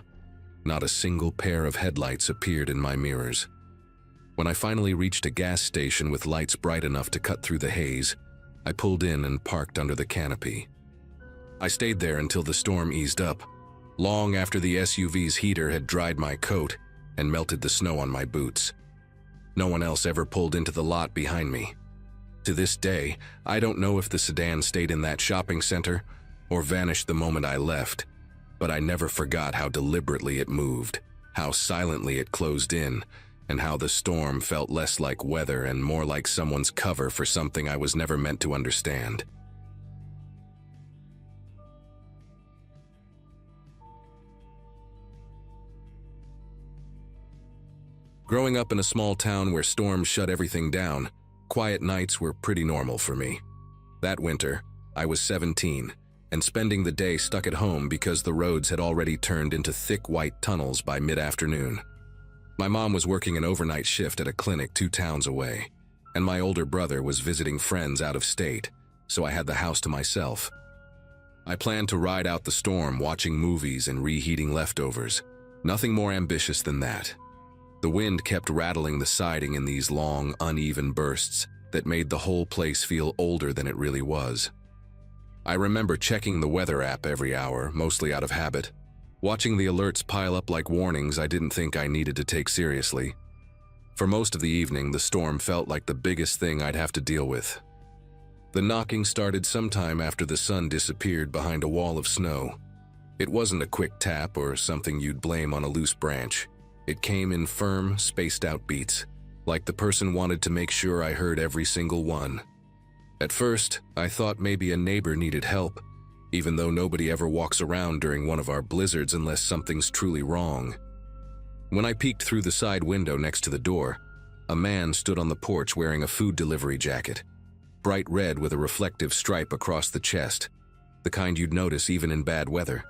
Not a single pair of headlights appeared in my mirrors. When I finally reached a gas station with lights bright enough to cut through the haze, I pulled in and parked under the canopy. I stayed there until the storm eased up, long after the SUV's heater had dried my coat and melted the snow on my boots. No one else ever pulled into the lot behind me. To this day, I don't know if the sedan stayed in that shopping center or vanished the moment I left, but I never forgot how deliberately it moved, how silently it closed in, and how the storm felt less like weather and more like someone's cover for something I was never meant to understand. Growing up in a small town where storms shut everything down, quiet nights were pretty normal for me. That winter, I was 17, and spending the day stuck at home because the roads had already turned into thick white tunnels by mid-afternoon. My mom was working an overnight shift at a clinic 2 towns away, and my older brother was visiting friends out of state, so I had the house to myself. I planned to ride out the storm watching movies and reheating leftovers. Nothing more ambitious than that. The wind kept rattling the siding in these long, uneven bursts that made the whole place feel older than it really was. I remember checking the weather app every hour, mostly out of habit, watching the alerts pile up like warnings I didn't think I needed to take seriously. For most of the evening, the storm felt like the biggest thing I'd have to deal with. The knocking started sometime after the sun disappeared behind a wall of snow. It wasn't a quick tap or something you'd blame on a loose branch. It came in firm, spaced-out beats, like the person wanted to make sure I heard every single one. At first, I thought maybe a neighbor needed help, even though nobody ever walks around during one of our blizzards unless something's truly wrong. When I peeked through the side window next to the door, a man stood on the porch wearing a food delivery jacket, bright red with a reflective stripe across the chest, the kind you'd notice even in bad weather.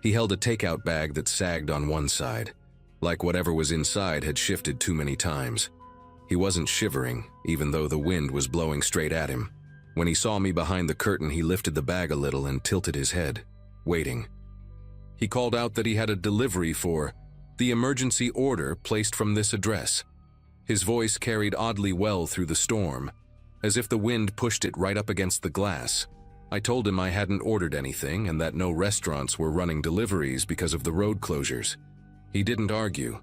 He held a takeout bag that sagged on one side, like whatever was inside had shifted too many times. He wasn't shivering, even though the wind was blowing straight at him. When he saw me behind the curtain, he lifted the bag a little and tilted his head, waiting. He called out that he had a delivery for the emergency order placed from this address. His voice carried oddly well through the storm, as if the wind pushed it right up against the glass. I told him I hadn't ordered anything and that no restaurants were running deliveries because of the road closures. He didn't argue.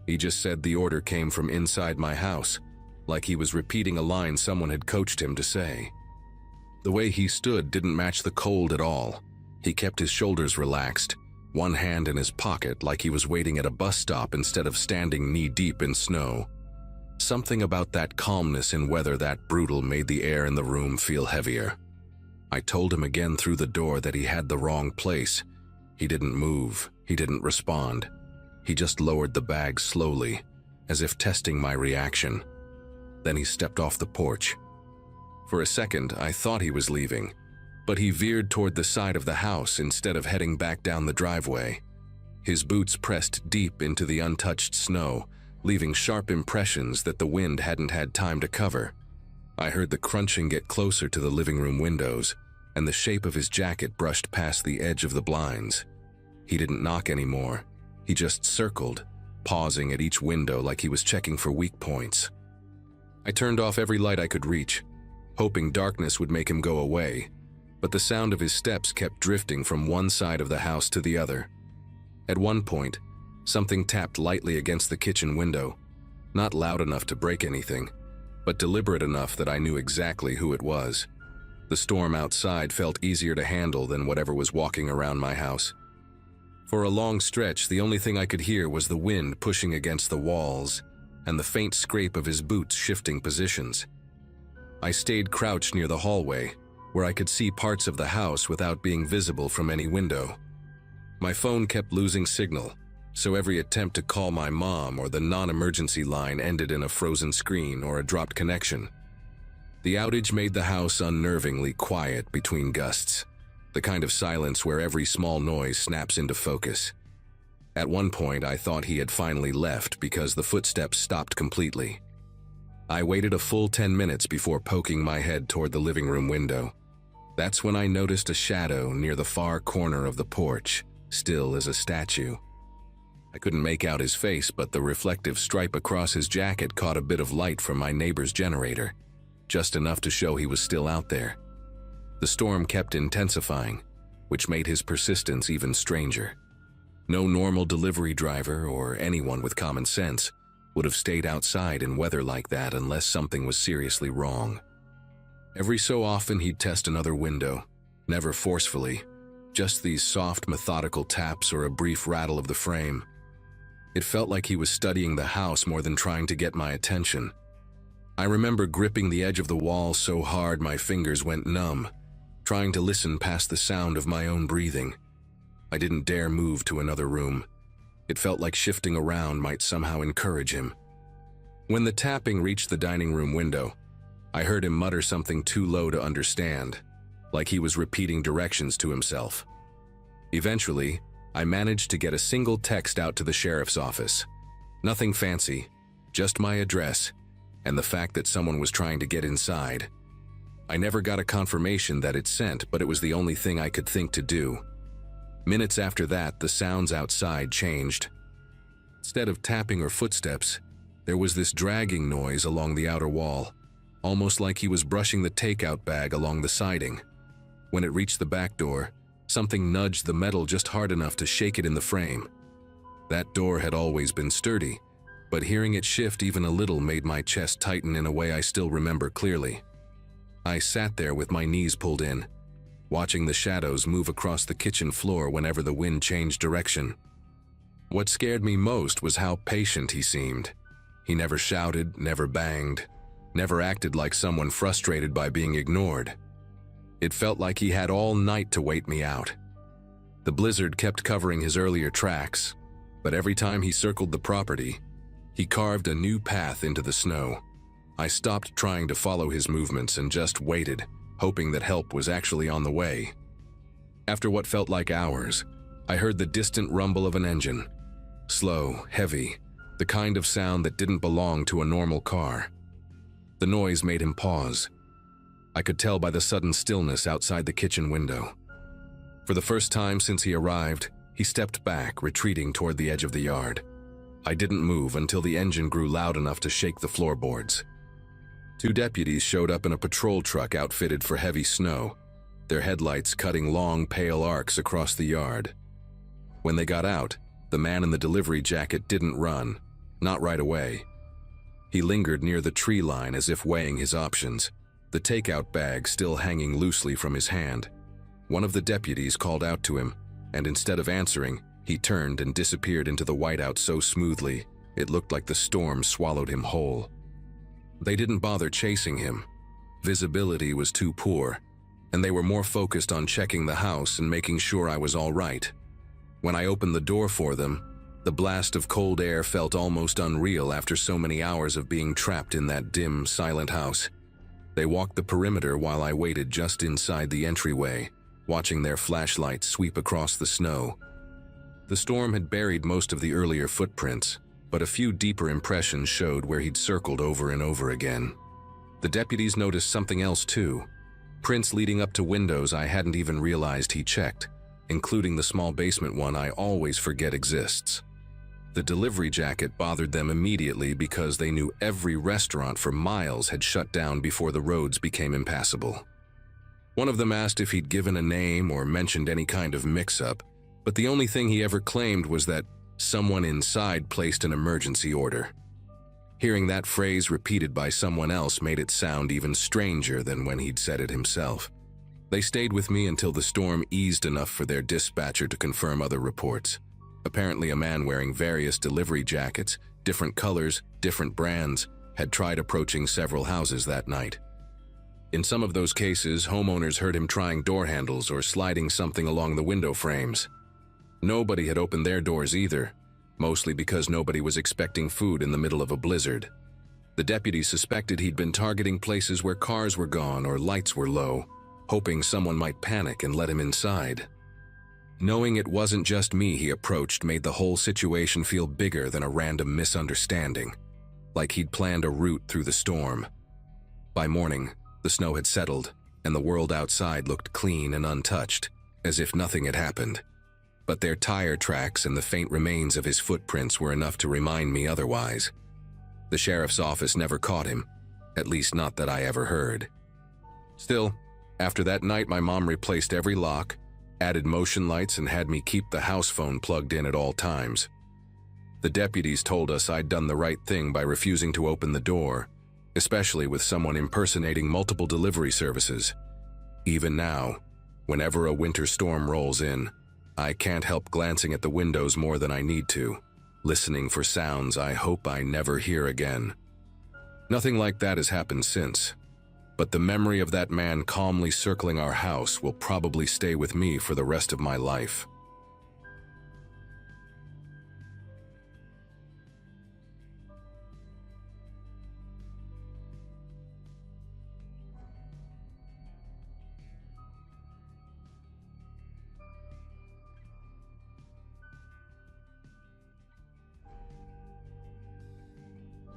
He just said the order came from inside my house, like he was repeating a line someone had coached him to say. The way he stood didn't match the cold at all. He kept his shoulders relaxed, one hand in his pocket like he was waiting at a bus stop instead of standing knee-deep in snow. Something about that calmness in weather that brutal made the air in the room feel heavier. I told him again through the door that he had the wrong place. He didn't move. He didn't respond. He just lowered the bag slowly, as if testing my reaction. Then he stepped off the porch. For a second, I thought he was leaving, but he veered toward the side of the house instead of heading back down the driveway. His boots pressed deep into the untouched snow, leaving sharp impressions that the wind hadn't had time to cover. I heard the crunching get closer to the living room windows, and the shape of his jacket brushed past the edge of the blinds. He didn't knock anymore. He just circled, pausing at each window like he was checking for weak points. I turned off every light I could reach, hoping darkness would make him go away, but the sound of his steps kept drifting from one side of the house to the other. At one point, something tapped lightly against the kitchen window, not loud enough to break anything, but deliberate enough that I knew exactly who it was. The storm outside felt easier to handle than whatever was walking around my house. For a long stretch, the only thing I could hear was the wind pushing against the walls and the faint scrape of his boots shifting positions. I stayed crouched near the hallway, where I could see parts of the house without being visible from any window. My phone kept losing signal, so every attempt to call my mom or the non-emergency line ended in a frozen screen or a dropped connection. The outage made the house unnervingly quiet between gusts, the kind of silence where every small noise snaps into focus. At one point, I thought he had finally left because the footsteps stopped completely. I waited a full 10 minutes before poking my head toward the living room window. That's when I noticed a shadow near the far corner of the porch, still as a statue. I couldn't make out his face, but the reflective stripe across his jacket caught a bit of light from my neighbor's generator, just enough to show he was still out there. The storm kept intensifying, which made his persistence even stranger. No normal delivery driver or anyone with common sense would have stayed outside in weather like that unless something was seriously wrong. Every so often he'd test another window, never forcefully, just these soft, methodical taps or a brief rattle of the frame. It felt like he was studying the house more than trying to get my attention. I remember gripping the edge of the wall so hard my fingers went numb, trying to listen past the sound of my own breathing. I didn't dare move to another room. It felt like shifting around might somehow encourage him. When the tapping reached the dining room window, I heard him mutter something too low to understand, like he was repeating directions to himself. Eventually, I managed to get a single text out to the sheriff's office. Nothing fancy, just my address and the fact that someone was trying to get inside. I never got a confirmation that it sent, but it was the only thing I could think to do. Minutes after that, the sounds outside changed. Instead of tapping or footsteps, there was this dragging noise along the outer wall, almost like he was brushing the takeout bag along the siding. When it reached the back door, something nudged the metal just hard enough to shake it in the frame. That door had always been sturdy, but hearing it shift even a little made my chest tighten in a way I still remember clearly. I sat there with my knees pulled in, watching the shadows move across the kitchen floor whenever the wind changed direction. What scared me most was how patient he seemed. He never shouted, never banged, never acted like someone frustrated by being ignored. It felt like he had all night to wait me out. The blizzard kept covering his earlier tracks, but every time he circled the property, he carved a new path into the snow. I stopped trying to follow his movements and just waited, hoping that help was actually on the way. After what felt like hours, I heard the distant rumble of an engine. Slow, heavy, the kind of sound that didn't belong to a normal car. The noise made him pause. I could tell by the sudden stillness outside the kitchen window. For the first time since he arrived, he stepped back, retreating toward the edge of the yard. I didn't move until the engine grew loud enough to shake the floorboards. 2 deputies showed up in a patrol truck outfitted for heavy snow, their headlights cutting long, pale arcs across the yard. When they got out, the man in the delivery jacket didn't run, not right away. He lingered near the tree line as if weighing his options, the takeout bag still hanging loosely from his hand. One of the deputies called out to him, and instead of answering, he turned and disappeared into the whiteout so smoothly, it looked like the storm swallowed him whole. They didn't bother chasing him. Visibility was too poor, and they were more focused on checking the house and making sure I was all right. When I opened the door for them, the blast of cold air felt almost unreal after so many hours of being trapped in that dim, silent house. They walked the perimeter while I waited just inside the entryway, watching their flashlights sweep across the snow. The storm had buried most of the earlier footprints, but a few deeper impressions showed where he'd circled over and over again. The deputies noticed something else too. Prints leading up to windows I hadn't even realized he checked, including the small basement one I always forget exists. The delivery jacket bothered them immediately because they knew every restaurant for miles had shut down before the roads became impassable. One of them asked if he'd given a name or mentioned any kind of mix-up, but the only thing he ever claimed was that someone inside placed an emergency order. Hearing that phrase repeated by someone else made it sound even stranger than when he'd said it himself. They stayed with me until the storm eased enough for their dispatcher to confirm other reports. Apparently, a man wearing various delivery jackets, different colors, different brands, had tried approaching several houses that night. In some of those cases, homeowners heard him trying door handles or sliding something along the window frames. Nobody had opened their doors either, mostly because nobody was expecting food in the middle of a blizzard. The deputies suspected he'd been targeting places where cars were gone or lights were low, hoping someone might panic and let him inside. Knowing it wasn't just me he approached made the whole situation feel bigger than a random misunderstanding, like he'd planned a route through the storm. By morning, the snow had settled, and the world outside looked clean and untouched, as if nothing had happened. But their tire tracks and the faint remains of his footprints were enough to remind me otherwise. The sheriff's office never caught him, at least not that I ever heard. Still, after that night my mom replaced every lock, added motion lights, and had me keep the house phone plugged in at all times. The deputies told us I'd done the right thing by refusing to open the door, especially with someone impersonating multiple delivery services. Even now, whenever a winter storm rolls in, I can't help glancing at the windows more than I need to, listening for sounds I hope I never hear again. Nothing like that has happened since, but the memory of that man calmly circling our house will probably stay with me for the rest of my life.